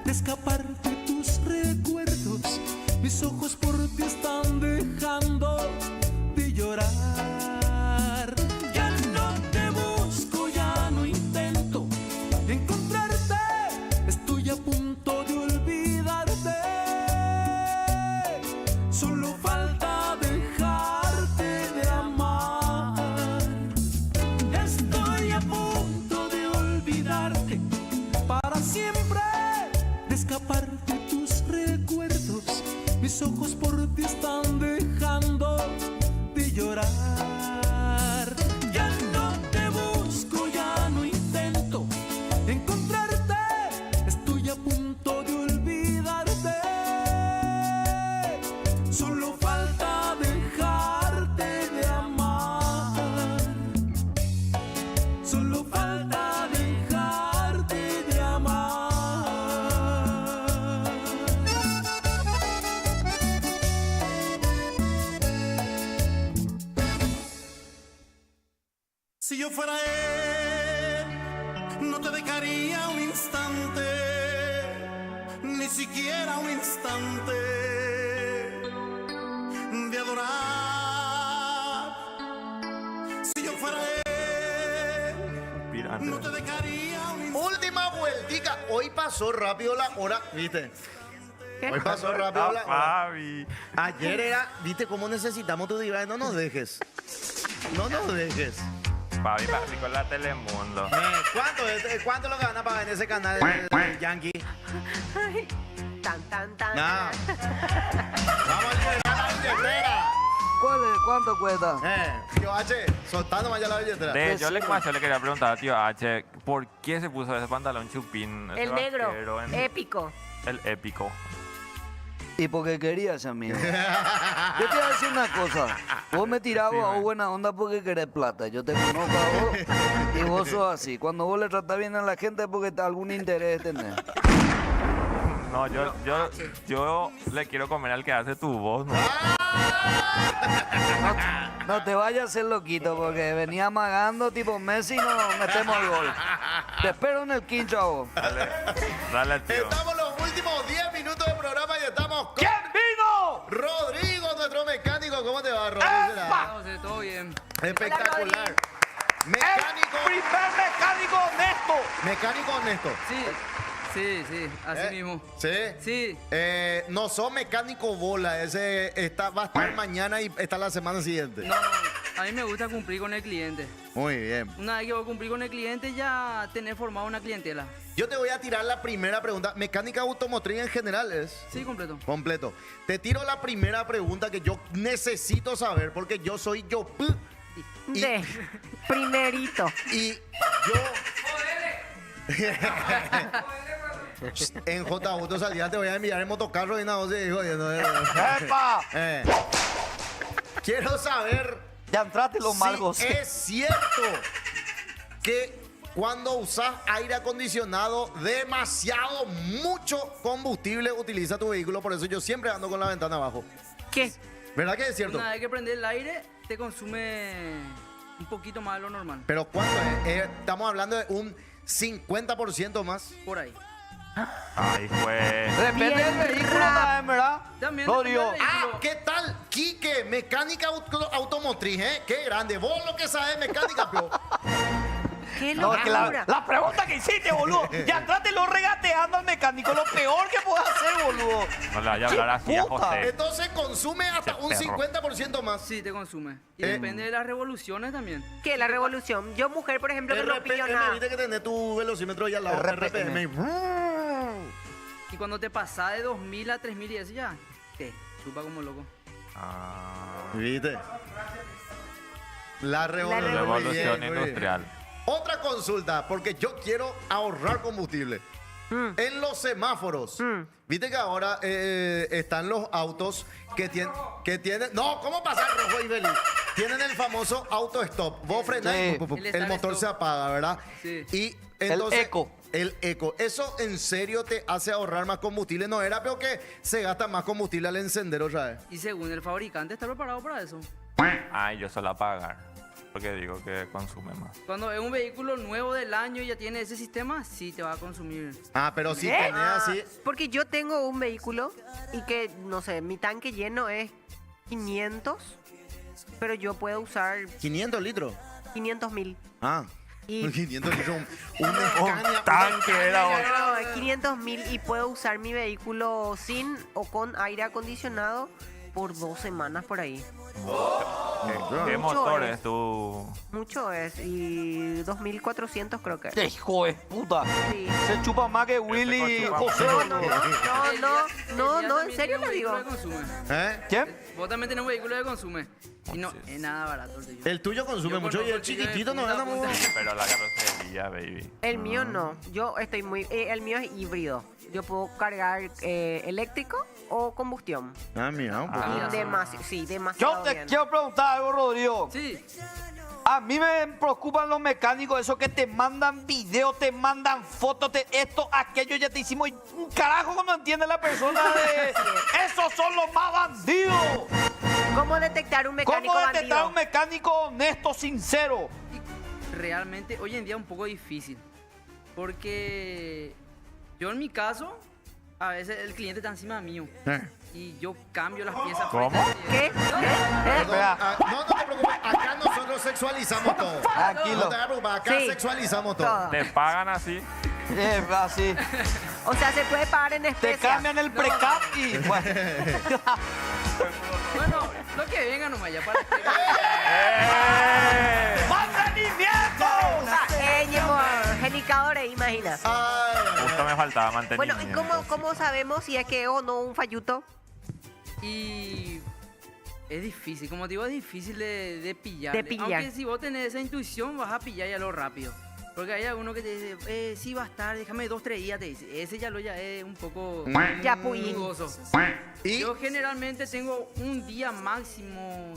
de escapar de tus recuerdos. Mis ojos por ti están dejando de llorar. Ya no te busco, ya no intento encontrarte. Estoy a punto de olvidarte. Solo falta dejarte de amar. Estoy a punto de olvidarte para siempre, de escapar de tus recuerdos. Mis ojos por ti están dejando de llorar. Ya no te busco, ya no intento encontrarte. Estoy a punto de olvidarte. Solo falta dejarte de amar. Solo falta dejarte de amar. Si yo fuera él, no te dejaría un instante, ni siquiera un instante de adorar. Si yo fuera él, no te dejaría un instante. Última vueltica. Hoy pasó rápido la hora, ¿viste? ¿Qué? Hoy pasó rápido la hora. Fabi. Ayer era, ¿viste cómo necesitamos tu diva? No nos dejes. No nos dejes. Fabi, Fabi con la Telemundo. ¿Cuánto lo gana para en ese canal del Yankee? Ay, tan, tan, tan. Nah. Vamos a llegar a la billetera. ¿Cuánto cuesta? Tío H, soltando más ya la billetera. Yo le quería preguntar a tío H, ¿por qué se puso ese pantalón chupín? ese El negro, vaquero épico. El épico. Y porque querías, amigo. Yo te voy a decir una cosa. Vos me tirabas a vos buena onda porque querés plata. Yo te conozco a vos y vos sos así. Cuando vos le tratás bien a la gente es porque algún interés tenés. No, yo le quiero comer al que hace tu voz, ¿no? No te vayas a hacer loquito porque venía amagando tipo Messi y nos metemos el gol. Te espero en el quincho a vos. Dale, tío. Estamos los últimos 10 minutos del programa y estamos con ¿Quién vino? Rodrigo, nuestro mecánico. ¿Cómo te va, Rodrigo? No, todo bien. Espectacular. Mecánico. El primer mecánico honesto. Mecánico honesto. Sí, así mismo. ¿Sí? Sí. No son mecánico bola. Ese va a estar mañana y está la semana siguiente. No, a mí me gusta cumplir con el cliente. Muy bien. Una vez que voy a cumplir con el cliente, ya tener formado una clientela. Yo te voy a tirar la primera pregunta. ¿Mecánica automotriz en general es? Sí, completo. Completo. Te tiro la primera pregunta que yo necesito saber porque yo soy yo. De primerito. Y yo... En J. Autos al día te voy a enviar el motocarro y nada, no sé, jodiendo. ¡Epa! Quiero saber Ya entraste los malgos. si es cierto que cuando usás aire acondicionado, demasiado, mucho combustible utiliza tu vehículo. Por eso yo siempre ando con la ventana abajo. ¿Qué? ¿Verdad que es cierto? Una vez que prende el aire, te consume un poquito más de lo normal. Pero ¿cuánto es? Estamos hablando de un 50% más. Por ahí. Ay, pues. Depende del vehículo también, ¿verdad? También Rodrigo. depende del vehículo. Ah, ¿qué tal? Quique, mecánica automotriz, ¿eh? Qué grande. Vos lo que sabes mecánica, pero... ¡Qué No, es que locura! la pregunta que hiciste, boludo. Ya trátelo regateando al mecánico. Lo peor que puedes hacer, boludo. No le vaya a hablar así a puta. José. Entonces consume hasta Qué un perro. 50% más. Sí, te consume. Y depende de las revoluciones también. ¿Qué? La revolución. Yo, mujer, por ejemplo, que no pillo nada. viste que tenés tu velocímetro ahí al lado. RPM. Y cuando te pasas de 2000 a 3000 y eso ya, te chupa como loco. Ah, ¿Viste? La revolución. revolución Muy bien, muy bien. industrial. Otra consulta, porque yo quiero ahorrar combustible. En los semáforos, viste que ahora están los autos que tienen... No, ¿cómo pasar rojo y feliz? Tienen el famoso auto stop. Vos frenás y Sí. pu, pu, pu, El el start motor stop. se apaga, ¿verdad? Sí. Y entonces, eco. El eco. ¿Eso en serio te hace ahorrar más combustible? No era peor que se gasta más combustible al encender otra vez. Y según el fabricante está preparado para eso. Ay, yo suelo apagar. Porque digo que consume más. Cuando es un vehículo nuevo del año y ya tiene ese sistema, sí te va a consumir. Ah, pero si ¿Qué? tenés así... Porque yo tengo un vehículo y que, no sé, mi tanque lleno es 500, pero yo puedo usar 500 litros. 500.000. Ah. Y- 500 litros. Un Scania, tanque era. No, 500.000 y puedo usar mi vehículo sin o con aire acondicionado por 2 semanas por ahí. ¿Qué Mucho motor es. es tu...? Mucho es. Y 2.400 creo que. Qué hijo de puta. Sí. Se chupa más que Willy chupa. José. No, boludo. no, en Elías serio también le tiene digo. un vehículo de consume. ¿Eh? ¿Quién? Vos también tenés un vehículo de consume. Y no es nada barato el tuyo. El tuyo consume Yo mucho y el conozco el tuyo de chiquitito no punta a anda muy... punta. Pero la carrocería, baby. El mío no. Yo estoy muy. El mío es híbrido. Yo puedo cargar eléctrico o combustión. Ah, mira, un poco. Ah. Demasiado, sí, Yo demasiado te bien. quiero preguntar algo, Rodrigo. Sí. A mí me preocupan los mecánicos, esos que te mandan videos, te mandan fotos, esto, aquello, ya te hicimos. Un carajo no entiende la persona de... Esos son los más bandidos. ¿Cómo detectar un mecánico ¿Cómo detectar bandido? un mecánico honesto, sincero? Realmente hoy en día es un poco difícil. Porque yo en mi caso, a veces el cliente está encima mío. Y yo cambio las piezas. ¿Cómo? ¿Qué? Perdón, no te preocupes, acá nosotros sexualizamos todo. Tranquilo. No te preocupes, acá Sí. sexualizamos todo. Todo. ¿Te pagan así? Así. O sea, se puede pagar en Te especias. cambian el precap y... Bueno. Bueno, lo que venga nomás ya para que... ¡Mantenimiento! Genicadores, imagina. Ay, Justo me faltaba Bueno, mantenimiento. ¿y cómo sabemos si es que o no un falluto? Y es difícil, como te digo, es difícil de pillar. De pillar. Aunque si vos tenés esa intuición, vas a pillar ya lo rápido. Porque hay alguno que te dice, sí va a estar, déjame 2-3 días, te dice. Ese ya es un poco Ya puí. dudoso. ¿Y? Yo generalmente tengo un día máximo.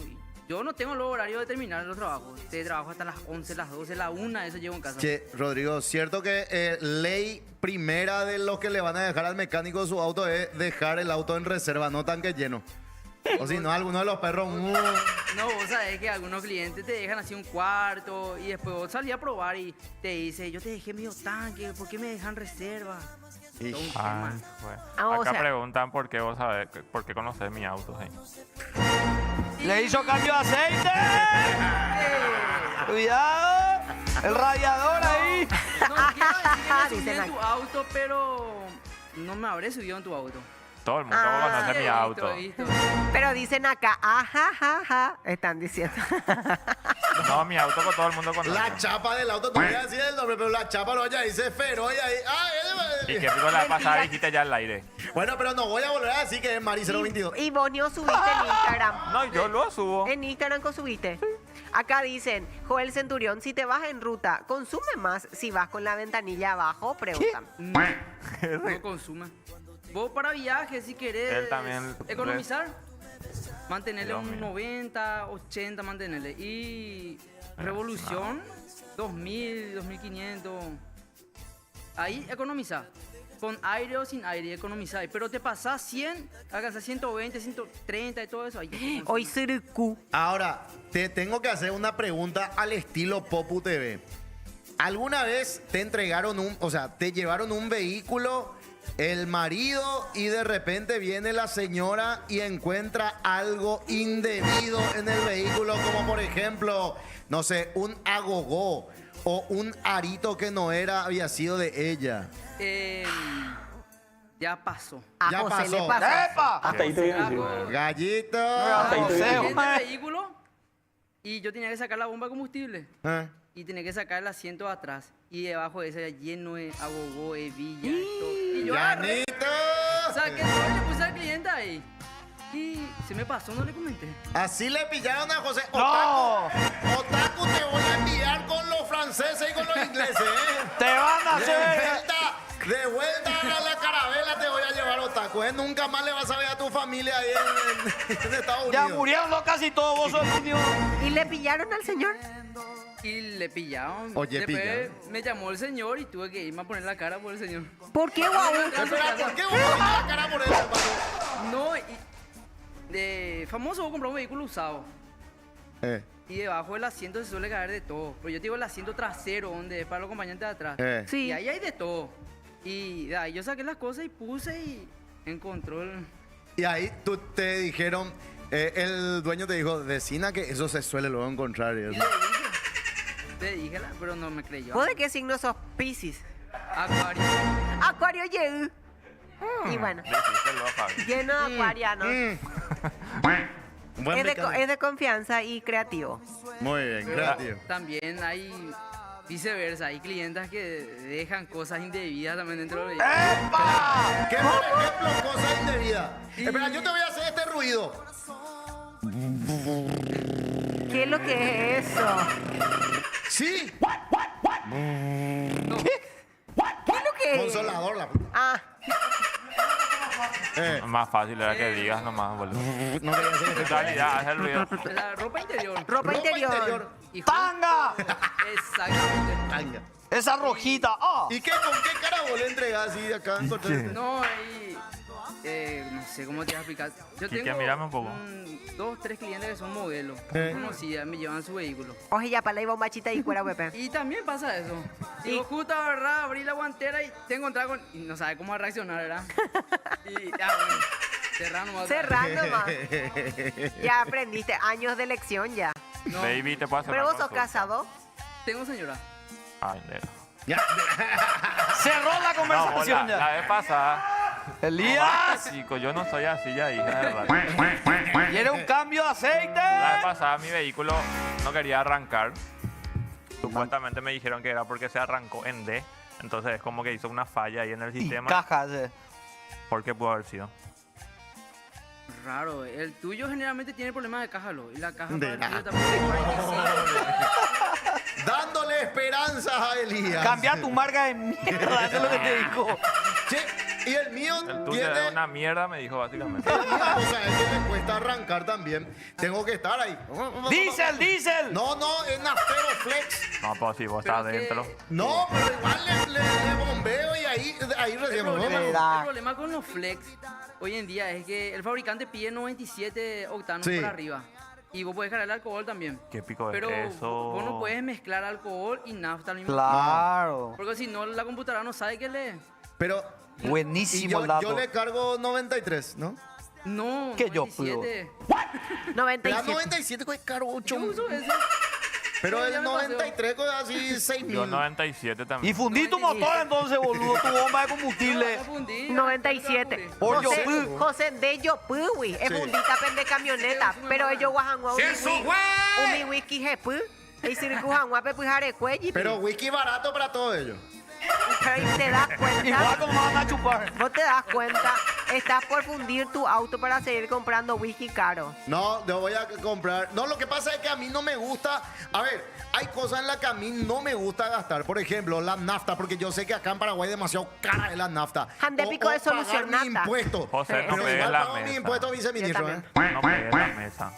Yo no tengo el horario de terminar los trabajos. Te trabajo hasta las 11, las 12, la 1, eso llego en casa. Che, Rodrigo, cierto que ley primera de lo que le van a dejar al mecánico de su auto es dejar el auto en reserva, no tanque lleno. O si no, alguno de los perros... No, vos sabés que algunos clientes te dejan así un cuarto y después vos salís a probar y te dice, yo te dejé medio tanque, ¿por qué me dejan reserva? Ish. Todo un Ay, tema. pues. Ah, o Acá sea- preguntan por qué vos sabés, por qué conoces mi auto. Le hizo cambio de aceite. Cuidado. El radiador ahí. No, quiero decir que me subí Dicen en aquí. tu auto, pero no me habré subido en tu auto. Todo el mundo Ah, conoce mi auto. Listo. Pero dicen acá, ajá, están diciendo. No, mi auto con todo el mundo conoce. La chapa del auto, no voy a decir el nombre, pero la chapa lo vaya dice Feroy ahí. Y que pico la pasada dijiste ya al aire. Bueno, pero no voy a volver a decir que es Mari 022. Y vos ni os subiste en Instagram. No, yo lo subo. En Instagram que subiste. Acá dicen, Joel Centurión, si te vas en ruta, ¿consume más si vas con la ventanilla abajo? Preguntan. No consume. Vos para viajes, si querés Él también economizar, mantenerle Dios un mío. 90, 80, mantenerle. Y Revolución, 2000, 2500. Ahí economizás. Con aire o sin aire economizás. Pero te pasás 100, alcanzás 120, 130 y todo eso. Ahí Hoy Circu. Ahora, te tengo que hacer una pregunta al estilo Popu TV. ¿Alguna vez te entregaron te llevaron un vehículo, el marido, y de repente viene la señora y encuentra algo indebido en el vehículo, como por ejemplo, no sé, un agogó o un arito que no había sido de ella? Ya pasó. A Ya José le pasó. pasó. ¡Epa! Hasta ahí te voy a decir. Gallito. Siguiente vehículo y yo tenía que sacar la bomba de combustible. Y tenía que sacar el asiento de atrás. Y debajo de ese lleno de agogó, hebilla y todo. Y yo agarré, saqué todo y le puse al cliente ahí. Y se me pasó, no le comenté. Así le pillaron a José. ¡No! Otaku, te voy a enviar con los franceses y con los ingleses, ¿eh? ¡Te van a hacer! De vuelta a la carabela te voy a llevar, Otaku, ¿eh? Nunca más le vas a ver a tu familia ahí en Estados Unidos. Ya murieron casi todos vos sos el niño. ¿Y le pillaron al señor? Y le pillaron. Oye, Después pillaron. me llamó el señor y tuve que irme a poner la cara por el señor. ¿Por qué, guau? Espera, ¿por qué vos pones la cara por eso, hermano? No, de famoso vos comprar un vehículo usado. Y debajo del asiento se suele caer de todo. Pero yo te digo el asiento trasero, donde es para los acompañantes de atrás. Sí. Y ahí hay de todo. Y de ahí yo saqué las cosas y puse y encontró el... Y ahí tú te dijeron, el dueño te dijo, vecina, que eso se suele luego encontrar. Y eso. Te dije, pero no me creyó. ¿Vos de qué signo sos? Piscis. Acuario. Acuario Yeu. Y bueno, lleno de acuarianos. Buen Es mecánico. de confianza y creativo. Muy bien, creativo. También hay viceversa, hay clientas que dejan cosas indebidas también dentro del vehículo. ¡Epa! ¿Qué, por ejemplo, cosa indebida? Espera, yo te voy a hacer este ruido. ¿Qué es lo que es eso? Sí. No. ¿Qué es lo que es? Consolador, la Ah, Más fácil era que digas nomás, boludo. No quería hacer En este realidad, haz el ruido. La ropa interior. ropa interior. Y ¡Tanga! Exactamente. Tanga. Esa rojita. ¡Ah! ¿Y qué, con qué cara vos le entregás así de acá? No, ahí... no sé cómo te voy a explicar. Yo Quique, tengo mírame un poco. 2, 3 clientes que son modelos. Conocidas, me llevan su vehículo. Oye, ya para la bombachita y fuera, Pepe. Y también pasa eso. Digo, justo, ¿verdad? Abrí la guantera y te encontrás con... Y no sabes cómo reaccionar, ¿verdad? Y ya, bueno. Cerrando más. Ya aprendiste años de lección ya. No. Baby, te puedo hacer ¿Pero una vos sos consulta? casado? Tengo señora. Ay, negro. Cerró la No, conversación la ya. vez pasada. Elías. Chico, yo no soy así ya, hija de verdad. ¿Quiere un cambio de aceite? La vez pasada mi vehículo no quería arrancar. Supuestamente me dijeron que era porque se arrancó en D. Entonces es como que hizo una falla ahí en el Y sistema. cajas. ¿Por qué pudo haber sido? Raro. El tuyo generalmente tiene problemas de caja, ¿lo? Y la caja De para el tuyo nada. también. Dándole esperanzas a Elías. Cambia tu marca de mierda. Eso es lo que te digo. Che, y el mío El tuyo tiene... es una mierda, me dijo básicamente. El mío, o sea, es que le cuesta arrancar también. Tengo que estar ahí. ¡Diésel, diésel! No, no, es naftero flex. No, pues si vos estás Pero que- adentro. No, pero igual le bombeo y ahí El recién. problema con los flex hoy en día es que el fabricante pide 97 octanos Sí. por arriba. Y vos puedes cargar el alcohol también. ¿Qué pico es Pero eso? vos no puedes mezclar alcohol y nafta al mismo Claro. tiempo. Porque si no, la computadora no sabe qué lee. Pero. Y Buenísimo el yo dato. le cargo 93, ¿no? No, ¿Qué yo 97. La 97. 97 es caro, Yo 8. uso ese. Pero Sí, el ya me pasó. 93 con así 6.000. Yo 97 Y también. fundí tu motor entonces, boludo. Tu bomba de combustible. No, fundí, 97. Por José, Yopu. José de Yopuwi. Es Sí. fundita pende camioneta. Pero ellos guajanguá un whisky jepu. Y si guajanguá pepu jare cuello. Pero whisky barato para todo ello. Pero te das Igual cuenta. como van a chupar. Vos te das cuenta. Estás por fundir tu auto para seguir comprando whisky caro. No, yo voy a comprar. No, lo que pasa es que a mí no me gusta. A ver, hay cosas en las que a mí no me gusta gastar. Por ejemplo, la nafta, porque yo sé que acá en Paraguay es demasiado cara la nafta. Handepico de pagar solucionata. mi impuesto. José, no Pero pegues igual la pago mi mesa. impuesto Yo viceministro. también. ¿eh? No pegues la mesa.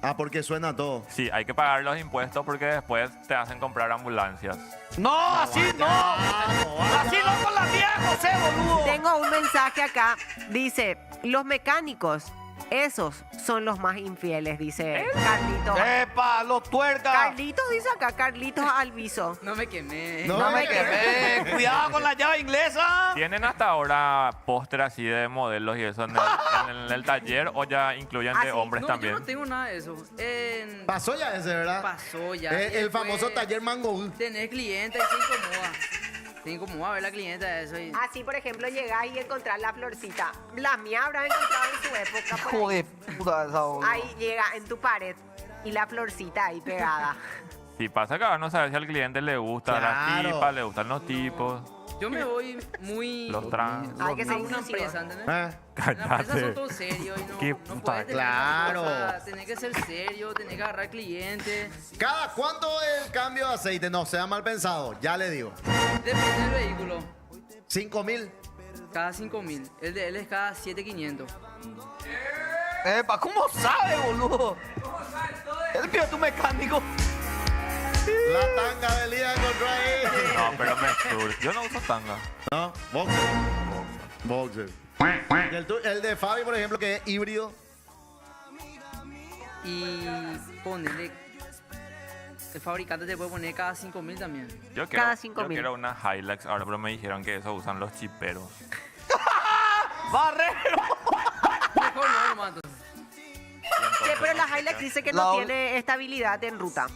Ah, porque suena todo. Sí, hay que pagar los impuestos porque después te hacen comprar ambulancias. No, así no. Así no con la tía José, boludo. Tengo un mensaje acá. Dice, los mecánicos, esos son los más infieles, dice Carlitos. ¡Epa, los tuercas! Carlitos dice acá, Carlitos Alviso. No me quemé. No me quemé. Cuidado con la llave inglesa. ¿Tienen hasta ahora póster así de modelos y eso en el taller o ya incluyen de hombres No, también? yo no tengo nada de eso. Pasó ya ese, ¿verdad? Pasó ya. El famoso taller Mango. Tenés clienta y se incomoda. Se incomoda ver la clienta eso. Así, por ejemplo, llegás y encontrás la florcita. La mía habrá encontrado en su época. por Hijo ahí. de puta esa, boludo. Ahí llega en tu pared y la florcita ahí pegada. Si pasa que ahora no sabes si al cliente le gusta a las Claro. tipas, le gustan los tipos, Yo me voy muy... los trans. Hay que ser a una inclusivo. empresa, ¿entendés? ¿Eh? En la empresa son Cállate. todos serios y no, Qué no puta, puedes tener claro. esas cosas. Tenés que ser serio, tenés que agarrar clientes. ¿Cada cuánto el cambio de aceite? No, sea mal pensado, ya le digo. Depende del vehículo. 5.000. Cada 5.000. El de él es cada 7.500. Epa, ¿cómo sabe, boludo? El mío es tu mecánico. La tanga del día encontró ahí. No, pero me sur. Yo no uso tanga. No, boxer. Boxer. Y el de Fabi, por ejemplo, que es híbrido. Y ponerle... El fabricante te puede poner cada 5.000 también. Yo Cada quiero, 5.000. yo quiero una Hilux ahora, pero me dijeron que eso usan los chiperos. ¡Barrero! Mejor no, hermano. Che, pero la Hilux dice que no tiene estabilidad en ruta.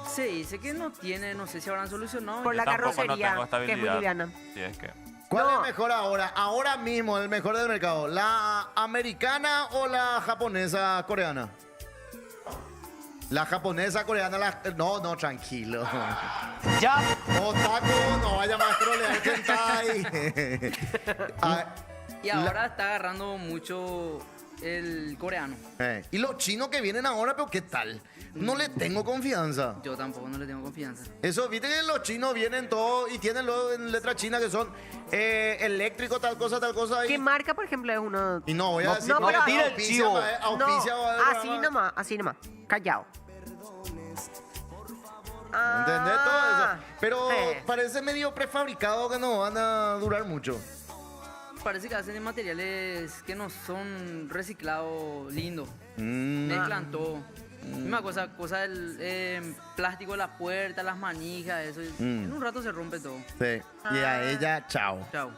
Se dice que no tiene, no sé si habrán solucionado. Por la Tampoco carrocería, no tengo que es muy estabilidad. liviana. Sí, es que... ¿Cuál No. es mejor ahora? Ahora mismo, el mejor del mercado. ¿La americana o la japonesa coreana? La japonesa coreana, no, tranquilo. Ya. Otaku, no vaya más a trolear hentai. Ah, Y ahora está agarrando mucho el coreano. y los chinos que vienen ahora, pero ¿qué tal? No le tengo confianza. Yo tampoco no le tengo confianza. Eso, viste que los chinos vienen todos y tienen en letra china que son eléctrico, tal cosa. ¿Qué marca, por ejemplo, es uno? Y no voy a No, decir no, porque pero- tira el auspicia, chivo. auspicia, No, así nomás, callado. ¿Entendés todo eso? Pero sí. parece medio prefabricado que no van a durar mucho. Parece que hacen de materiales que no son reciclados lindos. Mm. Mezclan todo. Misma cosa del plástico de la puerta, las manijas, eso. En un rato se rompe todo. Sí. Y a ella, chao. Chao.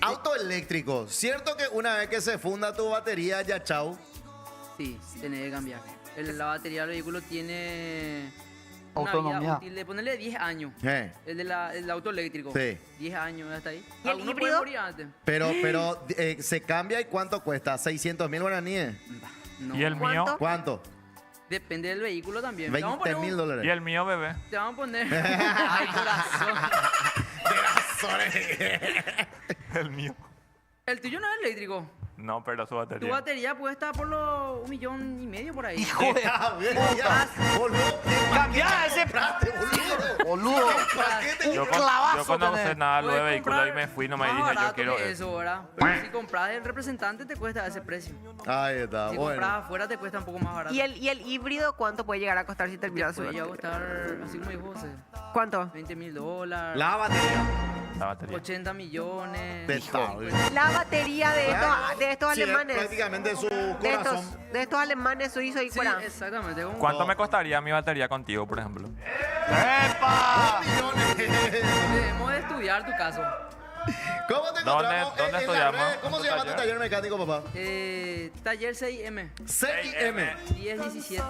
Auto eléctrico. ¿Cierto que una vez que se funda tu batería, ya chao? Sí, tenés que cambiar. La batería del vehículo tiene una Autonomía. vida útil de ponerle 10 años. El auto eléctrico. Sí. 10 años, hasta ahí. ¿Y el Algunos híbrido? pueden morir antes. Pero ¿se cambia y cuánto cuesta? ¿600.000 guaraníes? No. ¿Y el mío? ¿Cuánto? ¿Cuánto? Depende del vehículo también. Te vamos a poner un- $20.000. ¿Y el mío, bebé? Te vamos a poner... Ay, corazón. El mío. El tuyo no es eléctrico. No, pero su Tu batería. batería puede estar por los 1,5 millones por ahí. Hijo de puta. Boludo, Cambiá ese compraste, boludo. boludo. Paquete. Yo, Un clavazo yo cuando tenés. usé nada lo de Puedes vehículo comprar y me fui, no me más dije yo barato quiero que eso. eso, ¿verdad? Pero si compras el representante te cuesta ese precio. Ahí está, Si bueno. compras afuera te cuesta un poco más barato. ¿Y el híbrido cuánto puede llegar a costar si termina su Puede ya costar, así como dijo José, ¿Cuánto? $20.000, La batería. La batería. 80 millones. Petado. La batería de estos Sí, es alemanes. prácticamente su De corazón. estos alemanes suizos y Sí, fuera. exactamente. como- ¿Cuánto me costaría mi batería contigo, por ejemplo? ¡Epa! Debemos de estudiar tu caso. ¿Cómo te encontramos dónde en estudiamos? las redes? ¿Cómo ¿Tu se llama tu taller? taller mecánico, papá? Taller 6M, CIM. 1017.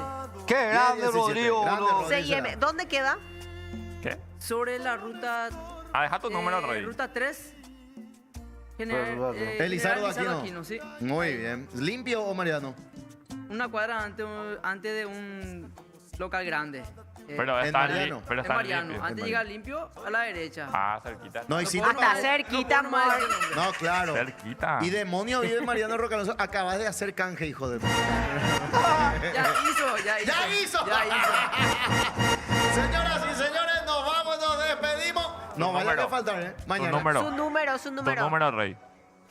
¡Qué grande, 17, Rodrigo, grande, boludo! Rodrigo. CIM. ¿Dónde queda? ¿Qué? Sobre la ruta... Ah, deja tu número, Rey. Ruta 3. Elizardo Aquino. Aquino, sí. Muy bien. ¿Limpio o Mariano? Una cuadra antes de un local grande. Pero en está, Mariano. pero En está Mariano. limpio. Antes de llegar limpio, a la derecha. Ah, cerquita. No, y si puedo no, Hasta nomás- cerquita, no puedo nomás amor. decir el nombre. no, claro. Cerquita. Y demonio vive Mariano Rocaloso. Acabas de hacer canje, hijo de... Ya hizo. ¡Ya hizo! Ya hizo. Señoras y señores, nos vamos, nos despedimos. No vaya número. a faltar, ¿eh? Tu Mañana. número. Su Tu número. número, Rey.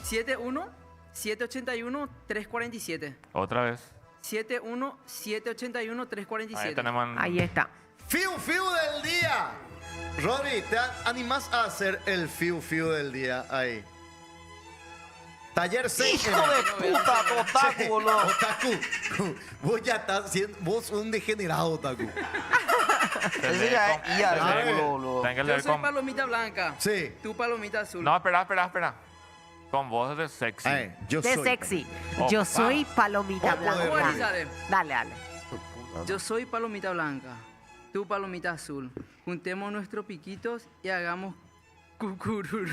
71-781-347. Otra vez. 71-781-347. Ahí tenemos. Ahí está. Fiu Fiu del día. Rodri, ¿te animás a hacer el Fiu Fiu del día ahí? Taller 6. Hijo de puta, otaku, boludo. Otaku. Vos ya estás siendo. Vos un degenerado, Otaku. Ese ya es IA, A ver. boludo. Tengo que Yo leer soy con. palomita blanca. Sí. Tú palomita azul. No, espera. Con voz de sexy. Yo De soy. sexy. Opa. Yo soy palomita Opa, ¿Cómo blanca. Elizabeth? Dale, dale. Yo soy palomita blanca. Tú palomita azul. Juntemos nuestros piquitos y hagamos cucururu.